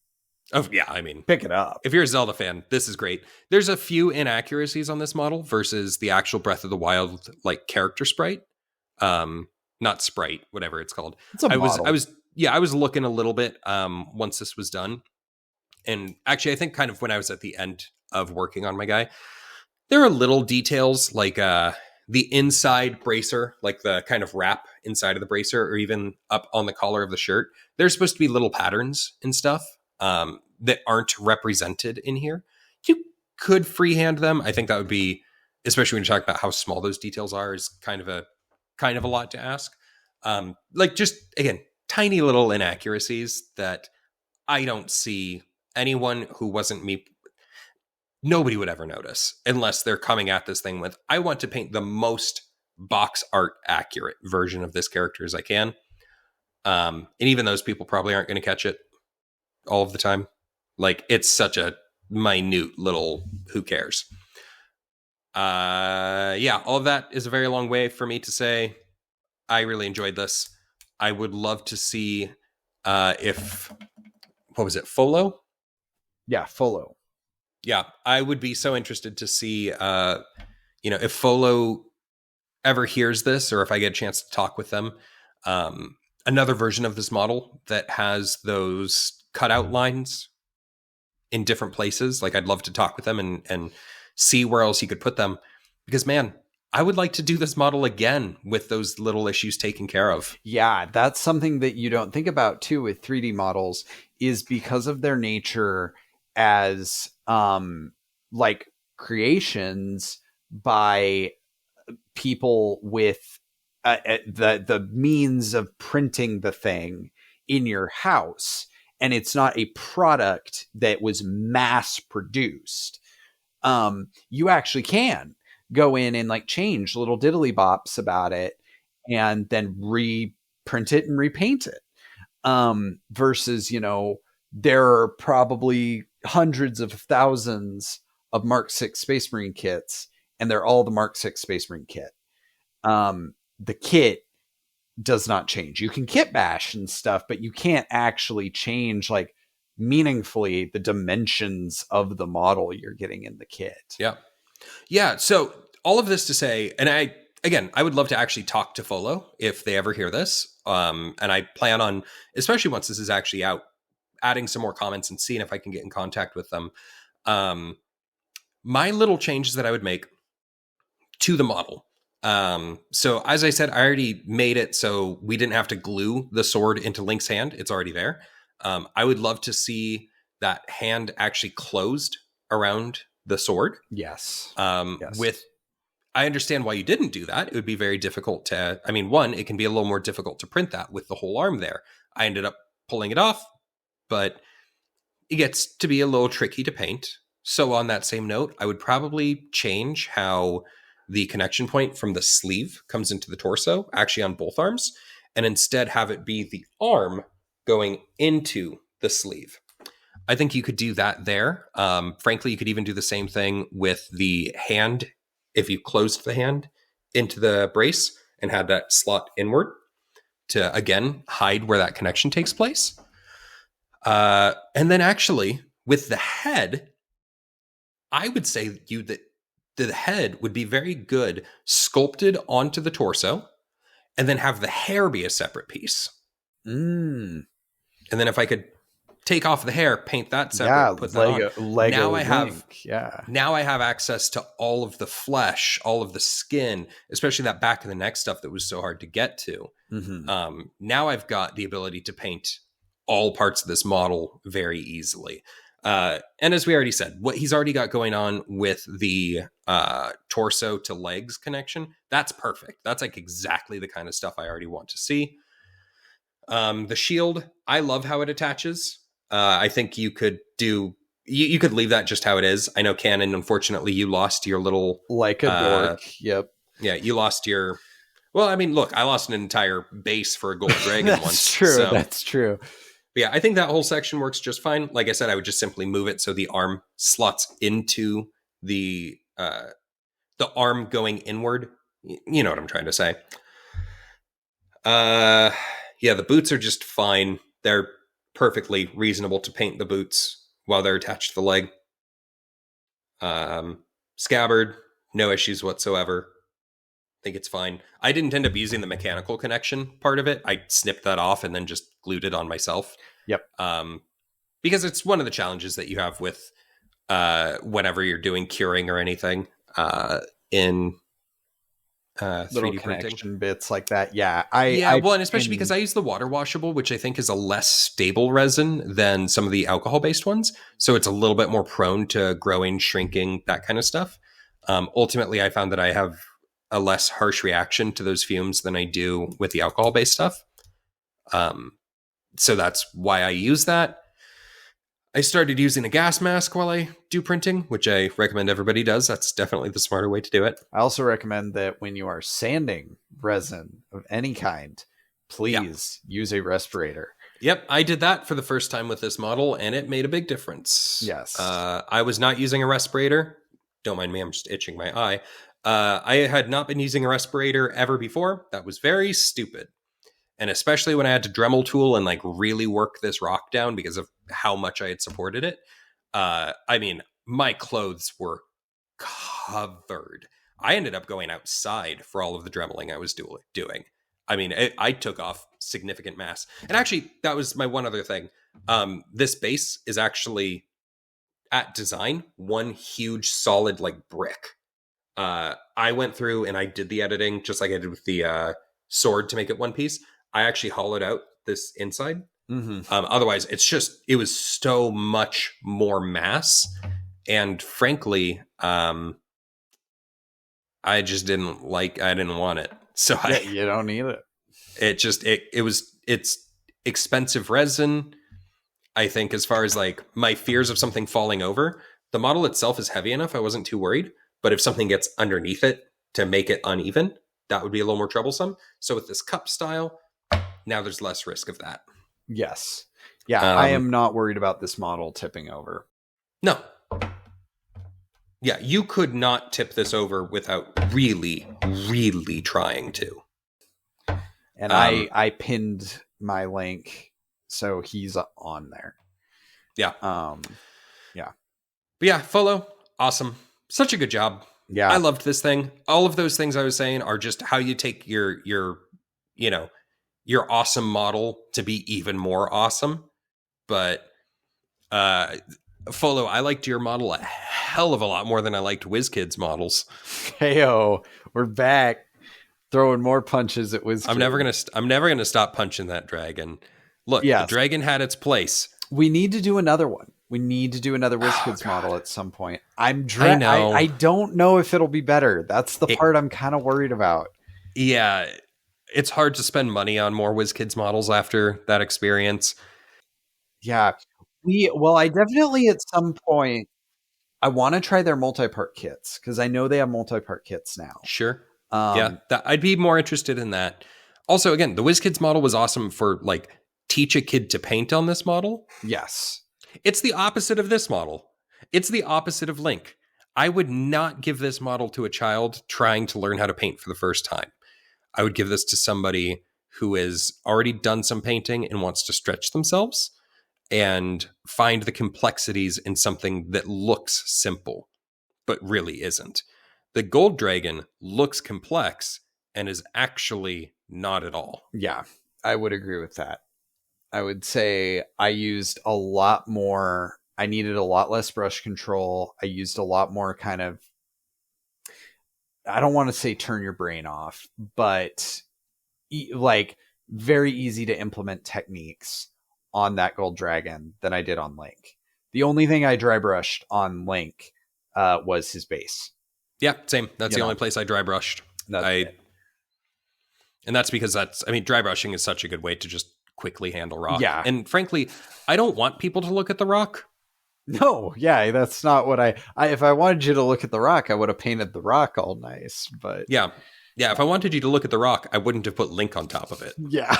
pick it up. If you're a Zelda fan, this is great. There's a few inaccuracies on this model versus the actual Breath of the Wild like character sprite. Not sprite, whatever it's called. It's a model. I was looking a little bit once this was done. And actually, I think kind of when I was at the end of working on my guy, there are little details like the inside bracer, like the kind of wrap inside of the bracer, or even up on the collar of the shirt. There's supposed to be little patterns and stuff that aren't represented in here. You could freehand them. I think that would be, especially when you talk about how small those details are, is kind of a lot to ask. Like just, again, tiny little inaccuracies that I don't see anyone who wasn't me. Nobody would ever notice unless they're coming at this thing with, I want to paint the most box art accurate version of this character as I can. And even those people probably aren't going to catch it all of the time. Like it's such a minute little, who cares? All of that is a very long way for me to say I really enjoyed this. I would love to see if, what was it, Folo? Yeah, Folo. Yeah, I would be so interested to see, if Folo ever hears this, or if I get a chance to talk with them, another version of this model that has those cutout lines in different places. Like I'd love to talk with them and see where else you could put them, because man, I would like to do this model again with those little issues taken care of. Yeah, that's something that you don't think about too with 3D models, is because of their nature as like creations by people with the means of printing the thing in your house, and it's not a product that was mass produced. You actually can go in and like change little diddly bops about it and then reprint it and repaint it. Versus, there are probably hundreds of thousands of Mark 6 Space Marine kits, and they're all the Mark 6 Space Marine kit. The kit does not change. You can kit bash and stuff, but you can't actually change like meaningfully the dimensions of the model you're getting in the kit. Yeah. Yeah. So all of this to say, and I would love to actually talk to Folo if they ever hear this. And I plan on, especially once this is actually out, adding some more comments and seeing if I can get in contact with them. My little changes that I would make to the model. So as I said, I already made it so we didn't have to glue the sword into Link's hand. It's already there. I would love to see that hand actually closed around the sword. Yes. With, I understand why you didn't do that. It would be very difficult to, I mean, one, it can be a little more difficult to print that with the whole arm there. I ended up pulling it off, but it gets to be a little tricky to paint. So on that same note, I would probably change how the connection point from the sleeve comes into the torso, actually on both arms, and instead have it be the arm going into the sleeve. I think you could do that there. Frankly, you could even do the same thing with the hand. If you closed the hand into the brace and had that slot inward to, again, hide where that connection takes place. And then actually, with the head, I would say that the head would be very good sculpted onto the torso and then have the hair be a separate piece. And then if I could take off the hair, paint that separate, put that on. Now I have access to all of the flesh, all of the skin, especially that back of the neck stuff that was so hard to get to. Now I've got the ability to paint all parts of this model very easily. And as we already said, what he's already got going on with the torso to legs connection, that's perfect. That's like exactly the kind of stuff I already want to see. The shield, I love how it attaches. I think you could do, you could leave that just how it is. I know Canon, unfortunately, you lost your little... Like a dork, yep. Yeah, you lost your... Well, I mean, look, I lost an entire base for a gold dragon once. That's true. But yeah, I think that whole section works just fine. Like I said, I would just simply move it so the arm slots into the arm going inward. You know what I'm trying to say. Yeah, the boots are just fine. They're perfectly reasonable to paint the boots while they're attached to the leg. Scabbard, no issues whatsoever. I think it's fine. I didn't end up using the mechanical connection part of it. I snipped that off and then just glued it on myself. Yep. Because it's one of the challenges that you have with whenever you're doing curing or anything in 3D little printing. Connection bits like that. Yeah. And especially because I use the water washable, which I think is a less stable resin than some of the alcohol-based ones. So it's a little bit more prone to growing, shrinking, that kind of stuff. Ultimately, I found that I have a less harsh reaction to those fumes than I do with the alcohol-based stuff. So that's why I use that. I started using a gas mask while I do printing, which I recommend everybody does. That's definitely the smarter way to do it. I also recommend that when you are sanding resin of any kind, please use a respirator. Yep, I did that for the first time with this model, and it made a big difference. Yes. I was not using a respirator. Don't mind me, I'm just itching my eye. I had not been using a respirator ever before. That was very stupid. And especially when I had to Dremel tool and like really work this rock down because of how much I had supported it. I mean, my clothes were covered. I ended up going outside for all of the dremeling I was doing. I mean, I took off significant mass. And actually, that was my one other thing. This base is actually, at design, one huge solid like brick. I went through and I did the editing just like I did with the sword to make it one piece. I actually hollowed out this inside. Otherwise, it was so much more mass. And frankly, I didn't want it. So you don't need it. It's expensive resin. I think as far as like my fears of something falling over, the model itself is heavy enough. I wasn't too worried. But if something gets underneath it to make it uneven, that would be a little more troublesome. So with this cup style, now there's less risk of that. Yes. Yeah, I am not worried about this model tipping over. No. Yeah, you could not tip this over without really, really trying to. And I pinned my link, so he's on there. Yeah. Yeah. But yeah, Follow, awesome. Such a good job. Yeah. I loved this thing. All of those things I was saying are just how you take your awesome model to be even more awesome. But Folo, I liked your model a hell of a lot more than I liked WizKids models. Heyo, we're back. Throwing more punches at WizKids. I'm never gonna stop punching that dragon. Look, yes. The dragon had its place. We need to do another one. We need to do another WizKids model at some point. I don't know if it'll be better. That's the part I'm kind of worried about. Yeah, it's hard to spend money on more WizKids models after that experience. Yeah. I definitely at some point, I want to try their multi-part kits because I know they have multi-part kits now. Sure. I'd be more interested in that. Also, again, the WizKids model was awesome for like teach a kid to paint on this model. Yes. It's the opposite of this model. It's the opposite of Link. I would not give this model to a child trying to learn how to paint for the first time. I would give this to somebody who has already done some painting and wants to stretch themselves and find the complexities in something that looks simple, but really isn't. The gold dragon looks complex and is actually not at all. Yeah, I would agree with that. I would say I used a lot more. I needed a lot less brush control. I used a lot more kind of, I don't want to say turn your brain off, but like very easy to implement techniques on that gold dragon than I did on Link. The only thing I dry brushed on Link was his base. Yeah, same. That's the only place I dry brushed. And that's because dry brushing is such a good way to just quickly handle rock. Yeah. And frankly, I don't want people to look at the rock. No, yeah, that's not what I if I wanted you to look at the rock, I would have painted the rock all nice, but yeah, if I wanted you to look at the rock, I wouldn't have put Link on top of it. Yeah.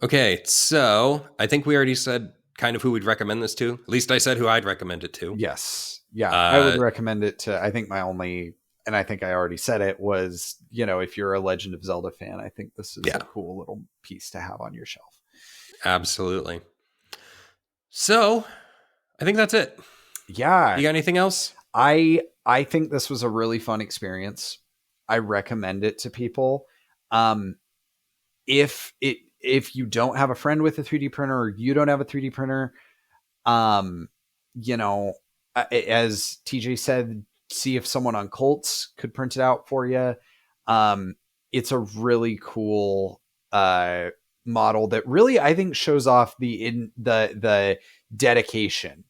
Okay, so I think we already said kind of who we'd recommend this to. At least I said who I'd recommend it to. Yes. Yeah, I would recommend it to, I think my only, and I think I already said it, was, if you're a Legend of Zelda fan, I think this is a cool little piece to have on your shelf. Absolutely. So, I think that's it. Yeah. You got anything else? I think this was a really fun experience. I recommend it to people. If you don't have a friend with a 3D printer, or you don't have a 3D printer, as TJ said, see if someone on Colts could print it out for you. It's a really cool model that really, I think, shows off the dedication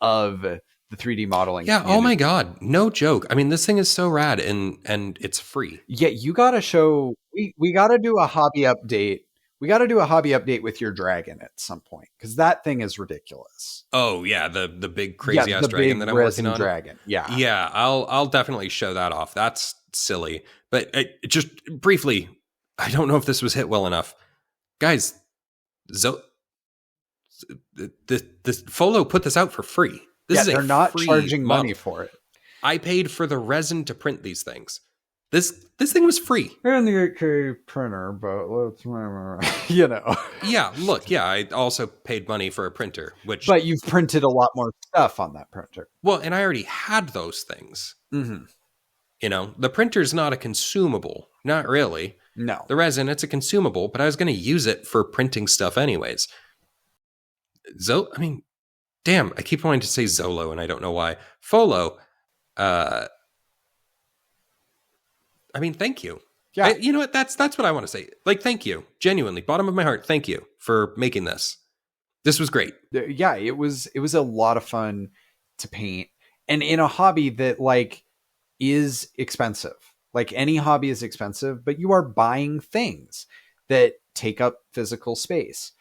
of the 3D modeling. Yeah. Community. Oh my God. No joke. I mean, this thing is so rad and it's free. Yeah. You got to show, we got to do a hobby update. We got to do a hobby update with your dragon at some point, because that thing is ridiculous. Oh yeah. The big crazy ass dragon that I'm working on. Dragon. Yeah. Yeah. I'll definitely show that off. That's silly. But just briefly, I don't know if this was hit well enough. Guys, the Folo put this out for free. They're not charging money for it. I paid for the resin to print these things. This thing was free. And the 8K printer, but let's Yeah, look, I also paid money for a printer, but you've printed a lot more stuff on that printer. Well, and I already had those things. Mm-hmm. The printer's not a consumable. Not really. No. The resin, it's a consumable, but I was going to use it for printing stuff anyways. Damn, I keep wanting to say Zolo, and I don't know why. Folo, thank you. Yeah. You know what? That's what I want to say. Like, thank you. Genuinely, bottom of my heart, thank you for making this. This was great. Yeah, it was a lot of fun to paint. And in a hobby that, is expensive. Like, any hobby is expensive, but you are buying things that take up physical space.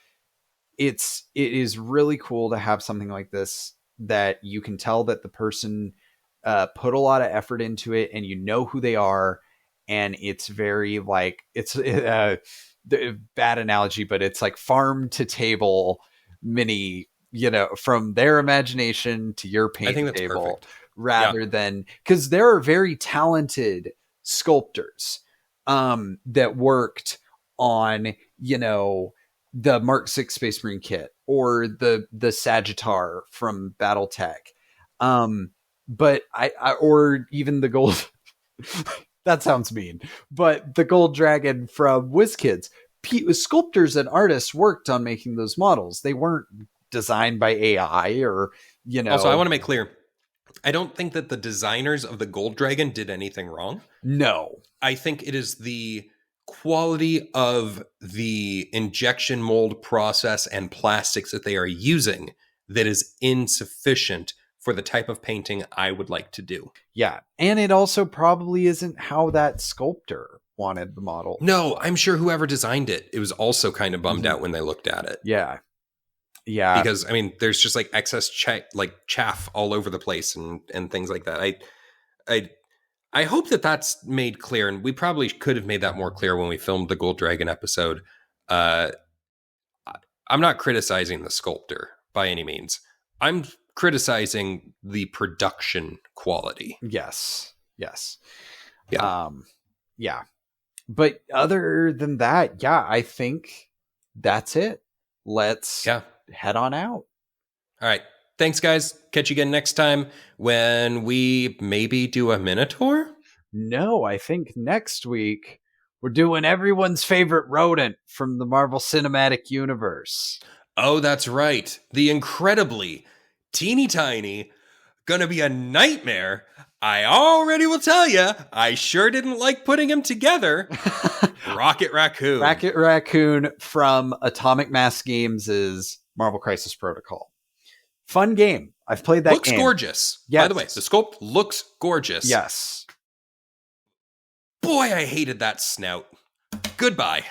It is really cool to have something like this that you can tell that the person put a lot of effort into it, and you know who they are. And it's very it's a bad analogy, but it's like farm to table mini, from their imagination to your paint table, perfect. Rather than, because there are very talented sculptors that worked on, the Mark 6 Space Marine kit, or the Sagittar from Battletech. But or even the gold, that sounds mean, but the gold dragon from WizKids, sculptors and artists worked on making those models. They weren't designed by AI or, Also, I want to make clear, I don't think that the designers of the Gold Dragon did anything wrong. No. I think it is the quality of the injection mold process and plastics that they are using that is insufficient for the type of painting I would like to do. Yeah. And it also probably isn't how that sculptor wanted the model. No, I'm sure whoever designed it, it was also kind of bummed out when they looked at it. Yeah. Yeah. Because, I mean, there's just like excess chaff all over the place and things like that. I hope that that's made clear, and we probably could have made that more clear when we filmed the Gold Dragon episode. I'm not criticizing the sculptor by any means. I'm criticizing the production quality. Yes. Yes. Yeah. Yeah. But other than that, yeah, I think that's it. Let's head on out. All right. Thanks, guys. Catch you again next time when we maybe do a Minotaur? No, I think next week we're doing everyone's favorite rodent from the Marvel Cinematic Universe. Oh, that's right. The incredibly teeny tiny, gonna be a nightmare. I already will tell you, I sure didn't like putting him together. Rocket Raccoon. Rocket Raccoon from Atomic Mass Games' Marvel Crisis Protocol. Fun game. I've played that game. Looks gorgeous. Yes. By the way, the sculpt looks gorgeous. Yes. Boy, I hated that snout. Goodbye.